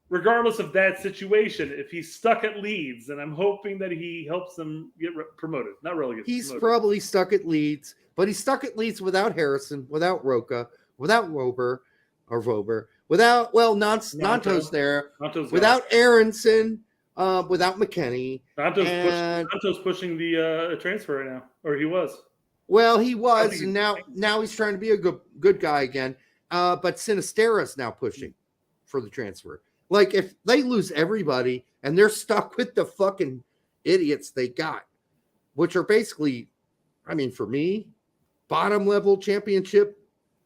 Regardless of that situation, if he's stuck at Leeds, and I'm hoping that he helps them get promoted, not relegated. He's probably stuck at Leeds, but he's stuck at Leeds without Harrison, without Roca, without Vober, without Nanto's there, without Aronson, without McKennie. Nanto's pushing the transfer right now, or he was. Well, he was, and now he's trying to be a good guy again. But Sinistera's now pushing for the transfer. Like, if they lose everybody and they're stuck with the fucking idiots they got, which are basically, I mean, for me, bottom level championship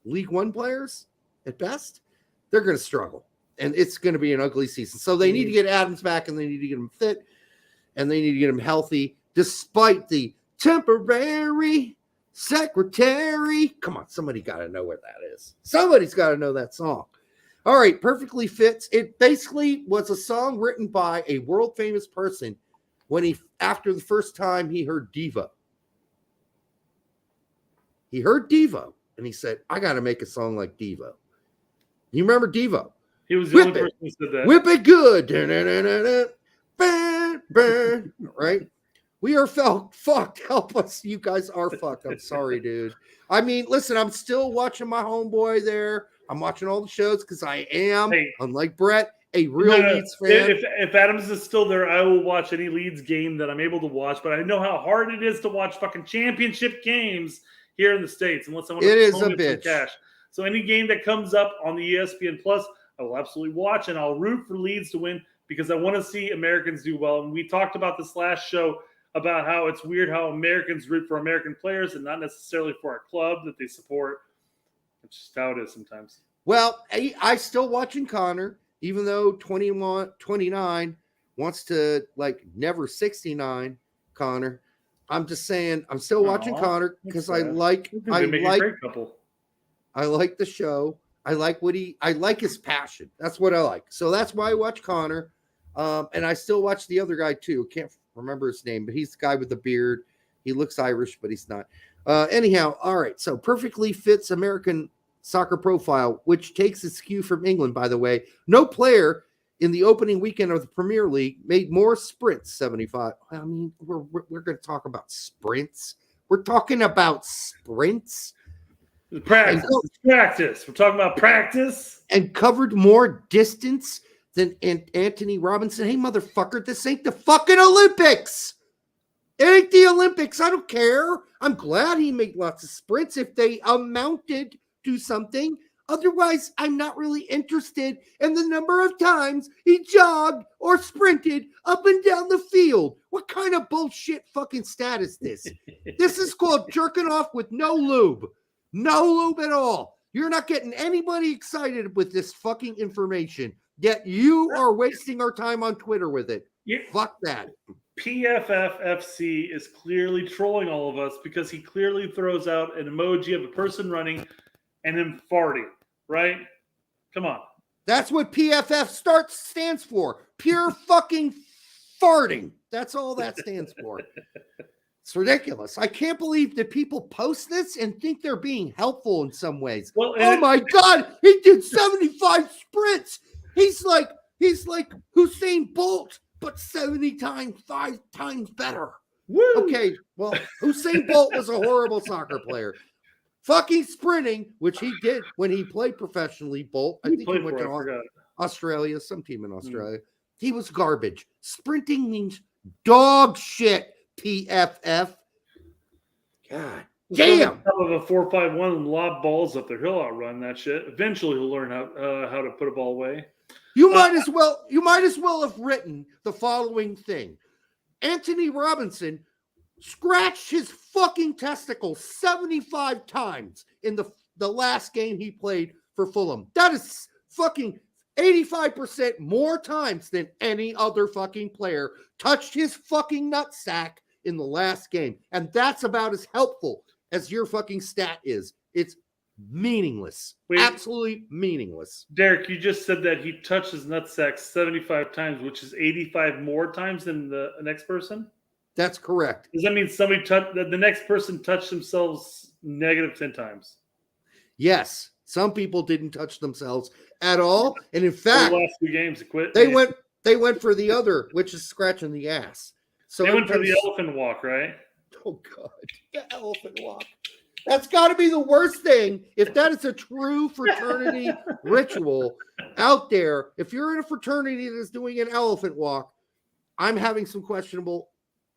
League One players at best, they're going to struggle. And it's going to be an ugly season. So they need to get Adams back, and they need to get him fit, and they need to get him healthy, despite the temporary secretary. Come on, somebody got to know what that is. Somebody's got to know that song. All right, Perfectly Fits. It basically was a song written by a world famous person when after the first time he heard Devo. He heard Devo and he said, I got to make a song like Devo. You remember Devo? He was the only person who said that. Whip it good. Burn, burn. Right? We are fucked. Help us. You guys are fucked. I'm sorry, dude. I mean, listen, I'm still watching my homeboy there. I'm watching all the shows because I am, unlike Brett, a real Leeds fan. If Adams is still there, I will watch any Leeds game that I'm able to watch. But I know how hard it is to watch fucking championship games here in the States, unless I want to It is a some bitch. cash. So any game that comes up on the ESPN Plus, I will absolutely watch, and I'll root for Leeds to win because I want to see Americans do well. And we talked about this last show about how it's weird how Americans root for American players and not necessarily for our club that they support. It's just how it is sometimes. Well, I still watching Connor, even though 29 wants to never 69. Connor, I'm just saying I'm still watching Connor because I like the show. I like his passion. That's what I like. So that's why I watch Connor. And I still watch the other guy too. Can't remember his name, but he's the guy with the beard. He looks Irish, but he's not. Anyhow, all right. So perfectly fits American soccer profile, which takes its cue from England, by the way. No player in the opening weekend of the Premier League made more sprints, 75. I mean, we're going to talk about sprints. We're talking about sprints. Practice. We're talking about practice. And covered more distance than Anthony Robinson. Hey, motherfucker, this ain't the fucking Olympics. It ain't the Olympics. I don't care. I'm glad he made lots of sprints if they amounted to something. Otherwise, I'm not really interested in the number of times he jogged or sprinted up and down the field. What kind of bullshit fucking stat is this? This is called jerking off with no lube. No lube at all. You're not getting anybody excited with this fucking information. Yet you are wasting our time on Twitter with it. Yeah. Fuck that. PFFFC is clearly trolling all of us because he clearly throws out an emoji of a person running and him farting, right? Come on. That's what PFF stands for. Pure fucking farting. That's all that stands for. It's ridiculous. I can't believe that people post this and think they're being helpful in some ways. Well, oh my God, he did 75 sprints. He's like Usain Bolt, but 5 times better. Woo. Okay, well, Usain Bolt was a horrible soccer player. Fucking sprinting, which he did when he played professionally, Bolt. I think he went to Australia, some team in Australia. He was garbage. Sprinting means dog shit, PFF. God damn. Of a 4-5-1 and lob balls up there. He'll outrun that shit. Eventually he'll learn how to put a ball away. You might as well have written the following thing. Anthony Robinson scratched his fucking testicles 75 times in the last game he played for Fulham. That is fucking 85% more times than any other fucking player touched his fucking nutsack in the last game. And that's about as helpful as your fucking stat is. It's meaningless. Absolutely meaningless. Derek, you just said that he touched his nutsack 75 times, which is 85 more times than the next person? That's correct. Does that mean the next person touched themselves negative 10 times? Yes. Some people didn't touch themselves at all. And in fact, the last 2 games to quit. They went for the other, which is scratching the ass. So they went for the elephant walk, right? Oh God. The elephant walk. That's got to be the worst thing. If that is a true fraternity ritual out there, if you're in a fraternity that is doing an elephant walk, I'm having some questionable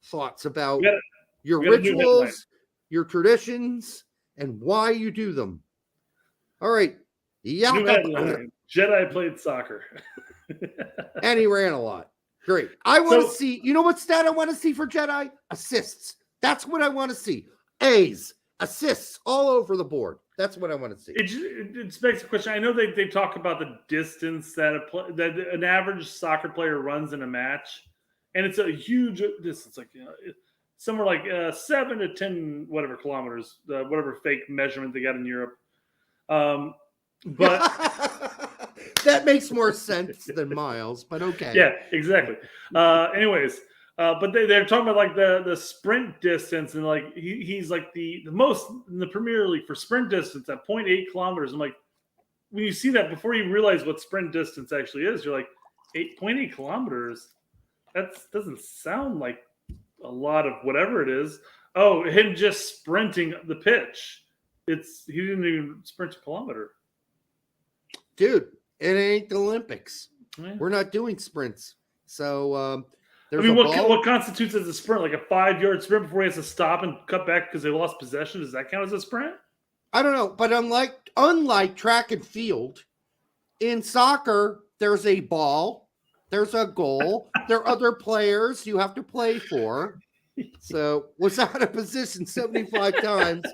thoughts about your rituals, your traditions, and why you do them. All right. Yeah. Jedi played soccer. And he ran a lot. Great. I want to see, you know what stat I want to see for Jedi? Assists. That's what I want to see. A's. Assists all over the board. That's what I want to see. It begs the question. I know they talk about the distance that an average soccer player runs in a match, and it's a huge distance, like somewhere like 7 to 10 whatever kilometers, whatever fake measurement they got in Europe. But that makes more sense than miles. But okay. Yeah, exactly. Anyways. But they're talking about like the sprint distance, and like he's like the most in the Premier League for sprint distance at 0.8 kilometers. I'm like, when you see that, before you realize what sprint distance actually is, you're like 8.8 kilometers. That doesn't sound like a lot of whatever it is. Oh, him just sprinting the pitch. He didn't even sprint a kilometer. Dude, it ain't the Olympics. We're not doing sprints. So I mean, what constitutes as a sprint? Like a 5-yard sprint before he has to stop and cut back because they lost possession? Does that count as a sprint? I don't know. But unlike track and field, in soccer, there's a ball, there's a goal, there are other players you have to play for. So was out of position 75 times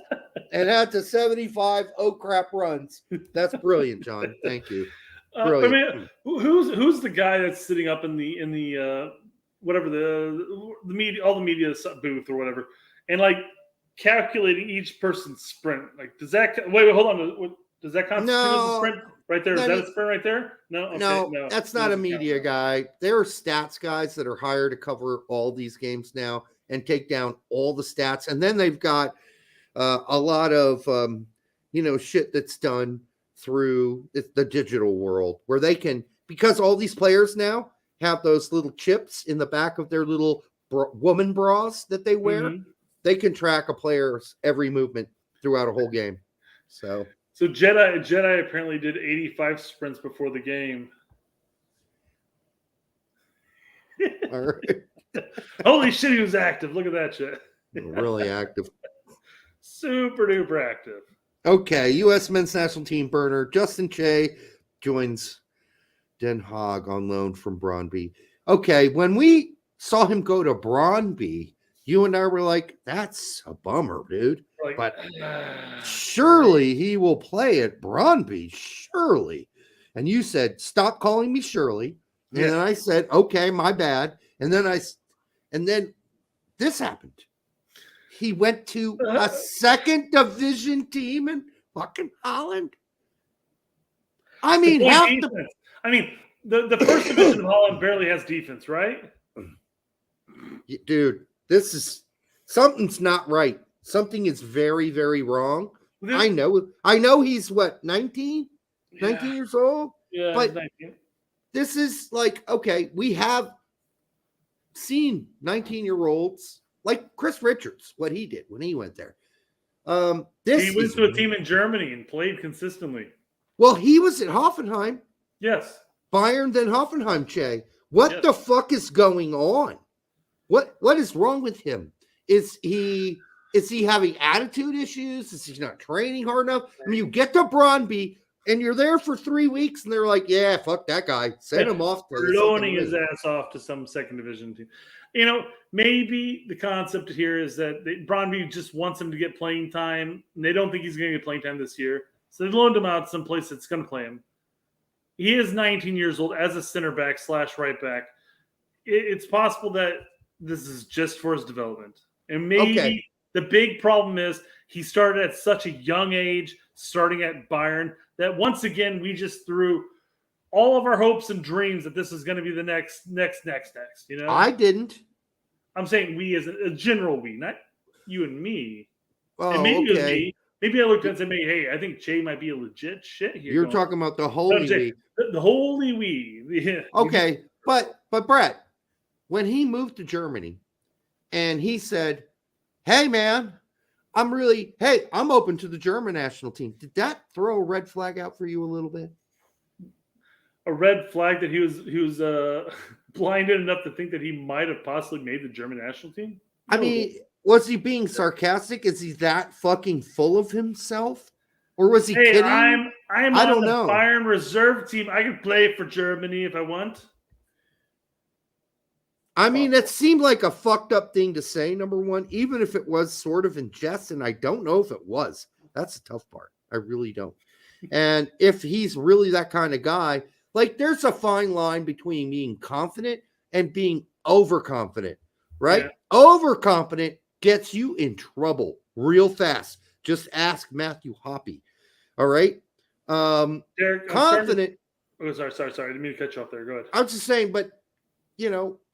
and had to 75 crap runs. That's brilliant, John. Thank you. Brilliant. I mean, who's the guy that's sitting up in the whatever the media, all the media booth or whatever, and like calculating each person's sprint? Like, does that wait? Hold on. Does that constitute as a sprint right there? Is that a sprint right there? No, okay, no, that's not a media guy. There are stats guys that are hired to cover all these games now and take down all the stats, and then they've got a lot of shit that's done through the digital world where they can, because all these players now have those little chips in the back of their little woman bras that they wear. Mm-hmm. They can track a player's every movement throughout a whole game. So Jedi apparently did 85 sprints before the game. All right. Holy shit, he was active. Look at that shit. Really active. Super duper active. Okay, U.S. men's national team burner Justin Che joins Den Haag on loan from Brøndby. Okay, when we saw him go to Brøndby, you and I were like, that's a bummer, dude. But surely he will play at Brøndby, surely. And you said, stop calling me Shirley. And then I said, okay, my bad. And then this happened. He went to a second division team in fucking Holland. I mean, the first division of Holland barely has defense, right? Dude, something's not right. Something is very, very wrong. I know he's what, 19? Yeah. 19 years old? Yeah, but 19. This is like, okay, we have seen 19-year-olds like Chris Richards, what he did when he went there. He went to a team in Germany and played consistently. Well, he was at Hoffenheim. Yes. Bayern, then Hoffenheim, Che. What the fuck is going on? What is wrong with him? Is he having attitude issues? Is he not training hard enough? I mean, you get to Brøndby and you're there for 3 weeks and they're like, yeah, fuck that guy. Send him off. Loaning his ass off to some second division team. You know, maybe the concept here is that Brøndby just wants him to get playing time, and they don't think he's going to get playing time this year. So they loaned him out someplace that's going to play him. He is 19 years old as a center back / right back. It's possible that this is just for his development. And maybe the big problem is he started at such a young age, starting at Bayern, that once again, we just threw all of our hopes and dreams that this is going to be the next. You know, I didn't. I'm saying we as a general we, not you and me. Oh, and maybe it was me. Maybe I looked at it and said, hey, I think Che might be a legit shit here. You're talking about the holy we. The holy we. Yeah. Okay, but Brett, when he moved to Germany and he said, hey, man, I'm open to the German national team. Did that throw a red flag out for you a little bit? A red flag that he was blinded enough to think that he might have possibly made the German national team? No. I mean, was he being sarcastic? Is he that fucking full of himself? Or was he kidding? I don't know. Bayern reserve team. I can play for Germany if I want. I mean, it seemed like a fucked up thing to say, number one, even if it was sort of in jest, and I don't know if it was. That's the tough part. I really don't. And if he's really that kind of guy, like there's a fine line between being confident and being overconfident, right? Yeah. Overconfident gets you in trouble real fast. Just ask Matthew Hoppe. All right. Derek, confident. Sorry. I didn't mean to cut you off there. Go ahead. I was just saying, but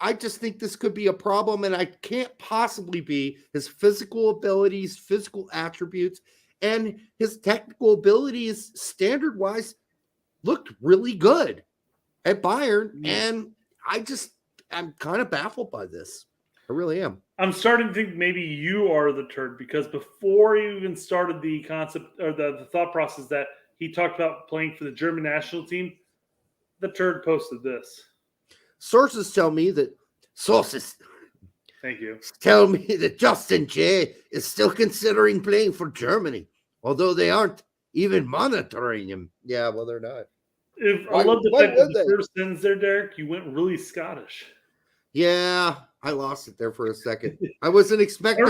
I just think this could be a problem, and I can't possibly be his physical abilities, physical attributes, and his technical abilities standard-wise looked really good at Bayern, and I'm kind of baffled by this. I really am. I'm starting to think maybe you are the turd, because before you even started the concept or the thought process that he talked about playing for the German national team, the turd posted this. Sources tell me that Thank you. tell me that Justin Jay is still considering playing for Germany, although they aren't even monitoring him. Yeah, well, they're not. I love the why fact that would the they? first sentence there, Derek, you went really Scottish. Yeah, I lost it there for a second. I wasn't expecting.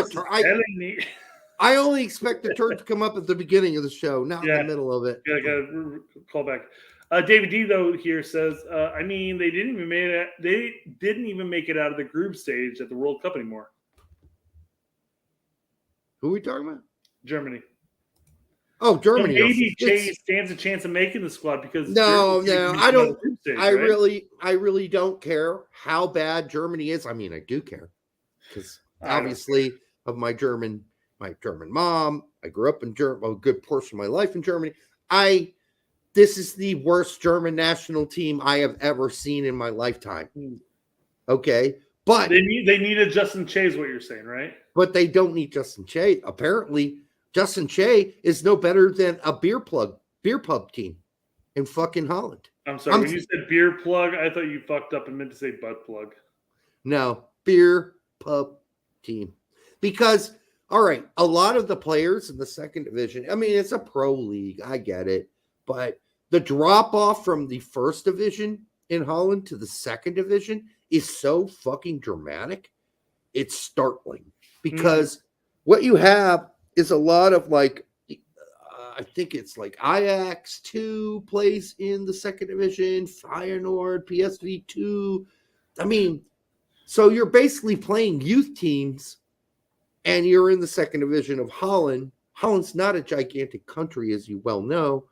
I only expect the turd to come up at the beginning of the show, not in the middle of it. Yeah, I got to call back. David D though here says, I mean, they didn't even make it out of the group stage at the World Cup anymore. Who are we talking about? Germany. Oh, Germany. So maybe Chase stands a chance of making the squad because no, I don't. Stage, I right? really don't care how bad Germany is. I mean, I do care because obviously of my German mom. I grew up in Germany a good portion of my life in Germany. This is the worst German national team I have ever seen in my lifetime. Okay, but they needed Justin Che, is what you're saying, right? But they don't need Justin Che. Apparently, Justin Che is no better than a beer pub team in fucking Holland. I'm sorry. When you said beer plug, I thought you fucked up and meant to say butt plug. No, beer pub team. Because, all right, a lot of the players in the second division, I mean, it's a pro league. I get it. But the drop off from the first division in Holland to the second division is so fucking dramatic. It's startling because what you have is a lot of like, I think it's like Ajax 2 plays in the second division, Feyenoord, PSV 2. I mean, so you're basically playing youth teams and you're in the second division of Holland. Holland's not a gigantic country, as you well know.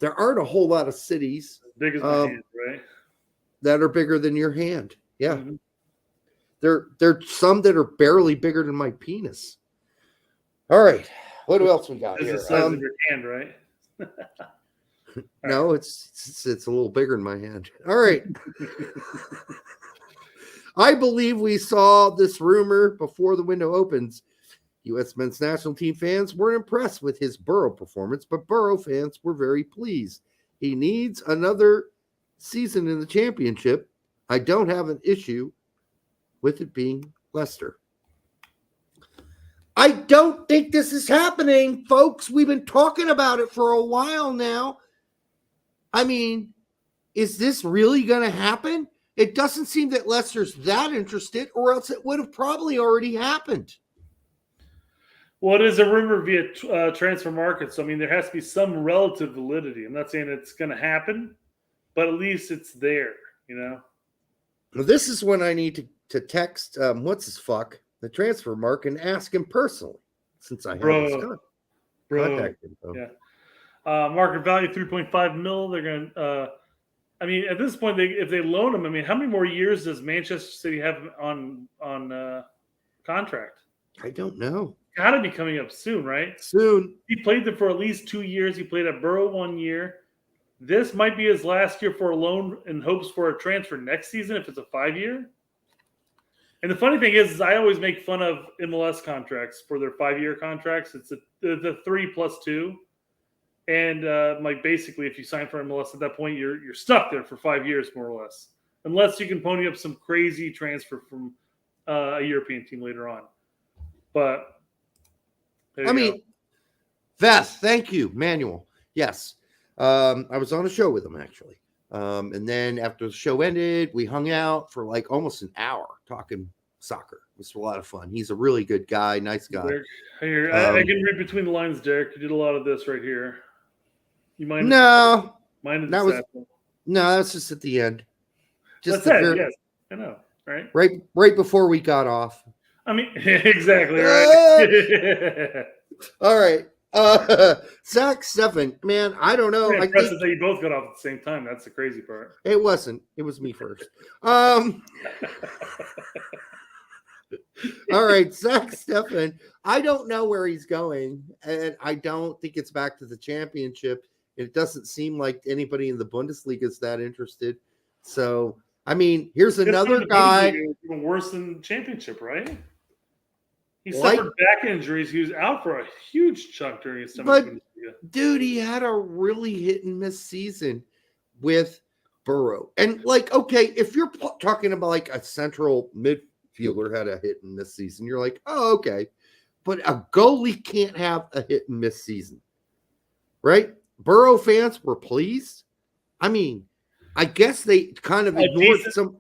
There aren't a whole lot of cities big as my hand, right? that are bigger than your hand. Yeah. Mm-hmm. There's some that are barely bigger than my penis. All right. What else we got here? It's the size of your hand, right? No, it's a little bigger than my hand. All right. I believe we saw this rumor before the window opens. U.S. men's national team fans weren't impressed with his Burrow performance, but Burrow fans were very pleased. He needs another season in the championship. I don't have an issue with it being Leicester. I don't think this is happening, folks. We've been talking about it for a while now. I mean, is this really going to happen? It doesn't seem that Leicester's that interested, or else it would have probably already happened. Well, it is a rumor via transfer market. So, I mean, there has to be some relative validity. I'm not saying it's going to happen, but at least it's there, you know? Well, this is when I need to text, the transfer market and ask him personally, since I have his contact info. Yeah. Market value, 3.5 mil. They're going to, I mean, at this point, if they loan him, I mean, how many more years does Manchester City have on contract? I don't know. Got to be coming up soon, right? Soon. He played there for at least 2 years. He played at Borough 1 year. This might be his last year for a loan in hopes for a transfer next season if it's a 5-year. And the funny thing is I always make fun of MLS contracts for their 5-year contracts. It's the 3+2. And like basically if you sign for MLS at that point, you're stuck there for 5 years more or less. Unless you can pony up some crazy transfer from a European team later on. But I mean, Veth, thank you, Manuel. Yes. I was on a show with him actually. And then after the show ended, we hung out for like almost an hour talking soccer. It was a lot of fun. He's a really good guy, nice guy. Derek, here, I can read between the lines, Derek. You did a lot of this right here. You mind? No. No, that's just at the end. Just yes, I know, right? Right before we got off. I mean, exactly right. All right. Zach Stephan, man, I don't know. I think that you both got off at the same time. That's the crazy part. It wasn't. It was me first. All right, Zach Stephan. I don't know where he's going, and I don't think it's back to the championship. It doesn't seem like anybody in the Bundesliga is that interested. So, I mean, here's another guy. Even worse than championship, right? He suffered back injuries. He was out for a huge chunk during his time. But, dude, he had a really hit and miss season with Burrow. And like, okay, if you're talking about like a central midfielder had a hit and miss season, you're like, oh, okay. But a goalie can't have a hit and miss season, right? Burrow fans were pleased. I mean, I guess they kind of ignored some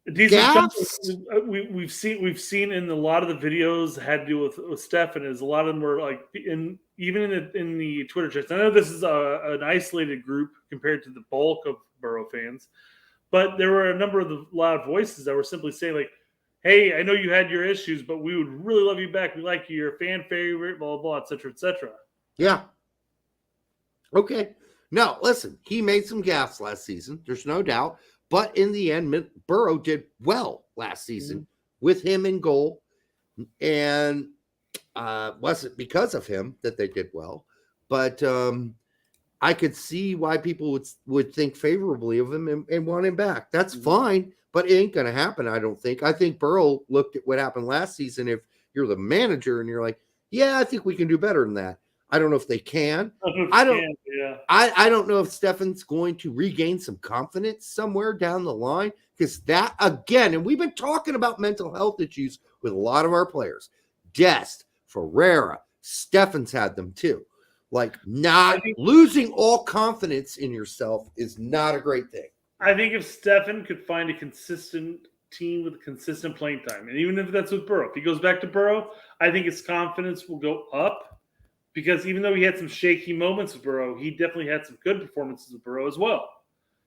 gaffes. We've seen in a lot of the videos had to do with Stefan. Is a lot of them were like in the Twitter chats. I know this is an isolated group compared to the bulk of Burrow fans, but there were a number of the loud voices that were simply saying like, "Hey, I know you had your issues, but we would really love you back. We like you. You're a fan favorite. Blah blah blah, etc. etc." Yeah. Okay. No, listen, he made some gaffes last season. There's no doubt. But in the end, Burrow did well last season with him in goal. And wasn't because of him that they did well. But I could see why people would think favorably of him and want him back. That's fine, but it ain't going to happen, I don't think. I think Burrow looked at what happened last season. If you're the manager and you're like, yeah, I think we can do better than that. I don't know if they can. I don't know if Stefan's going to regain some confidence somewhere down the line, because that, again, and we've been talking about mental health issues with a lot of our players. Dest, Ferreira, Stefan's had them too. Like, not losing all confidence in yourself is not a great thing. I think if Stefan could find a consistent team with consistent playing time, and even if that's with Burrow, if he goes back to Burrow, I think his confidence will go up. Because even though he had some shaky moments with Burrow, he definitely had some good performances with Burrow as well.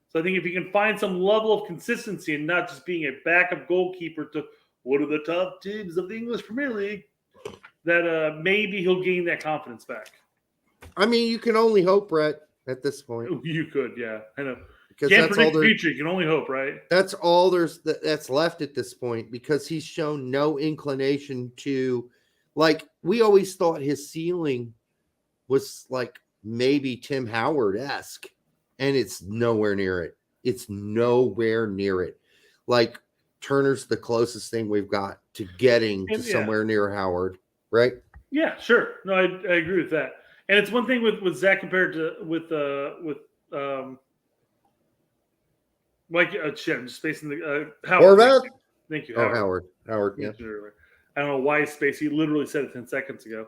So I think if he can find some level of consistency and not just being a backup goalkeeper to one of the top teams of the English Premier League, that maybe he'll gain that confidence back. I mean, you can only hope, Brett, at this point. You could, yeah. I know. Because Can't that's predict all the future. You can only hope, right? That's all that's left at this point, because he's shown no inclination to, like, we always thought his ceiling was like maybe Tim Howard-esque, and it's nowhere near it. It's nowhere near it. Like, Turner's the closest thing we've got to getting to somewhere near Howard, right? Yeah, sure. No, I agree with that. And it's one thing with Zach compared to with like I'm just spacing the Howard. Thank you, Howard. Howard, yeah. I don't know why he spaced. He literally said it 10 seconds ago.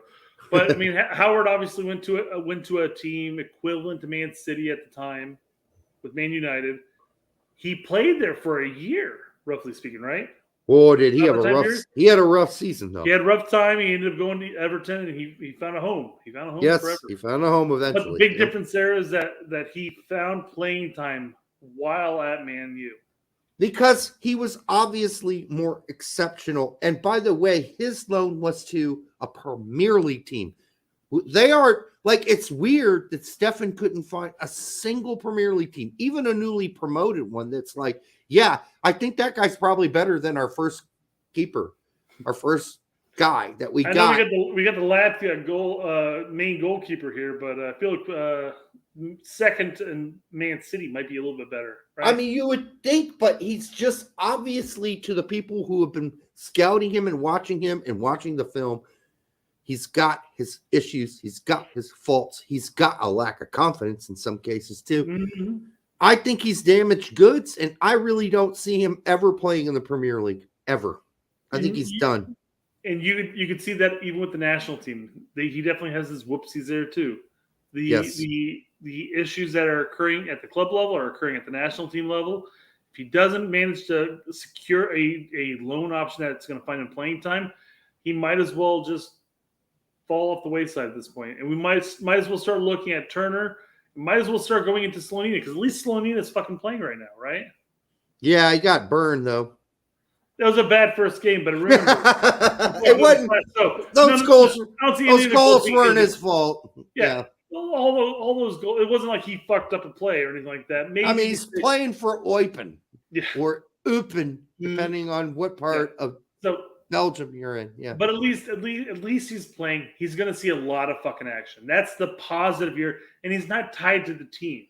But I mean, Howard obviously went to a team equivalent to Man City at the time with Man United. He played there for a year, roughly speaking, right? Oh, did he have a rough? He had a rough season though. He had a rough time. He ended up going to Everton, and he found a home. He found a home. Yes, forever. he found a home eventually. But the big difference there is that he found playing time while at Man U. Because he was obviously more exceptional. And by the way, his loan was to a Premier League team. They are, like, it's weird that Stefan couldn't find a single Premier League team, even a newly promoted one that's like, yeah, I think that guy's probably better than our first keeper, our first guy that we got. We got the Latvia main goalkeeper here, but I feel like second and Man City might be a little bit better. Right? I mean, you would think, but he's just obviously, to the people who have been scouting him and watching the film, he's got his issues. He's got his faults. He's got a lack of confidence in some cases too. Mm-hmm. I think he's damaged goods, and I really don't see him ever playing in the Premier League ever. I think he's done. And you could see that even with the national team, he definitely has his whoopsies there too. The issues that are occurring at the club level are occurring at the national team level. If he doesn't manage to secure a loan option that's going to find him playing time, he might as well just fall off the wayside at this point. And we might as well start looking at Turner. We might as well start going into Slonina, because at least Slonina is fucking playing right now, right? Yeah, he got burned though. That was a bad first game, but remember, it wasn't. Those goals weren't his fault. Yeah. All those goals. It wasn't like he fucked up a play or anything like that. Maybe I mean, he's playing for Eupen or Eupen, depending on what part of Belgium you're in. Yeah, but at least he's playing. He's going to see a lot of fucking action. That's the positive here, and he's not tied to the team.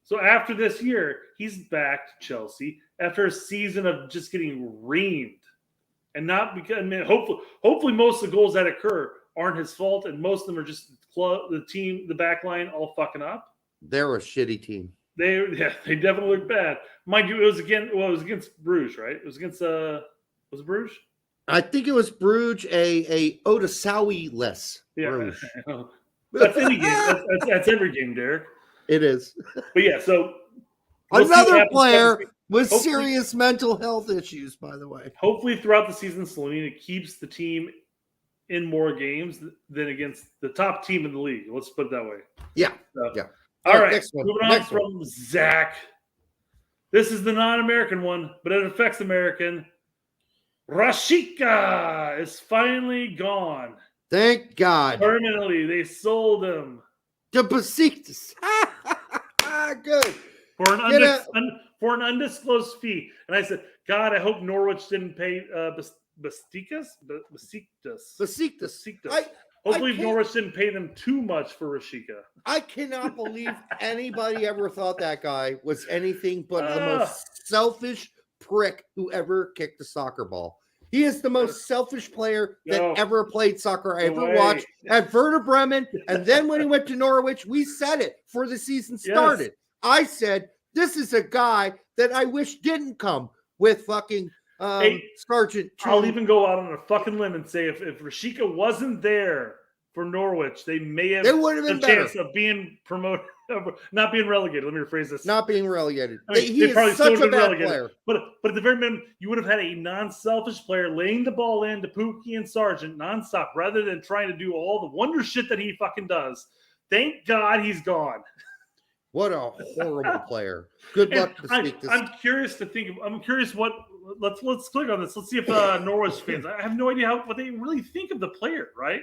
So after this year, he's back to Chelsea after a season of just getting reamed, and not because, I mean, hopefully most of the goals that occur aren't his fault, and most of them are just the team, the back line, all fucking up. They're a shitty team. They definitely look bad. Mind you, it was against Bruges, right? It was against was it Bruges? I think it was Bruges, a Otasawi-less Yeah. Bruges. That's any game. That's every game, Derek. It is. But yeah, so we'll see what Another happens player throughout with Hopefully- serious mental health issues, by the way. hopefully throughout the season, Slovenia keeps the team in more games than against the top team in the league. Let's put it that way. Yeah. So, Yeah. All right. next one. Moving on Next from Zach. This is the non-American one, but it affects American. Rashica is finally gone. Thank God. Permanently, they sold him To Besiktas. Good. for an undisclosed fee. And I said, God, I hope Norwich didn't pay Besiktas. Hopefully, can't- Norwich didn't pay them too much for Rashica. I cannot believe anybody ever thought that guy was anything but the most selfish prick who ever kicked a soccer ball. He is the most selfish player that No. ever played soccer I ever way. watched at Werder Bremen. And then when he went to Norwich, we said it before the season started. I said, this is a guy that I wish didn't come with fucking Sergeant. I'll even go out on a fucking limb and say if Rashica wasn't there for Norwich, they may have They would have been a better. chance of being promoted, not being relegated. Let me rephrase this. Not being relegated. I mean, He they is probably still such would a have been bad relegated. player. But at the very minimum, you would have had a non-selfish player laying the ball in to Pookie and Sargent nonstop rather than trying to do all the wonder shit that he fucking does. Thank God he's gone. What a horrible player. Good luck to speak this. I'm curious to think. I'm curious what. Let's click on this. Let's see if Norwich fans. I have no idea what they really think of the player. Right?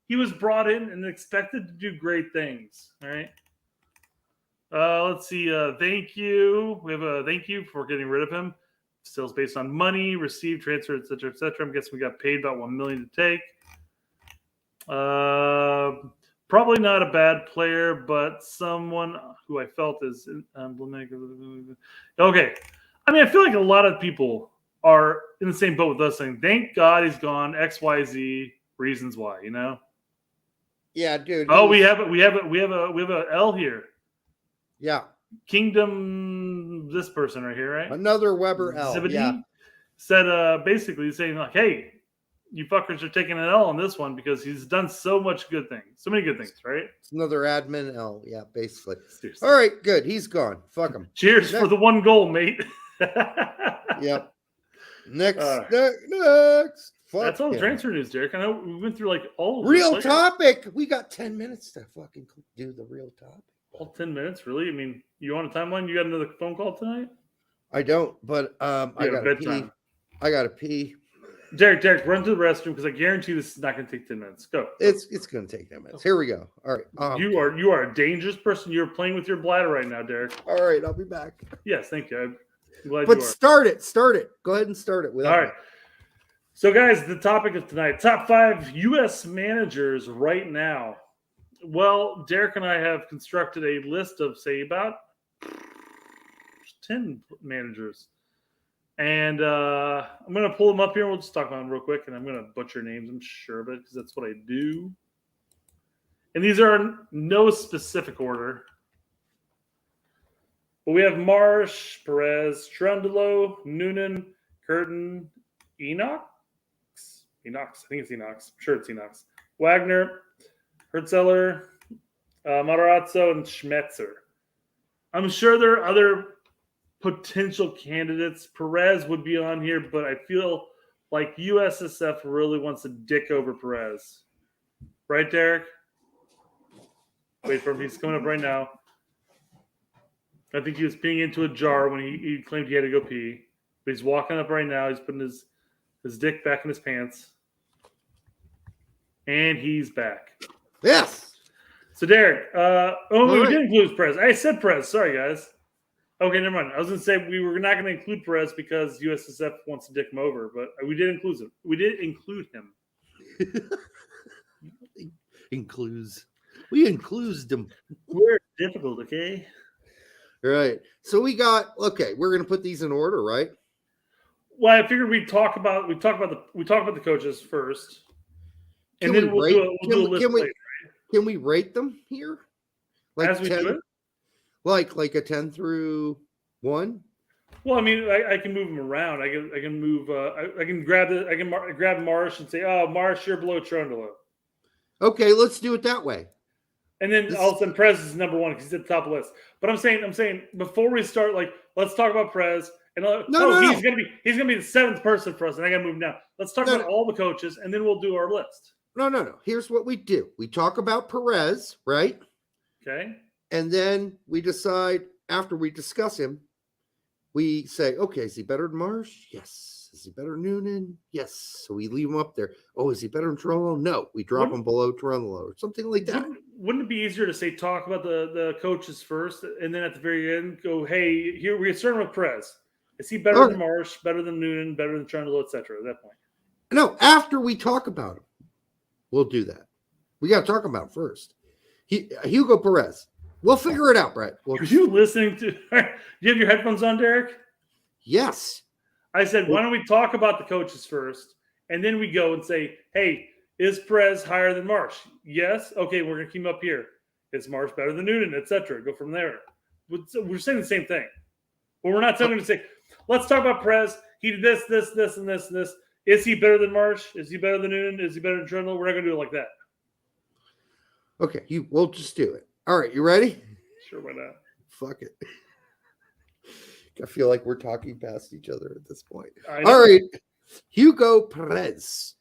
He was brought in and expected to do great things. All right. Let's see. Thank you. We have a thank you for getting rid of him. Sales based on money, received, transfer, etc., etc. I'm guessing we got paid about $1 million to take. Probably not a bad player, but someone who I felt is emblematic. Okay. I mean, I feel like a lot of people are in the same boat with us saying, thank God he's gone, XYZ, reasons why, you know? Yeah, dude. Oh, we have a L here. Yeah. Kingdom, this person right here, right? Another Weber L. Zebedee Yeah. said basically saying like, hey, you fuckers are taking an L on this one because he's done so many good things, right? It's another admin L. Yeah, basically. Seriously. All right, good. He's gone. Fuck him. Cheers for the one goal, mate. Yep. Next. Fuck Fuck That's all the him. transfer news, Derek. I know we went through like all of the Real players. topic. We got 10 minutes to fucking do the real topic. All 10 minutes, really? I mean, you on a timeline? You got another phone call tonight? I don't, but I Yeah, got to bedtime. pee. I got to pee. Derek, run to the restroom because I guarantee this is not going to take 10 minutes. Go. It's going to take 10 minutes. Here we go. All right. You are a dangerous person. You're playing with your bladder right now, Derek. All right. I'll be back. Yes, thank you. I'm glad But you are. start it. Go ahead and start it. All right. So, guys, the topic of tonight, top 5 U.S. managers right now. Well, Derek and I have constructed a list of, say, about 10 managers. And I'm going to pull them up here. We'll just talk about them real quick. And I'm going to butcher names, I'm sure of it, because that's what I do. And these are in no specific order. But we have Marsh, Perez, Trundolo, Noonan, Curtin, Enox. I think it's Enox. I'm sure it's Enox. Wagner, Hürzeler, Matarazzo, and Schmetzer. I'm sure there are other potential candidates. Perez would be on here, but I feel like USSF really wants to dick over Perez. Right, Derek? Wait for him. He's coming up right now. I think he was peeing into a jar when he claimed he had to go pee. But he's walking up right now. He's putting his dick back in his pants. And he's back. Yes. So, Derek, we right. did include Perez. I said Perez. Sorry, guys. Okay, never mind. I was going to say we were not going to include Perez because USSF wants to dick him over, but we did include him. We did include him. We includes them. We're difficult, okay? Right. So we're going to put these in order, right? Well, I figured we'd talk about the coaches first, and then we'll do a list later. Can we rate them here? As we 10? do it? Like a 10 through 1? Well, I mean, I can move them around. I can move. I can grab grab Marsh and say, "Oh, Marsh, you're below Trundle." Okay, let's do it that way. And then all of a sudden, Perez is number 1 because he's at the top of the list. But I'm saying before we start, like, let's talk about Perez. And he's gonna be the 7th person for us, and I gotta move down. Let's talk about all the coaches, and then we'll do our list. No. Here's what we do: we talk about Perez, right? Okay. And then we decide after we discuss him. We say, okay, is he better than Marsh? Yes. Is he better than Noonan? Yes. So we leave him up there. Oh, is he better than Trello? No. We drop him below Trello or something like that. Wouldn't it be easier to say talk about the coaches first, and then at the very end go, hey, here we're starting with Perez. Is he better than Marsh, better than Noonan, better than Trundle, etc. At that point? No, after we talk about him, we'll do that. We got to talk about him first. Hugo Perez. We'll figure it out, Brett. Are you listening to? Do you have your headphones on, Derek? Yes. I said, why don't we talk about the coaches first, and then we go and say, hey, is Perez higher than Marsh? Yes. Okay, we're gonna keep him up here. Is Marsh better than Noonan, etc. Go from there. We're saying the same thing. Well, we're not going to say, let's talk about Perez. He did this, and this. Is he better than Marsh? Is he better than Noonan? Is he better than Trundle? We're not going to do it like that. Okay, we'll just do it. All right, you ready? Sure, why not? Fuck it. I feel like we're talking past each other at this point. All right, Hugo Perez.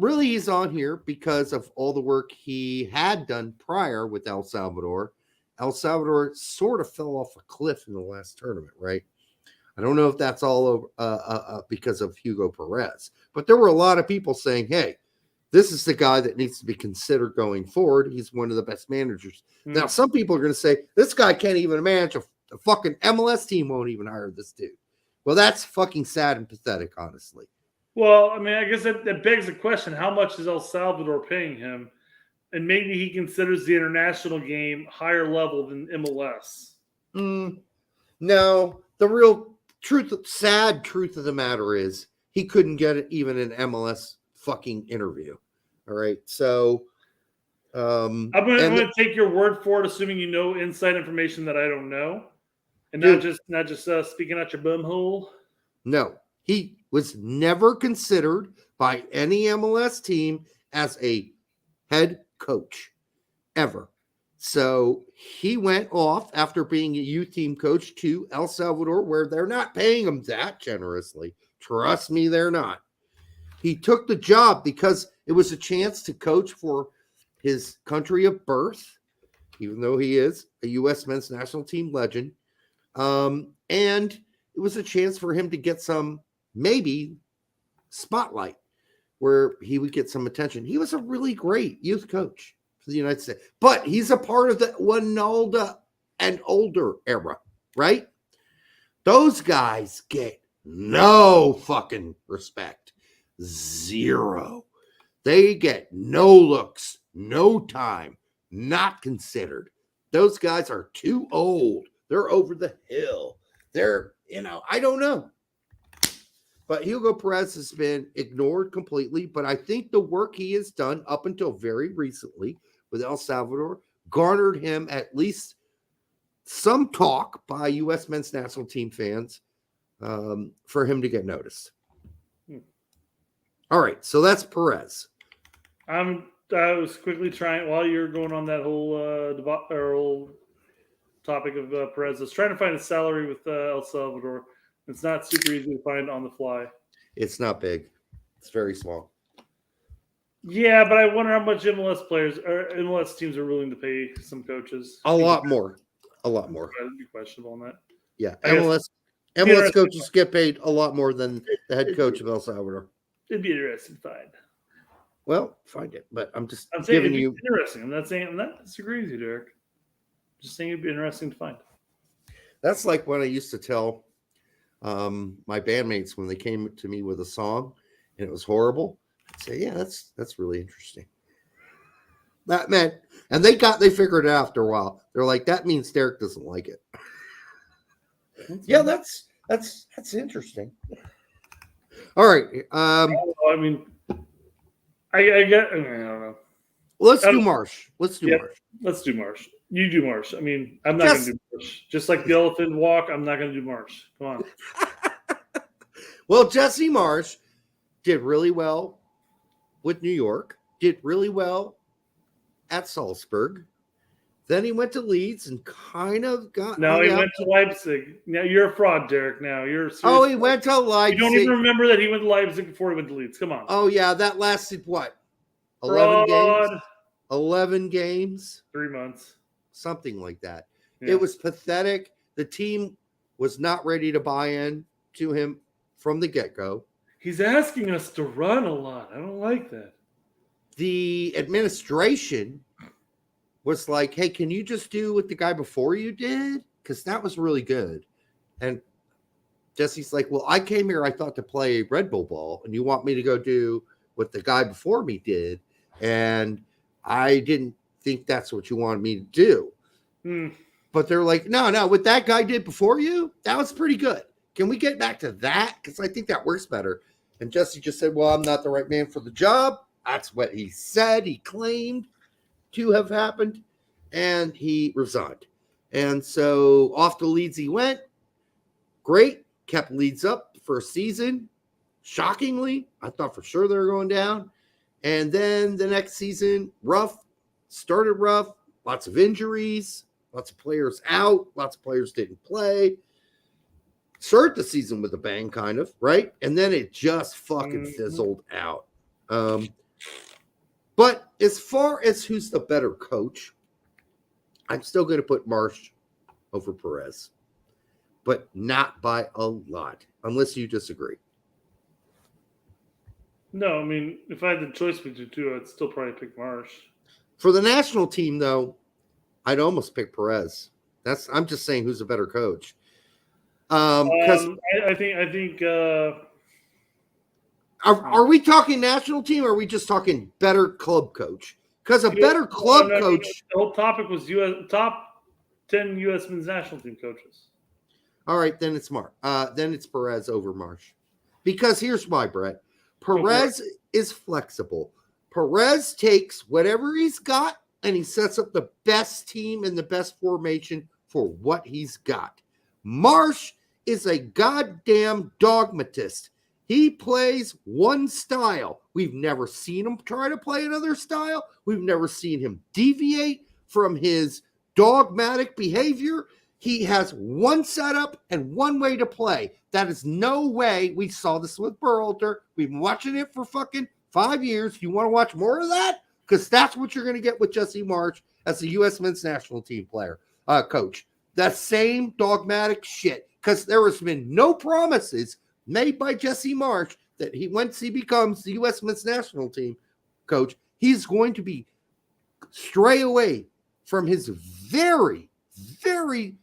Really, he's on here because of all the work he had done prior with El Salvador. El Salvador sort of fell off a cliff in the last tournament, right? I don't know if that's all over because of Hugo Perez, but there were a lot of people saying, hey, this is the guy that needs to be considered going forward. He's one of the best managers. Now, some people are going to say, this guy can't even manage a fucking MLS team, won't even hire this dude. Well, that's fucking sad and pathetic, honestly. Well, I mean, I guess that begs the question, how much is El Salvador paying him? And maybe he considers the international game higher level than MLS. No, the real sad truth of the matter is he couldn't get even an MLS fucking interview. All right. So I'm going to take your word for it, assuming you know inside information that I don't know. And not just speaking out your bum hole. No, he was never considered by any MLS team as a head coach ever. So he went off after being a youth team coach to El Salvador, where they're not paying him that generously. Trust me, they're not. He took the job because it was a chance to coach for his country of birth, even though he is a U.S. men's national team legend. And it was a chance for him to get some, maybe, spotlight where he would get some attention. He was a really great youth coach for the United States, but he's a part of the Winalda and older era, right? Those guys get no fucking respect. Zero. They get no looks, no time, not considered. Those guys are too old. They're over the hill. They're, I don't know. But Hugo Perez has been ignored completely. But I think the work he has done up until very recently with El Salvador garnered him at least some talk by U.S. men's national team fans for him to get noticed. All right, so that's Perez. I was quickly trying, while you're going on that whole topic of Perez, I was trying to find a salary with El Salvador. It's not super easy to find on the fly. It's not big. It's very small. Yeah, but I wonder how much MLS teams are willing to pay some coaches. A lot more. That'd be questionable on that. Yeah, MLS coaches get paid a lot more than the head coach of El Salvador. It'd be interesting to find. Well, find it, but I'm saying giving you interesting. I'm not disagreeing with you, Derek. I'm just saying it'd be interesting to find. That's like what I used to tell my bandmates when they came to me with a song and it was horrible. I'd say, yeah, that's really interesting. That meant, and they figured it out after a while. They're like, that means Derek doesn't like it. Yeah, that's interesting. All right. I don't know. Let's do Marsh. Let's do Marsh. You do Marsh. I mean, I'm not going to do Marsh. Just like the elephant walk, I'm not going to do Marsh. Come on. Well, Jesse Marsh did really well with New York, did really well at Salzburg. Then he went to Leeds and kind of got. No, he went to Leipzig. Now you're a fraud, Derek. Now you're. Oh, he went to Leipzig. You don't even remember that he went to Leipzig before he went to Leeds. Come on. Oh yeah, that lasted what? 11 games. 11 games. 3 months. Something like that. Yeah. It was pathetic. The team was not ready to buy in to him from the get-go. He's asking us to run a lot. I don't like that. The administration was like, hey, can you just do what the guy before you did? Because that was really good. And Jesse's like, well, I came here, I thought, to play Red Bull ball, and you want me to go do what the guy before me did. And I didn't think that's what you wanted me to do. But they're like, no, what that guy did before you, that was pretty good. Can we get back to that? Because I think that works better. And Jesse just said, well, I'm not the right man for the job. That's what he said. He claimed to have happened. And he resigned. And so off to Leeds he went. Great. Kept Leeds up for a season. Shockingly, I thought for sure they were going down. And then the next season, started rough, lots of injuries, lots of players out, lots of players didn't play. Started the season with a bang, kind of, right? And then it just fucking fizzled out. But as far as who's the better coach, I'm still going to put Marsh over Perez, but not by a lot, unless you disagree. No, I mean, if I had the choice between the two, I'd still probably pick Marsh. For the national team, though, I'd almost pick Perez. I'm just saying who's a better coach. Because I think. Are we talking national team, or are we just talking better club coach? Because a better club coach. The whole topic was top 10 U.S. men's national team coaches. All right, then it's then it's Perez over Marsh. Because here's why, Brett. Perez is flexible. Perez takes whatever he's got and he sets up the best team and the best formation for what he's got. Marsh is a goddamn dogmatist. He plays one style. We've never seen him try to play another style. We've never seen him deviate from his dogmatic behavior. He has one setup and one way to play. That is no way. We saw this with Berhalter. We've been watching it for fucking 5 years. You want to watch more of that? Because that's what you're going to get with Jesse Marsh as a U.S. men's national team coach. That same dogmatic shit. Because there has been no promises made by Jesse Marsh that once he becomes the U.S. men's national team coach, he's going to be stray away from his very, very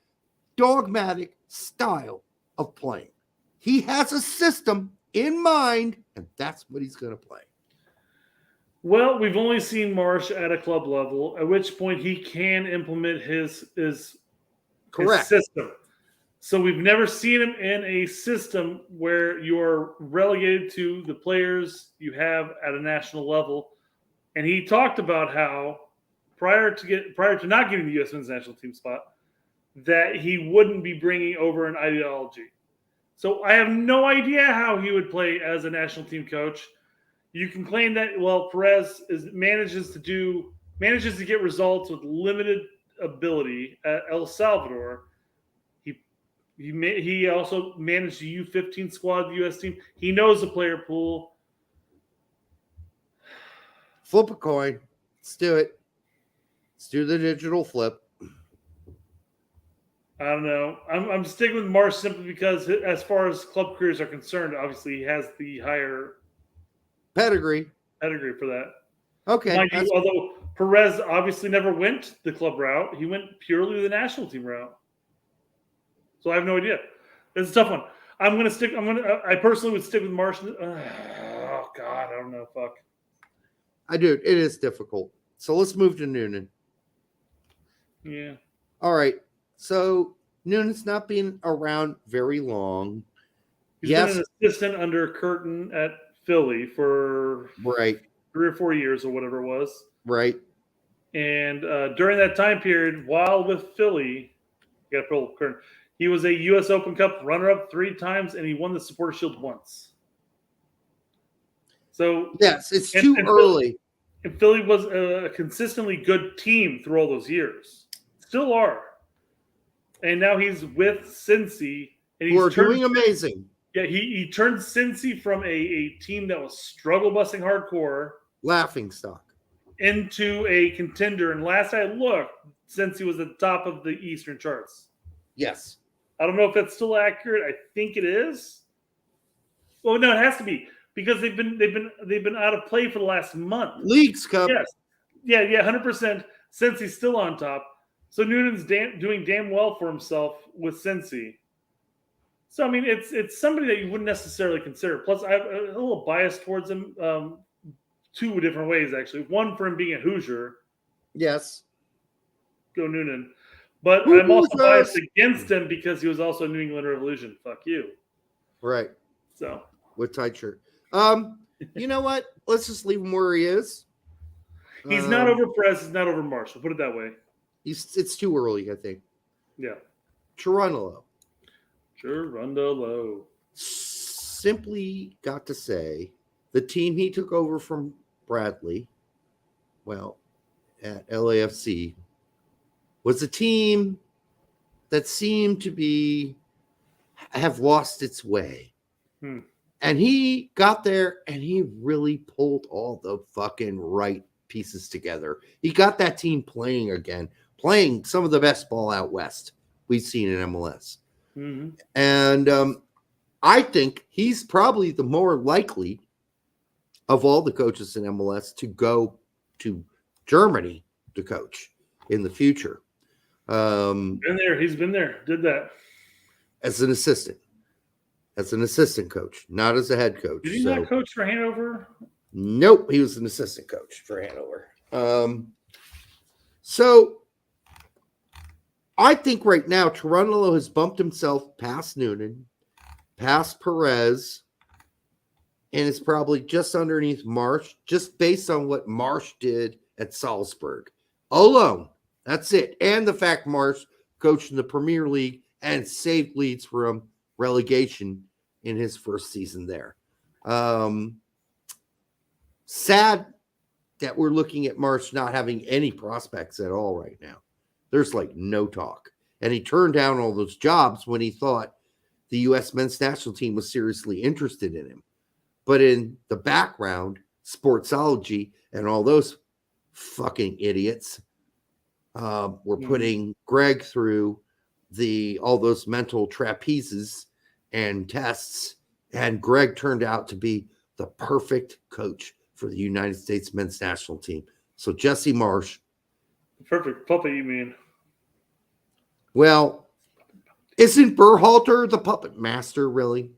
dogmatic style of playing. He has a system in mind, and that's what he's going to play. Well, we've only seen Marsh at a club level, at which point he can implement his system. So we've never seen him in a system where you're relegated to the players you have at a national level. And he talked about how prior to not getting the U.S. men's national team spot, that he wouldn't be bringing over an ideology. So I have no idea how he would play as a national team coach. You can claim that, well, Perez manages to get results with limited ability at El Salvador. He also managed the U15 squad of the U.S. team. He knows the player pool. Flip a coin. Let's do it. Let's do the digital flip. I don't know. I'm sticking with Marsh simply because as far as club careers are concerned, obviously he has the higher pedigree for that. Okay. Although Perez obviously never went the club route. He went purely the national team route. So I have no idea. It's a tough one. I personally would stick with Marsh. Oh God, I don't know. Fuck. I do. It is difficult. So let's move to Noonan. Yeah. All right. So Noonan's not been around very long. He's been an assistant under Curtin at Philly for 3 or 4 years or whatever it was. Right. And during that time period, while with Philly, he was a U.S. Open Cup runner-up 3 times, and he won the Supporter Shield once. So yes, it's too early. And Philly was a consistently good team through all those years. Still are. And now he's with Cincy. And Who are doing amazing. Yeah, he turned Cincy from a team that was struggle-busting hardcore. Laughing stock. Into a contender. And last I looked, Cincy was at the top of the Eastern charts. Yes. I don't know if that's still accurate. I think it is. Well, no, it has to be. Because they've been out of play for the last month. Leagues Cup. Yes. Yeah, 100%. Cincy's still on top. So Noonan's doing damn well for himself with Cincy. So, I mean, it's somebody that you wouldn't necessarily consider. Plus, I have a little bias towards him 2 different ways, actually. One, for him being a Hoosier. Yes. Go Noonan. But I'm also biased against him because he was also a New England Revolution. Fuck you. Right. So. With tight shirt. You know what? Let's just leave him where he is. He's not over Perez. He's not over Marshall. Put it that way. It's too early, I think. Yeah. Cherundolo. Simply got to say, the team he took over from Bradley, well, at LAFC, was a team that seemed to have lost its way. And he got there and he really pulled all the fucking right pieces together. He got that team playing again, playing some of the best ball out west we've seen in MLS. Mm-hmm. And I think he's probably the more likely of all the coaches in MLS to go to Germany to coach in the future. He's been there, did that. As an assistant coach, not as a head coach. Did he not coach for Hanover? Nope, he was an assistant coach for Hanover. So I think right now Cherundolo has bumped himself past Noonan, past Perez, and is probably just underneath Marsh, just based on what Marsh did at Salzburg. Alone, that's it. And the fact Marsh coached in the Premier League and saved Leeds from relegation in his first season there. Sad that we're looking at Marsh not having any prospects at all right now. There's like no talk. And he turned down all those jobs when he thought the U.S. men's national team was seriously interested in him. But in the background, Sportsology and all those fucking idiots were putting Greg through all those mental trapezes and tests. And Greg turned out to be the perfect coach for the United States men's national team. So Jesse Marsh. Perfect puppet, you mean? Well, isn't Berhalter the puppet master, really?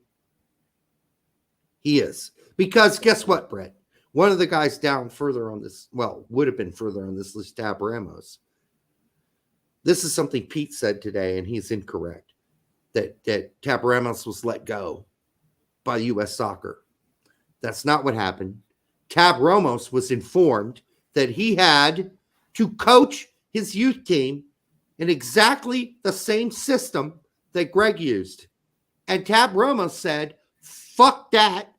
He is. Because guess what, Brett? One of the guys down further on this, well, would have been further on this list, Tab Ramos. This is something Pete said today, and he's incorrect. That Tab Ramos was let go by U.S. Soccer. That's not what happened. Tab Ramos was informed that he had to coach his youth team in exactly the same system that Greg used. And Tab Ramos said, fuck that.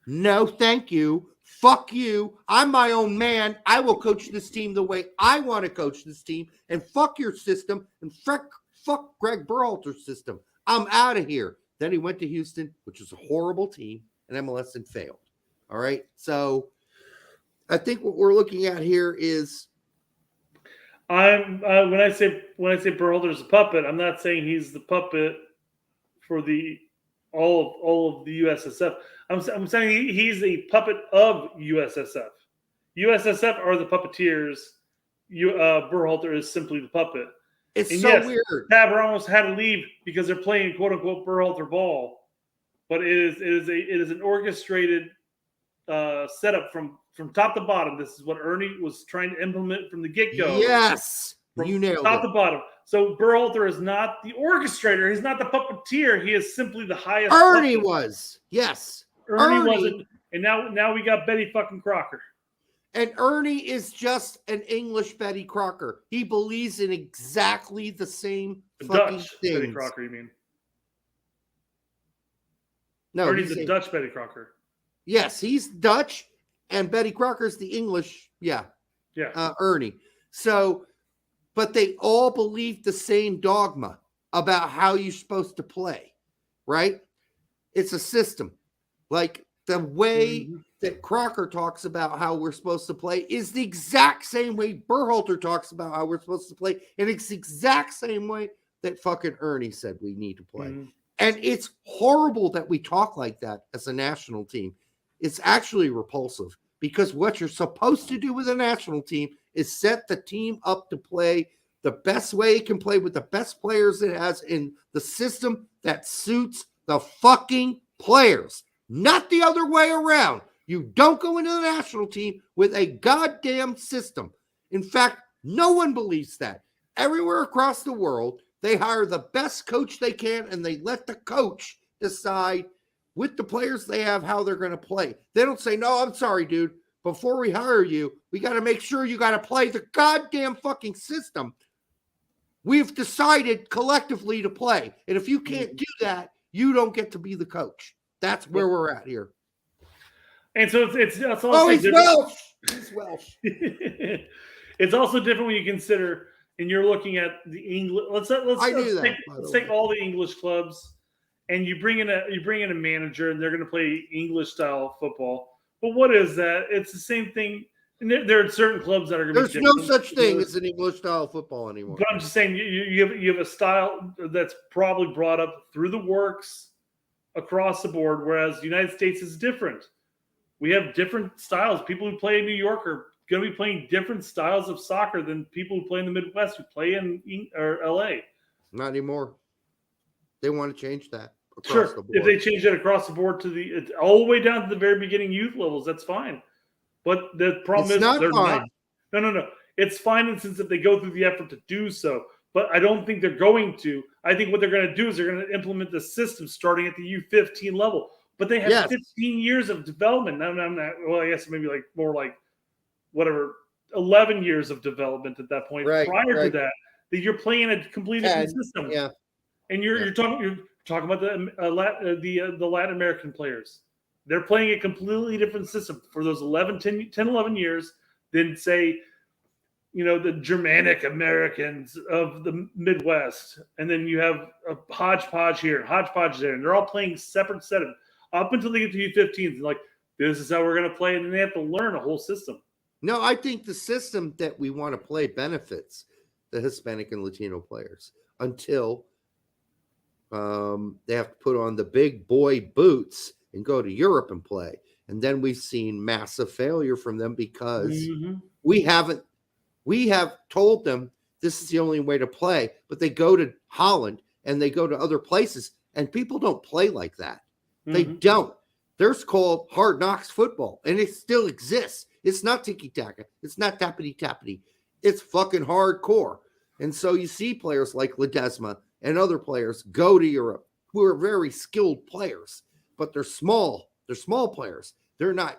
No, thank you. Fuck you. I'm my own man. I will coach this team the way I want to coach this team. And fuck your system. And fuck Greg Berhalter's system. I'm out of here. Then he went to Houston, which was a horrible team, and MLS and failed. All right. So I think what we're looking at here is when I say Berhalter's a puppet, I'm not saying he's the puppet for all of the USSF. I'm saying he's a puppet of USSF. USSF are the puppeteers. Berhalter is simply the puppet. It's and so yes, weird. Tab Ramos had to leave because they're playing quote unquote Berhalter ball, but it is an orchestrated setup from top to bottom. This is what Ernie was trying to implement from the get-go. Yes, you nailed top it. to bottom. So Berhalter is not the orchestrator. He's not the puppeteer. He is simply the highest. Ernie puppet. was. Yes. Ernie wasn't. And now we got Betty fucking Crocker. And Ernie is just an English Betty Crocker. He believes in exactly the same fucking Dutch things. Betty Crocker, you mean? No, Ernie's he's a Dutch Betty Crocker. Yes, he's Dutch, and Betty Crocker's the English. Yeah, Ernie. So, but they all believe the same dogma about how you're supposed to play, right? It's a system. Like the way that Crocker talks about how we're supposed to play is the exact same way Berhalter talks about how we're supposed to play, and it's the exact same way that fucking Ernie said we need to play. And it's horrible that we talk like that as a national team. It's actually repulsive because what you're supposed to do with a national team is set the team up to play the best way it can play with the best players it has in the system that suits the fucking players, not the other way around. You don't go into the national team with a goddamn system. In fact, no one believes that. Everywhere across the world, they hire the best coach they can, and they let the coach decide with the players they have how they're going to play. They don't say, no, I'm sorry, dude. Before we hire you, we got to make sure you got to play the goddamn fucking system we've decided collectively to play. And if you can't do that, you don't get to be the coach. That's where we're at here. And so it's also oh, he's Welsh. He's Welsh. It's also different when you consider, and you're looking at the English. Let's take all the English clubs, and you bring in a manager, and they're going to play English style football. But what is that? It's the same thing. And there are certain clubs that are going to be different. There's no such thing as an English style football anymore. But I'm just saying you have a style that's probably brought up through the works across the board, whereas the United States is different. We have different styles. People who play in New York are going to be playing different styles of soccer than people who play in the Midwest who play in LA. Not anymore. They want to change that. Sure. If they change that across the board to all the way down to the very beginning youth levels, that's fine. But the problem is they're not. No. It's fine in the sense that they go through the effort to do so. But I don't think they're going to. I think what they're going to do is they're going to implement the system starting at the U15 level. But they have 15 years of development. Well, I guess maybe like more like 11 years of development at that point. Prior to that you're playing a completely different system. Yeah. And you're talking about the Latin American players. They're playing a completely different system for those 11 years than, say, the Germanic Americans of the Midwest. And then you have a hodgepodge here, hodgepodge there. And they're all playing separate set of up until they get to U15s. Like, this is how we're going to play. And then they have to learn a whole system. No, I think the system that we want to play benefits the Hispanic and Latino players until they have to put on the big boy boots and go to Europe and play. And then we've seen massive failure from them because we have told them this is the only way to play, but they go to Holland and they go to other places and people don't play like that. They don't. There's called hard knocks football and it still exists. It's not tiki-taka. It's not tappity-tappity. It's fucking hardcore. And so you see players like Ledesma and other players go to Europe who are very skilled players, but they're small. They're small players. They're not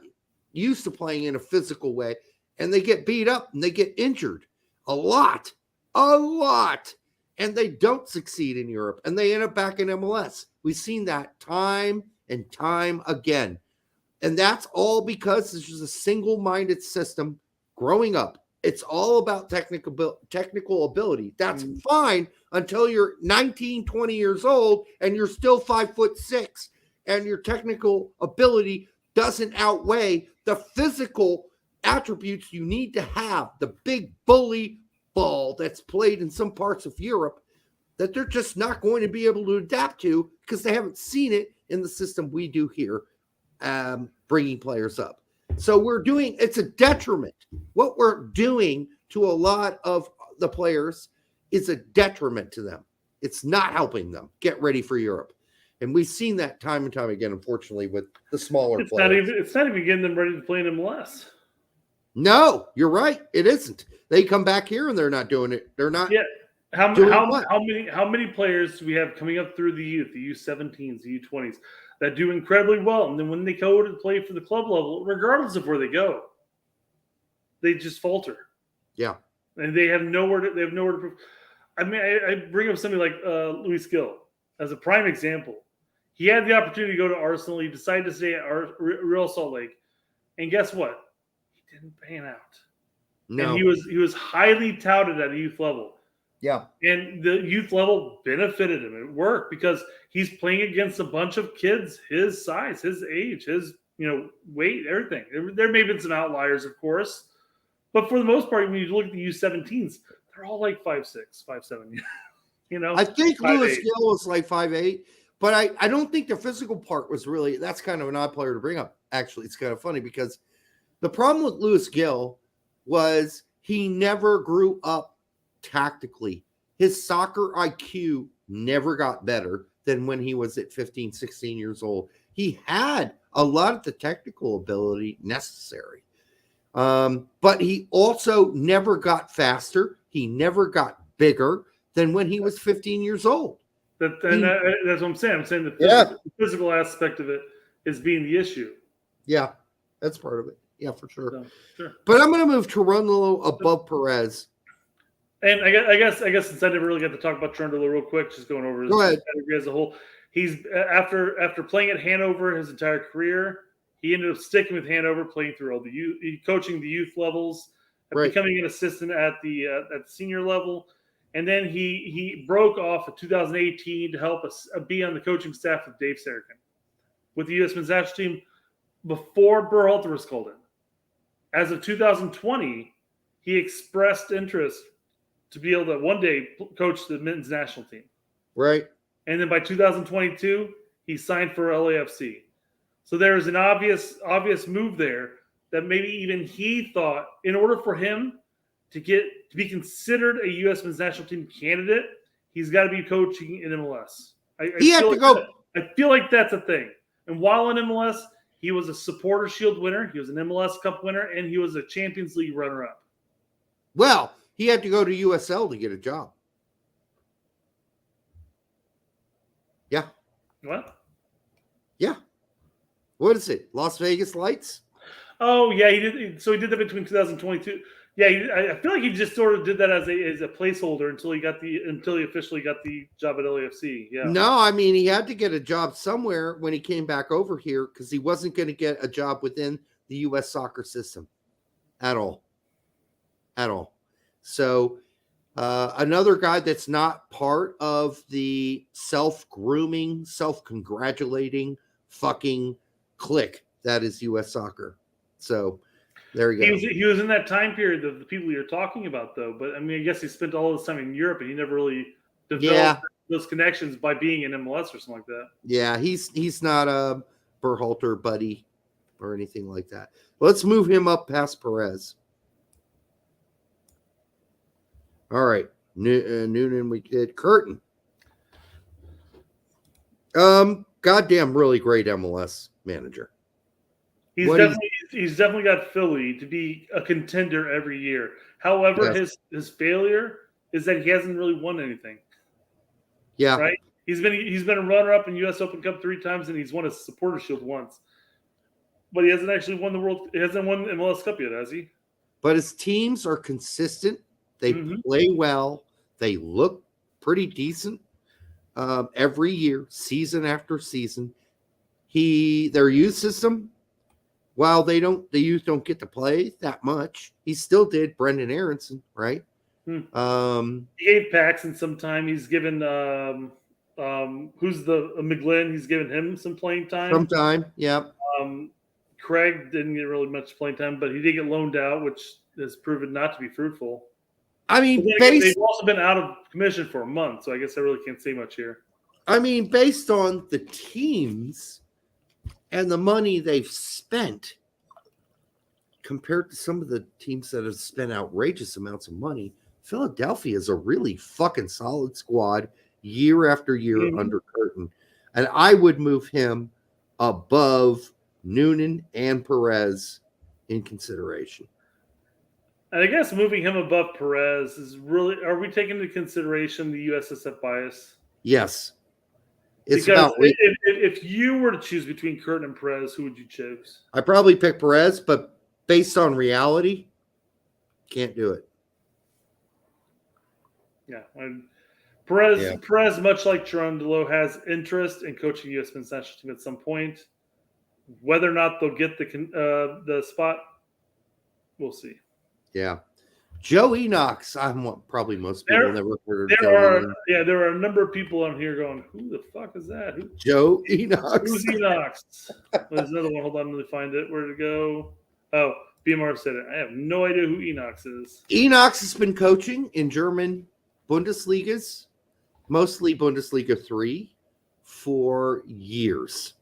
used to playing in a physical way, and they get beat up and they get injured a lot, and they don't succeed in Europe, and they end up back in MLS. We've seen that time and time again, and that's all because this is a single-minded system growing up. It's all about technical ability. That's fine until you're 19, 20 years old and you're still 5'6", and your technical ability doesn't outweigh the physical attributes you need to have. The big bully ball that's played in some parts of Europe that they're just not going to be able to adapt to because they haven't seen it in the system we do here, bringing players up. So it's a detriment. What we're doing to a lot of the players is a detriment to them. It's not helping them get ready for Europe. And we've seen that time and time again, unfortunately, with the smaller players. It's not even getting them ready to play in MLS. No, you're right. It isn't. They come back here and they're not doing it. They're not. Yeah. How many players do we have coming up through the youth, the U17s, the U20s, that do incredibly well, and then when they go to play for the club level, regardless of where they go, they just falter. Yeah. And they have nowhere to prove. I mean, I bring up somebody like Luis Gil as a prime example. He had the opportunity to go to Arsenal. He decided to stay at Real Salt Lake. And guess what? He didn't pan out. No. And he was highly touted at a youth level. Yeah. And the youth level benefited him. It worked because he's playing against a bunch of kids his size, his age, his weight, everything. There may have been some outliers, of course. But for the most part, when you look at the U17s, they're all like 5'6", 5'7". I think 5'8". Lewis Gill was like 5'8", but I don't think the physical part was really. That's kind of an odd player to bring up. Actually, it's kind of funny because the problem with Lewis Gill was he never grew up tactically. His soccer IQ never got better than when he was at 15, 16 years old. He had a lot of the technical ability necessary. But he also never got faster. He never got bigger than when he was 15 years old. That's what I'm saying. I'm saying the physical aspect of it is being the issue. Yeah, that's part of it. Yeah, for sure. So, sure. But I'm going to move Cherundolo above Perez. And I guess since I never really got to talk about Cherundolo real quick, just going over his pedigree as a whole. He's after playing at Hanover his entire career. He ended up sticking with Hanover, playing through all the coaching the youth levels, becoming an assistant at the senior level, and then he broke off in 2018 to help us be on the coaching staff with Dave Sergiño with the U.S. men's national team before Berhalter was called in. As of 2020, he expressed interest to be able to one day coach the men's national team. Right. And then by 2022, he signed for LAFC. So there was an obvious move there that maybe even he thought in order for him to be considered a U.S. men's national team candidate, he's got to be coaching in MLS. I feel like that's a thing. And while in MLS, he was a Supporter Shield winner, he was an MLS Cup winner, and he was a Champions League runner-up. Well, he had to go to USL to get a job. Yeah. What? Yeah. What is it? Las Vegas Lights? Oh, yeah, he did. So he did that between 2022. Yeah, I feel like he just sort of did that as a placeholder until he officially got the job at LAFC. Yeah. No, I mean he had to get a job somewhere when he came back over here because he wasn't going to get a job within the U.S. soccer system at all. So another guy that's not part of the self-grooming, self-congratulating fucking clique that is U.S. soccer. So there you go. He was in that time period of the people you're talking about, though. But I mean, I guess he spent all this time in Europe, and he never really developed those connections by being in MLS or something like that. Yeah, he's not a Berhalter buddy or anything like that. Let's move him up past Perez. All right, Noonan. We did Curtin. Goddamn, really great MLS manager. He's definitely got Philly to be a contender every year. However, his failure is that he hasn't really won anything. Yeah, right. He's been a runner-up in U.S. Open Cup 3 times, and he's won a Supporter Shield once. But he hasn't actually won He hasn't won the MLS Cup yet, has he? But his teams are consistent. They play well. They look pretty decent every year, season after season. Their youth system, while the youth don't get to play that much, he still did Brendan Aronson, right? He gave Paxson some time. He's given who's the McGlynn? He's given him some playing time. Sometime, yeah. Craig didn't get really much playing time, but he did get loaned out, which has proven not to be fruitful. I mean, they've also been out of commission for a month, so I guess I really can't say much here. I mean, based on the teams and the money they've spent compared to some of the teams that have spent outrageous amounts of money, Philadelphia is a really fucking solid squad year after year under Curtin. And I would move him above Noonan and Perez in consideration. And I guess moving him above Perez is really, are we taking into consideration the USSF bias? Yes. It's because if you were to choose between Curtin and Perez, who would you choose? I probably pick Perez, but based on reality, Can't do it. Yeah. Perez, Yeah. Perez, much like Jerome Delo, has interest in coaching U.S. men's national team at some point. Whether or not they'll get the spot, we'll see. Yeah. Joe Enox. Probably most people never heard of There are a number of people on here going, who the fuck is that? Joe Enox. Who's Enox? There's another one. Hold on, let me find it. Where did it go? Oh, BMR said it. I have no idea who Enox is. Enox has been coaching in German Bundesligas, mostly Bundesliga 3, for years.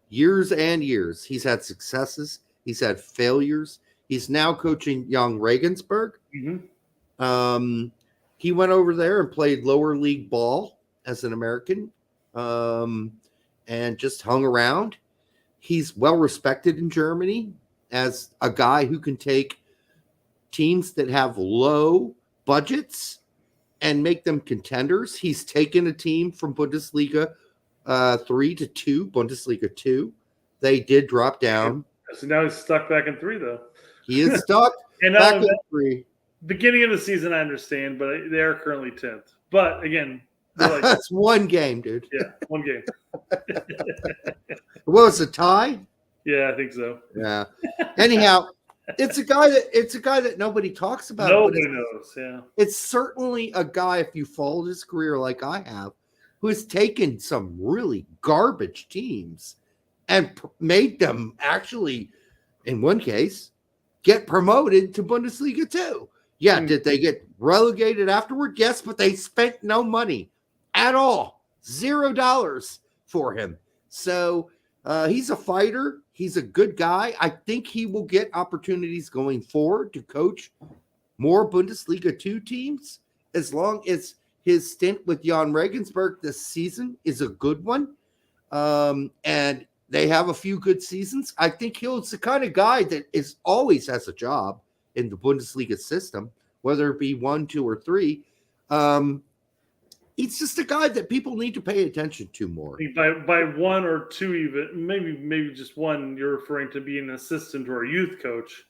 Years and years. He's had successes. He's had failures. He's now coaching Young Regensburg. Mm-hmm. He went over there and played lower league ball as an American, and just hung around. He's well respected in Germany as a guy who can take teams that have low budgets and make them contenders. He's taken a team from Bundesliga 3 to 2, Bundesliga 2. They did drop down. So now he's stuck back in 3, though. He is stuck and back in 3. Beginning of the season, I understand, but they are currently 10th. But again, like, that's one game, dude. Yeah, one game. What was it, a tie? Yeah, I think so. Yeah. Anyhow, it's a guy that nobody talks about. Nobody knows. Yeah. It's certainly a guy, if you followed his career like I have, who has taken some really garbage teams and made them actually, in one case, get promoted to Bundesliga 2. Yeah, did they get relegated afterward? Yes, but they spent no money at all. $0 for him. So he's a fighter. He's a good guy. I think he will get opportunities going forward to coach more Bundesliga 2 teams, as long as his stint with Jan Regensburg this season is a good one. And they have a few good seasons. I think he's the kind of guy that always has a job in the Bundesliga system, whether it be 1, 2, or 3. He's just a guy that people need to pay attention to more. By 1 or 2, even maybe just 1, you're referring to being an assistant or a youth coach.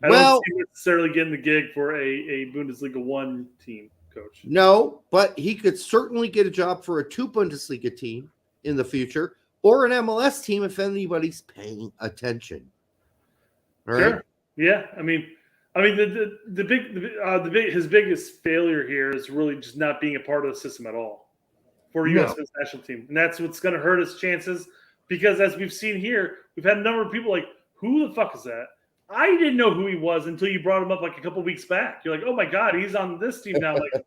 I don't see necessarily getting the gig for a Bundesliga 1 team coach. No, but he could certainly get a job for a 2 Bundesliga team in the future, or an MLS team if anybody's paying attention. All right. Sure. Yeah, I mean, his biggest failure here is really just not being a part of the system at all for U.S. men's national team, and that's what's going to hurt his chances. Because as we've seen here, we've had a number of people like, "Who the fuck is that?" I didn't know who he was until you brought him up like a couple weeks back. You're like, "Oh my god, he's on this team now." Like,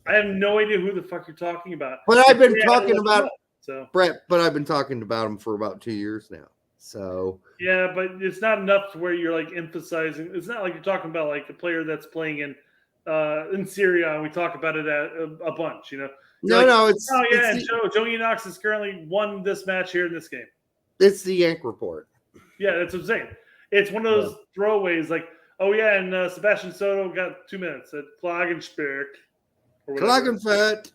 I have no idea who the fuck you're talking about. But I've been talking about Brett. But I've been talking about him for about 2 years now. So yeah, but it's not enough to where you're like emphasizing. It's not like you're talking about like a player that's playing in Syria, and we talk about it a bunch. You know, it's Joe Enox has currently won this match here in this game. It's the Yank report. Yeah, that's what I'm saying. It's one of those throwaways, like, oh yeah, and Sebastian Soto got 2 minutes at Klagenfurt. Klagenfurt.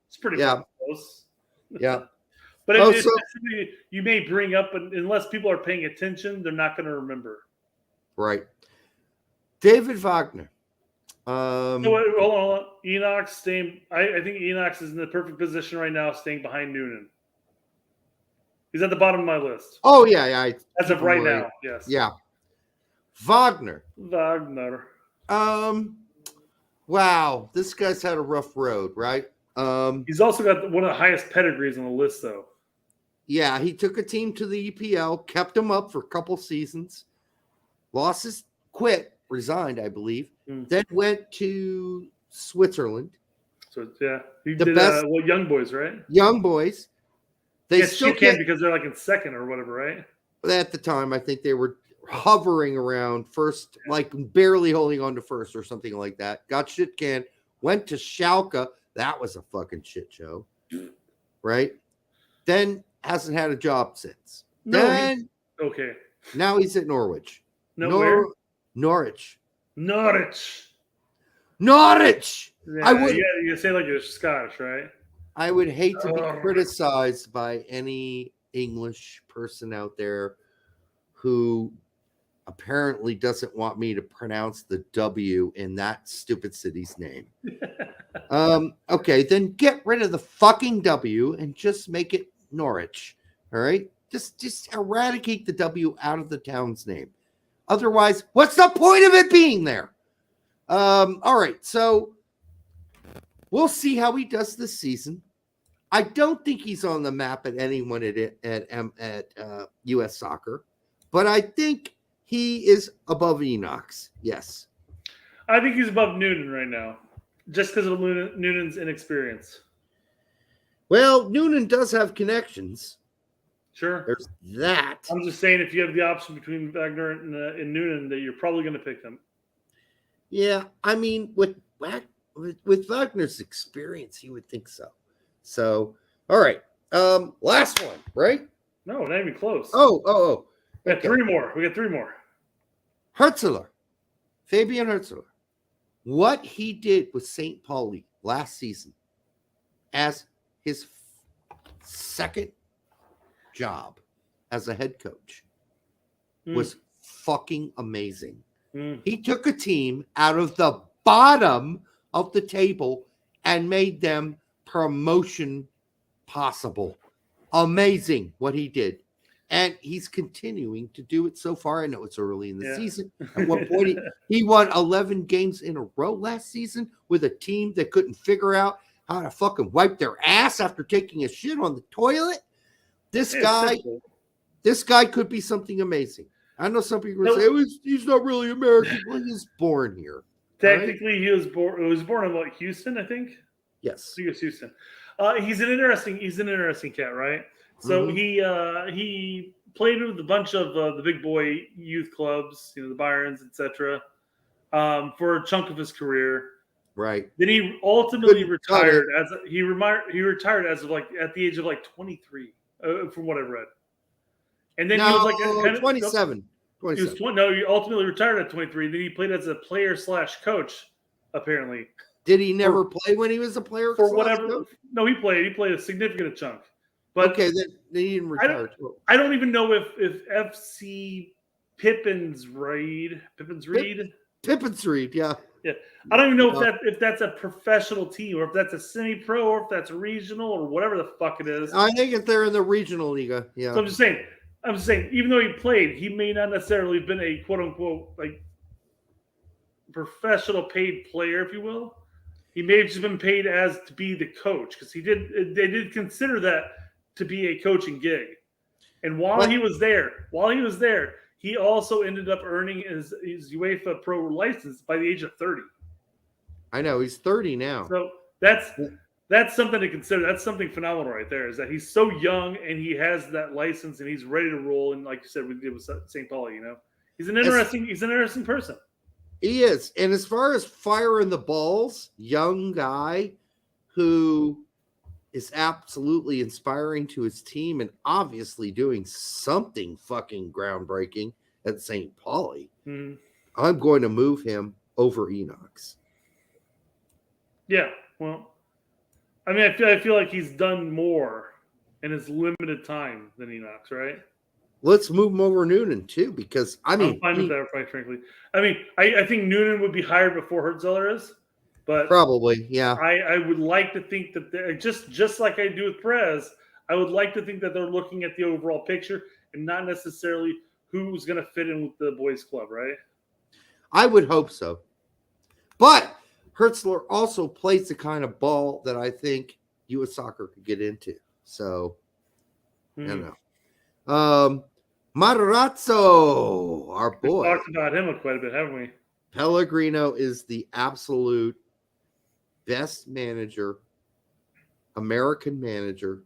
It's pretty close. Yeah. But it's something you may bring up, but unless people are paying attention, they're not going to remember. Right. David Wagner. Hold on. Enox staying. I think Enox is in the perfect position right now, staying behind Noonan. He's at the bottom of my list. Oh, yeah. As of right now, yes. Yeah. Wagner. Wow. This guy's had a rough road, right? He's also got one of the highest pedigrees on the list, though. Yeah, he took a team to the EPL, kept him up for a couple seasons, resigned, I believe, then went to Switzerland. So, yeah, he did Young Boys, right? Young Boys. They still can't because they're like in second or whatever, right? At the time, I think they were hovering around first, like barely holding on to first or something like that. Got shit canned, went to Schalke. That was a fucking shit show, right? Then hasn't had a job since. Now he's at Norwich. Norwich. Yeah, you say like you're Scottish, right? I would hate to be criticized by any English person out there who apparently doesn't want me to pronounce the W in that stupid city's name. Okay, then get rid of the fucking W and just make it Norwich. All right? Just eradicate the W out of the town's name. Otherwise, what's the point of it being there? All right, so we'll see how he does this season. I don't think he's on the map at anyone at US Soccer, but I think he is above Enoch's. Yes. I think he's above Noonan right now, just because of Noonan's inexperience. Well, Noonan does have connections. Sure. There's that. I'm just saying, if you have the option between Wagner and Noonan, that you're probably going to pick him. Yeah, I mean, with Wagner's experience, you would think so. So, all right. Last one, right? No, not even close. Oh. We got three more. Hürzeler. Fabian Hürzeler. What he did with St. Pauli last season as his second job as a head coach was fucking amazing. He took a team out of the bottom of the table and made them promotion possible. Amazing what he did. And he's continuing to do it so far. I know it's early in the season. At one point, he won 11 games in a row last season with a team that couldn't figure out how to fucking wipe their ass after taking a shit on the toilet. This guy could be something amazing. I know some people say, he's not really American. Well, he was born here. Technically, right? He was born in what, Houston, I think? Yes. He was Houston. He's an interesting cat, right? So he played with a bunch of the big boy youth clubs, the Byrons, etc., for a chunk of his career. Right. Then he ultimately retired he retired as of at the age of 23, from what I've read. And then he was 27. 27. He ultimately retired at 23. Then he played as a player/coach, apparently. Did he never play when he was a player? For whatever. Coach? No, he played. He played a significant chunk. But okay, then he didn't retire. I don't even know if FC Pippins Reed, yeah. Yeah. I don't even know if that's a professional team or if that's a semi-pro or if that's regional or whatever the fuck it is. I think if they're in the regional liga, yeah. So I'm just saying, even though he played, he may not necessarily have been a quote unquote professional paid player, if you will. He may have just been paid as to be the coach because they did consider that to be a coaching gig. And while he was there, he also ended up earning his UEFA Pro license by the age of 30. I know, he's 30 now. So that's something to consider. That's something phenomenal right there, is that he's so young and he has that license and he's ready to roll. And like you said, we did with St. Pauli, he's an interesting person. He is. And as far as firing the balls, young guy who is absolutely inspiring to his team and obviously doing something fucking groundbreaking at St. Pauli. I'm going to move him over Enoch's. Yeah, well, I mean, I feel like he's done more in his limited time than Enoch's, right? Let's move him over Noonan too, because I'm fine with that, quite frankly. I mean, I think Noonan would be hired before Hürzeler is, but probably, yeah. I would like to think that they're just like I do with Perez. I would like to think that they're looking at the overall picture and not necessarily who's going to fit in with the boys' club, right? I would hope so, but Hürzeler also plays the kind of ball that I think U.S. Soccer could get into. So, I don't know. Matarazzo, our boy. We've talked about him quite a bit, haven't we? Pellegrino is the absolute best manager, American manager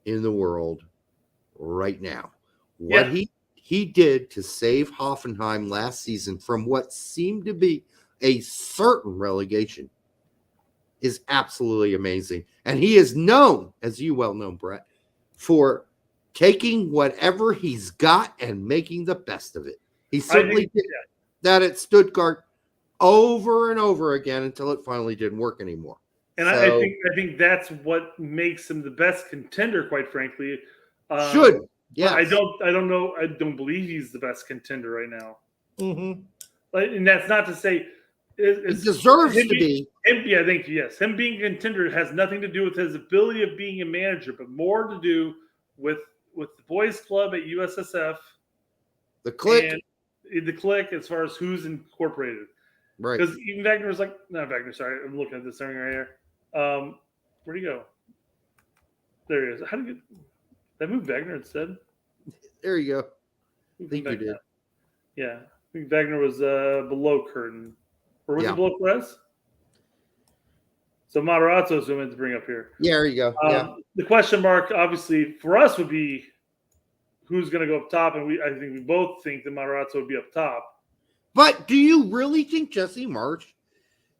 in the world right now. What he did to save Hoffenheim last season from what seemed to be a certain relegation is absolutely amazing. And he is known, as you well know, Brett, for taking whatever he's got and making the best of it. He certainly did that at Stuttgart over and over again until it finally didn't work anymore. And I think that's what makes him the best contender, quite frankly. Should Yeah, I don't know. I don't believe he's the best contender right now. Mm-hmm. And that's not to say It deserves to be. I think yes. Him being a contender has nothing to do with his ability of being a manager, but more to do with the boys' club at USSF, The click, and the click as far as who's incorporated. right? Because even Wagner was like, not Wagner. Sorry, I'm looking at this thing right here. Where'd he go? There he is. How did you? Did I move Wagner instead? There you go. I think you did. Yeah, I think Wagner was below Curtin, or was Yeah. he below Perez? So Matarazzo is who I meant to bring up here. Yeah, there you go. Yeah. The question mark, obviously, for us would be who's going to go up top, and I think we both think that Matarazzo would be up top. But do you really think Jesse Marsh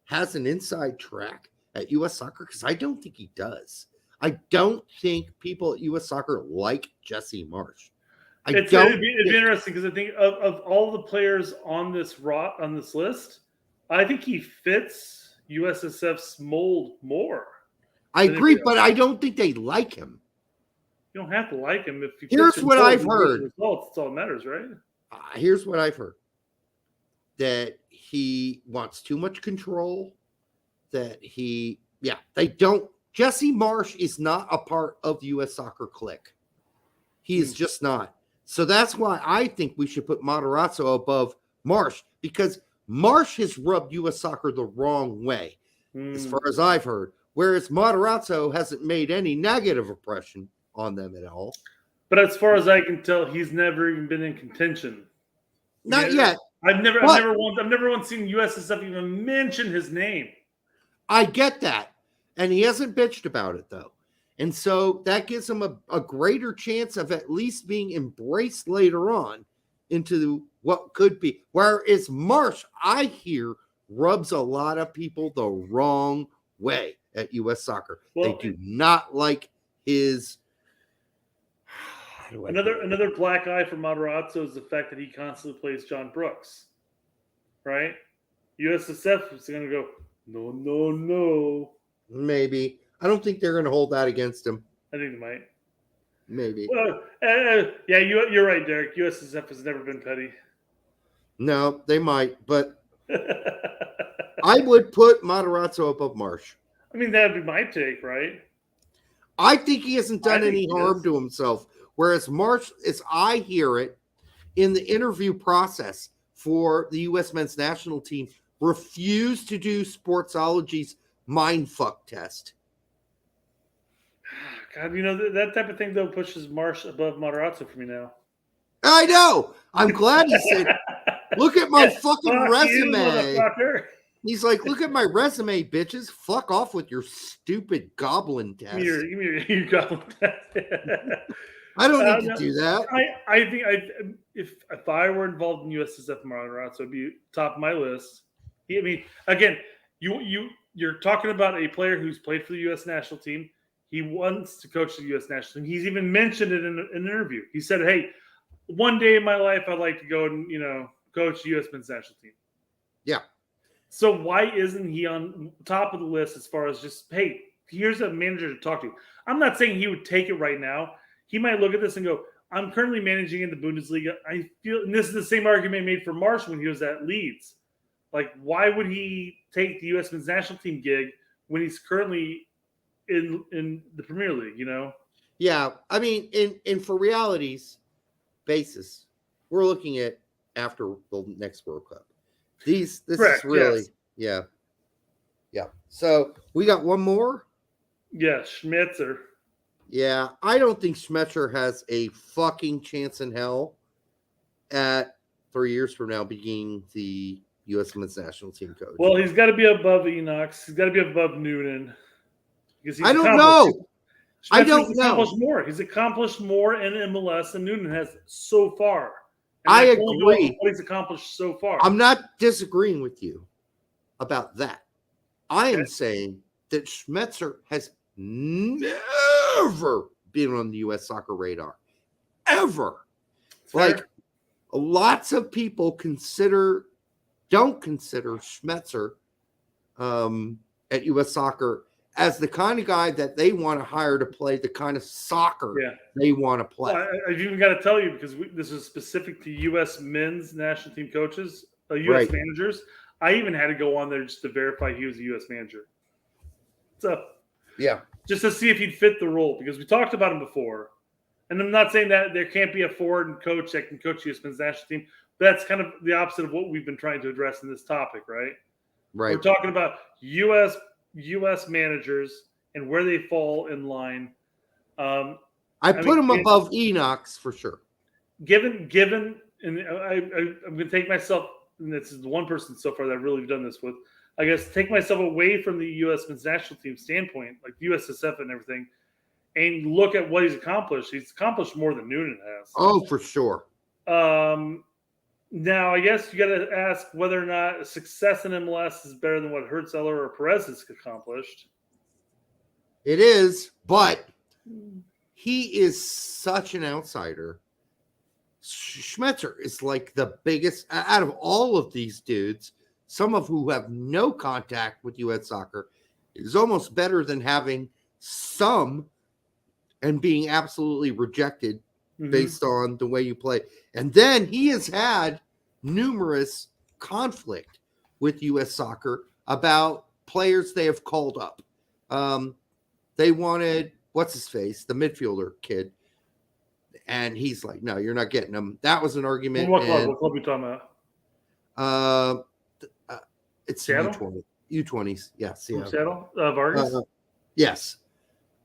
has an inside track at U.S. Soccer? Because I don't think he does. I don't think people at U.S. Soccer like Jesse Marsh. It'd be interesting because I think of all the players on this list, I think he fits USSF's mold more. I agree, but I don't think they like him. You don't have to like him if you. Here's what I've heard. Results, that's all that matters, right? Here's what I've heard. That he wants too much control. That they don't. Jesse Marsh is not a part of the U.S. Soccer clique. He is just not. So that's why I think we should put Matarazzo above Marsh, because Marsh has rubbed U.S. Soccer the wrong way, as far as I've heard, whereas Matarazzo hasn't made any negative impression on them at all. But as far as I can tell, he's never even been in contention. Not yet. I've never once seen USSF even mention his name. I get that. And he hasn't bitched about it, though. And so that gives him a greater chance of at least being embraced later on into what could be. Whereas Marsh, I hear, rubs a lot of people the wrong way at U.S. Soccer. They do not like his... Another black eye for Matarazzo is the fact that he constantly plays John Brooks. Right? USSF is going to go, no. Maybe. I don't think they're going to hold that against him. I think they might. Maybe. Well, yeah, you're right, Derek. USSF has never been petty. No, they might, but I would put Matarazzo above Marsh. I mean, that would be my take, right? I think he hasn't done any harm to himself, whereas Marsh, as I hear it, in the interview process for the U.S. men's national team, refused to do Sportsology's mindfuck test. God, that type of thing, though, pushes Marsh above Matarazzo for me now. I know. I'm glad he said, look at my fucking resume. He's like, look at my resume, bitches. Fuck off with your stupid goblin test. Give me your goblin test. I don't need to do that. I think if I were involved in USSF Matarazzo, it'd be top of my list. I mean, again, you're talking about a player who's played for the U.S. national team. He wants to coach the U.S. national team. He's even mentioned it in an interview. He said, hey, one day in my life, I'd like to go and, coach the U.S. men's national team. Yeah. So why isn't he on top of the list as far as just, hey, here's a manager to talk to? I'm not saying he would take it right now. He might look at this and go, I'm currently managing in the Bundesliga. I feel, and this is the same argument made for Marsh when he was at Leeds. Like, why would he take the U.S. men's national team gig when he's currently in the Premier League, Yeah. I mean, in for reality's basis, we're looking at after the next World Cup. This Correct, is really, yes. Yeah. So we got one more. Yeah, Schmetzer. Yeah, I don't think Schmetzer has a fucking chance in hell at 3 years from now being the U.S. men's national team coach. Well, he's got to be above Enox. He's got to be above Noonan. I don't know. I don't know. He's accomplished more in MLS than Noonan has so far. I agree. What he's accomplished so far. I'm not disagreeing with you about that. I am saying that Schmetzer has never been on the U.S. soccer radar. Ever. Like, lots of people don't consider Schmetzer at U.S. soccer as the kind of guy that they want to hire to play the kind of soccer they want to play. Well, I've even got to tell you, because this is specific to U.S. men's national team coaches, U.S. managers. I even had to go on there just to verify he was a U.S. manager. So, yeah, just to see if he'd fit the role, because we talked about him before. And I'm not saying that there can't be a foreign coach that can coach U.S. men's national team, but that's kind of the opposite of what we've been trying to address in this topic, right? Right. We're talking about U.S. managers and where they fall in line. I put him above Enoch's for sure. Given, and I'm going to take myself, and this is the one person so far that I've really done this with, I guess, take myself away from the U.S. men's national team standpoint, like USSF and everything, and look at what he's accomplished. He's accomplished more than Noonan has. Oh, for sure. Now, I guess you got to ask whether or not success in MLS is better than what Hürzeler or Perez has accomplished. It is, but he is such an outsider. Schmetzer is like the biggest out of all of these dudes, some of who have no contact with U.S. soccer, is almost better than having some and being absolutely rejected based on the way you play. And then he has had numerous conflict with U.S. soccer about players they have called up. They wanted, what's his face, the midfielder kid. And he's like, no, you're not getting him. That was an argument. What club are you talking about? It's Seattle? U20s. Yes. Seattle? Vargas? Yes.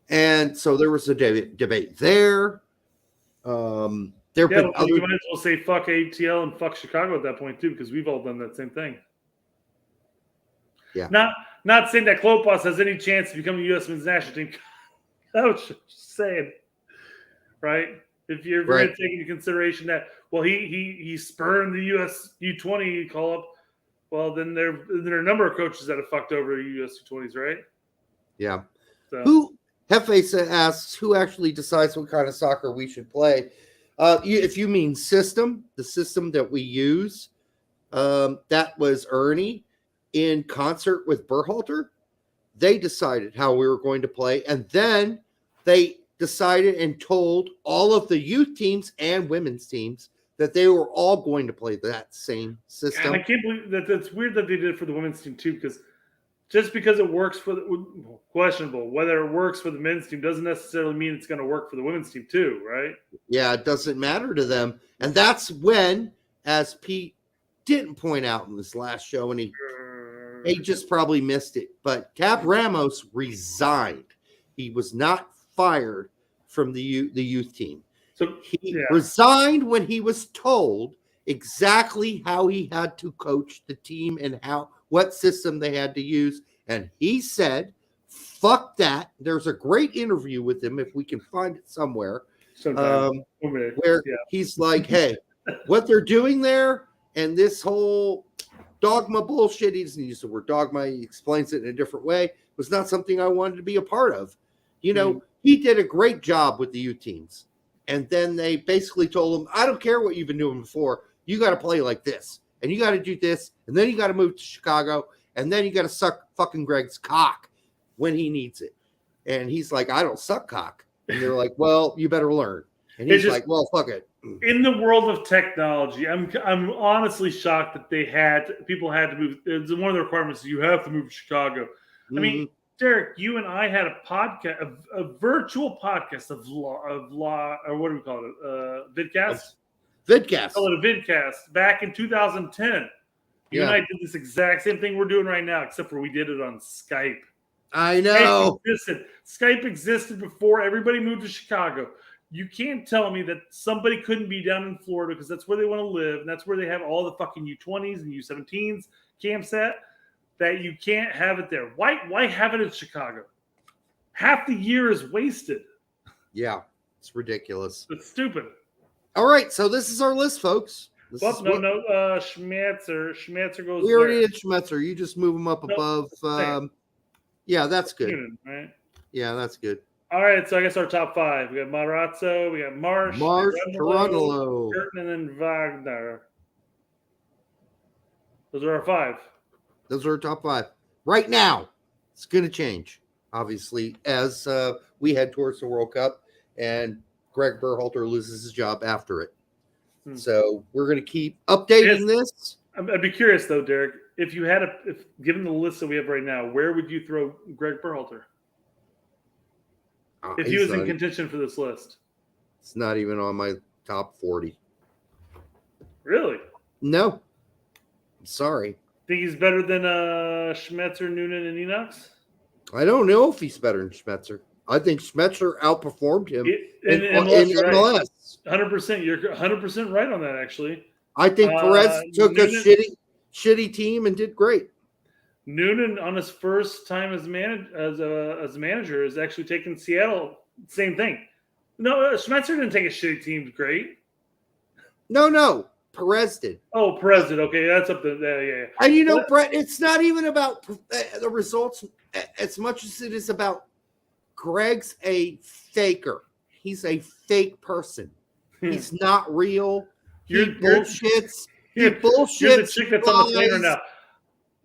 And so there was a debate there. There have been other... You might as well say fuck ATL and fuck Chicago at that point too, because we've all done that same thing. Yeah. Not saying that Klopas has any chance to become a U.S. men's national team. I was just saying, right? If you're going to take into consideration that, well, he spurned the U.S. U20 call up, well, then there are a number of coaches that have fucked over U.S. U20s, right? Yeah. So. Hefe asks, who actually decides what kind of soccer we should play? If you mean system, the system that we use, that was Ernie in concert with Berhalter. They decided how we were going to play, and then they decided and told all of the youth teams and women's teams that they were all going to play that same system. And I can't believe that. That's weird that they did it for the women's team too, because just because it works for the questionable, whether it works for the men's team doesn't necessarily mean it's going to work for the women's team too, right? Yeah, it doesn't matter to them. And that's when, as Pete didn't point out in this last show, and he just probably missed it, but Cap Ramos resigned. He was not fired from the youth team. So he resigned when he was told exactly how he had to coach the team and what system they had to use. And he said, fuck that. There's a great interview with him, if we can find it somewhere, where he's like, hey, what they're doing there and this whole dogma bullshit, he doesn't use the word dogma, he explains it in a different way, was not something I wanted to be a part of. You know, he did a great job with the youth teams. And then they basically told him, I don't care what you've been doing before. You got to play like this. And you got to do this. And then you got to move to Chicago. And then you got to suck fucking Greg's cock when he needs it. And he's like, I don't suck cock. And they're like, well, you better learn. And he's like, well, fuck it. In the world of technology, I'm honestly shocked that people had to move. It's one of the requirements. You have to move to Chicago. I mean, Derek, you and I had a podcast, a virtual podcast of law, or what do we call it? Vidcast? Vidcast. Call it a vidcast back in 2010. You and I did this exact same thing we're doing right now, except for we did it on Skype. I know. Skype existed before everybody moved to Chicago. You can't tell me that somebody couldn't be down in Florida because that's where they want to live, and that's where they have all the fucking U20s and U17s camps at, that you can't have it there. Why have it in Chicago? Half the year is wasted. Yeah, it's ridiculous. It's stupid. All right, so this is our list, folks. Schmetzer. Schmetzer goes. We already did Schmetzer. You just move him up above. Yeah, that's good. Right? Yeah, that's good. All right, so I guess our top five. We got Matarazzo, we got Marsh, Toronto, Curtin, and then Wagner. Those are our five. Those are our top five. Right now, it's going to change. obviously, as we head towards the World Cup, and Greg Berhalter loses his job after it. So we're going to keep updating this. I'd be curious though, Derek, if you had if given the list that we have right now, where would you throw Greg Berhalter if he was in contention for this list? It's not even on my top 40. Really? No. I'm sorry. Think he's better than Schmetzer, Noonan, and Enox? I don't know if he's better than Schmetzer. I think Schmetzer outperformed him in MLS. 100%. You're 100% right on that, actually. I think Perez took Noonan, a shitty team and did great. Noonan, on his first time as a manager, is actually taking Seattle. Same thing. No, Schmetzer didn't take a shitty team. Great. No. Perez did. Oh, Perez did. Okay, that's up to yeah. And you know, Brett, it's not even about the results as much as it is about Greg's a faker. He's a fake person. He's not real. He bullshits. He bullshits. You're the chick that's on the plane right now.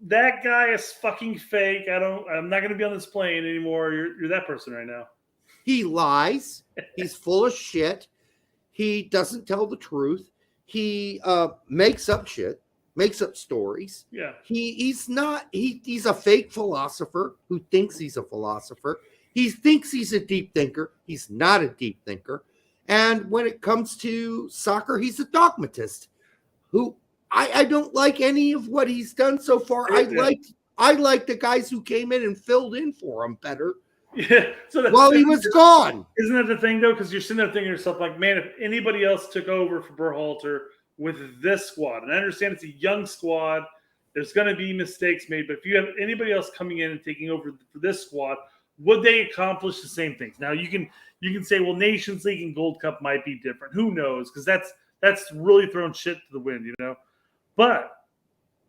That guy is fucking fake. I'm not going to be on this plane anymore. You're that person right now. He lies. He's full of shit. He doesn't tell the truth. He makes up shit, makes up stories. Yeah. He's a fake philosopher who thinks he's a philosopher. He thinks he's a deep thinker. He's not a deep thinker. And when it comes to soccer, he's a dogmatist who I don't like any of what he's done so far. I like the guys who came in and filled in for him better. Yeah. So while he was gone. Isn't that the thing, though? Because you're sitting there thinking to yourself, like, man, if anybody else took over for Berhalter with this squad, and I understand it's a young squad, there's going to be mistakes made, but if you have anybody else coming in and taking over for this squad, would they accomplish the same things? Now, you can say, well, Nations League and Gold Cup might be different. Who knows? Because that's really throwing shit to the wind, you know? But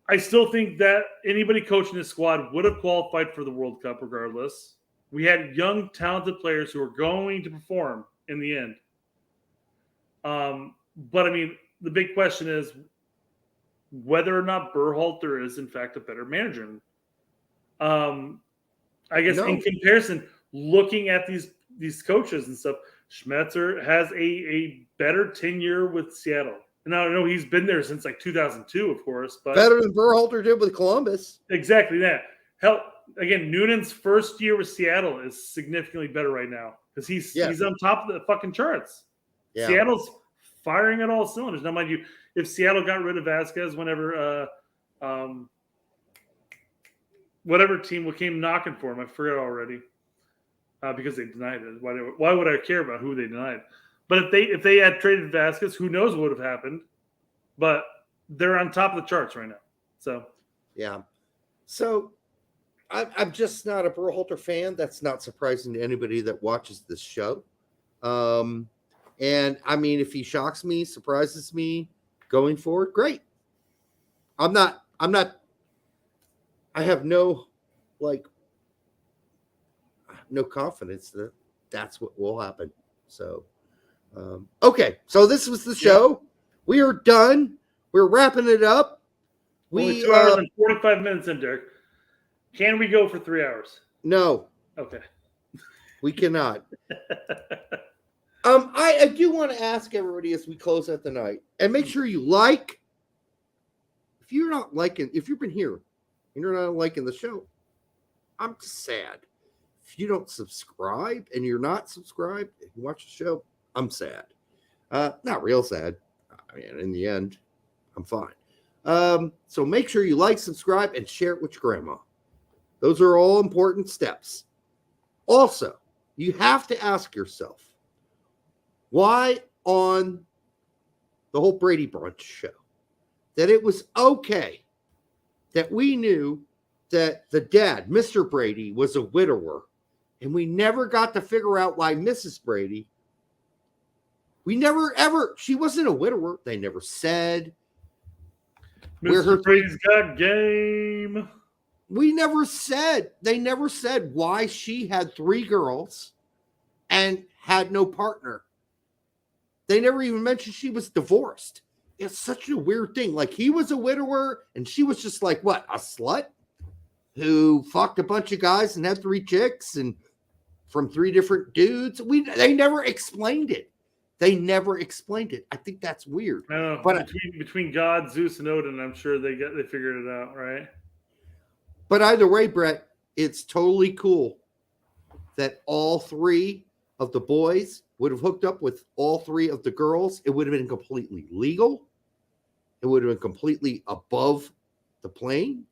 I still think that anybody coaching this squad would have qualified for the World Cup regardless. We had young, talented players who are going to perform in the end. But, I mean, the big question is whether or not Berhalter is, in fact, a better manager. I guess in comparison, looking at these coaches and stuff, Schmetzer has a better tenure with Seattle. And I know he's been there since like 2002, of course. But better than Berhalter did with Columbus. Exactly that. Hell, again, Noonan's first year with Seattle is significantly better right now because he's on top of the fucking charts. Yeah. Seattle's firing at all cylinders. Now, mind you, if Seattle got rid of Vasquez whenever whatever team came knocking for him, I forgot already because they denied it. Why would I care about who they denied? But if they had traded Vasquez, who knows what would have happened? But they're on top of the charts right now. So yeah. So I'm just not a Berhalter fan. That's not surprising to anybody that watches this show. And I mean, if he shocks me, surprises me going forward, great. I have no confidence that that's what will happen. So, okay. So this was the show. We are done. We're wrapping it up. Only 2 hours and 45 minutes in, Derek. Can we go for 3 hours? No. Okay. We cannot. I do want to ask everybody as we close out the night, and make sure you like. If you've been here and you're not liking the show, I'm just sad. If you don't subscribe and you're not subscribed and you watch the show, I'm sad. Not real sad. I mean, in the end, I'm fine. So make sure you like, subscribe, and share it with your grandma. Those are all important steps. Also, you have to ask yourself, why on the whole Brady Brunch show that it was okay that we knew that the dad, Mr. Brady, was a widower, and we never got to figure out why Mrs. Brady, she wasn't a widower. They never said. Mr. Brady's got game. They never said why she had 3 girls and had no partner. They never even mentioned she was divorced. It's such a weird thing. Like, he was a widower and she was just like, what, a slut? who fucked a bunch of guys and had 3 chicks and from 3 different dudes. They never explained it. They never explained it. I think that's weird. No, but between God, Zeus, and Odin, I'm sure they figured it out, right? But either way, Brett, it's totally cool that all 3 of the boys would have hooked up with all 3 of the girls. It would have been completely legal. It would have been completely above the plane.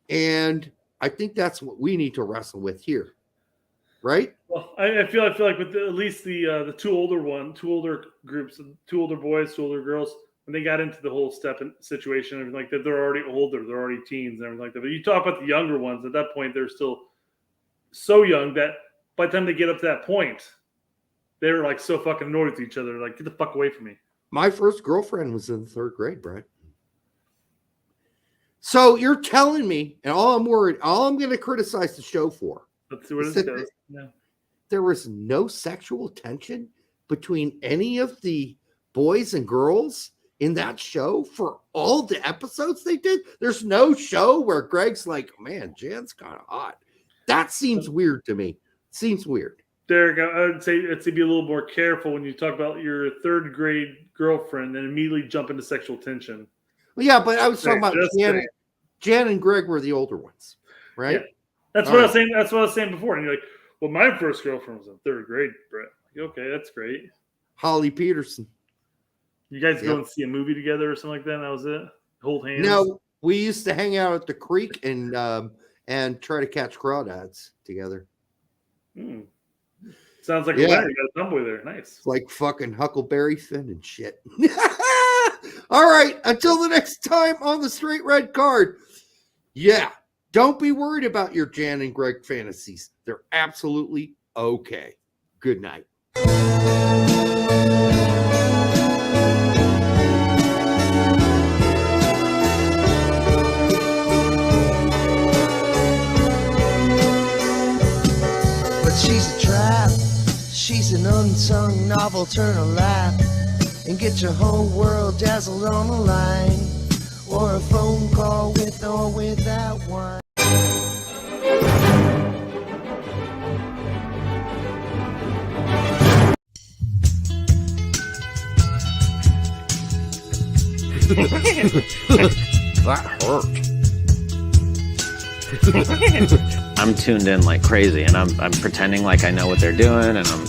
And I think that's what we need to wrestle with here. Right? Well, I feel like with at least the 2 older groups, 2 older boys, 2 older girls, when they got into the whole step situation and everything like that, they're already older, they're already teens and everything like that. But you talk about the younger ones, at that point they're still so young that by the time they get up to that point, they're like so fucking annoyed with each other. Like, get the fuck away from me. My first girlfriend was in the 3rd grade, Brett. So you're telling me, and all I'm going to criticize the show for. Let's see where this goes. Yeah. There was no sexual tension between any of the boys and girls in that show for all the episodes they did. There's no show where Greg's like, man, Jan's kind of hot. That seems weird to me. Seems weird. Derek, I would say be a little more careful when you talk about your 3rd grade girlfriend and immediately jump into sexual tension. Well, yeah, but I was talking about Jan and Greg were the older ones, right? Yeah. That's what I was saying. That's what I was saying before. And you're like, well, my first girlfriend was in 3rd grade, Brett. Like, okay, that's great. Holly Peterson. You guys go and see a movie together or something like that? And that was it? Hold hands? No, we used to hang out at the creek and try to catch crawdads together. Sounds like a winner. You got a tomboy there. Nice. It's like fucking Huckleberry Finn and shit. All right. Until the next time on the Straight Red Card. Yeah. Don't be worried about your Jan and Greg fantasies. They're absolutely okay. Good night. But she's a trap. She's an unsung novel. Turn a lap and get your whole world dazzled on a line. Or a phone call with or without wine. That hurt. I'm tuned in like crazy, and I'm pretending like I know what they're doing, and I'm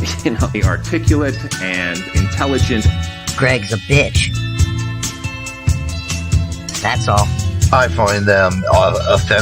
The articulate and intelligent. Greg's a bitch. That's all. I find them offensive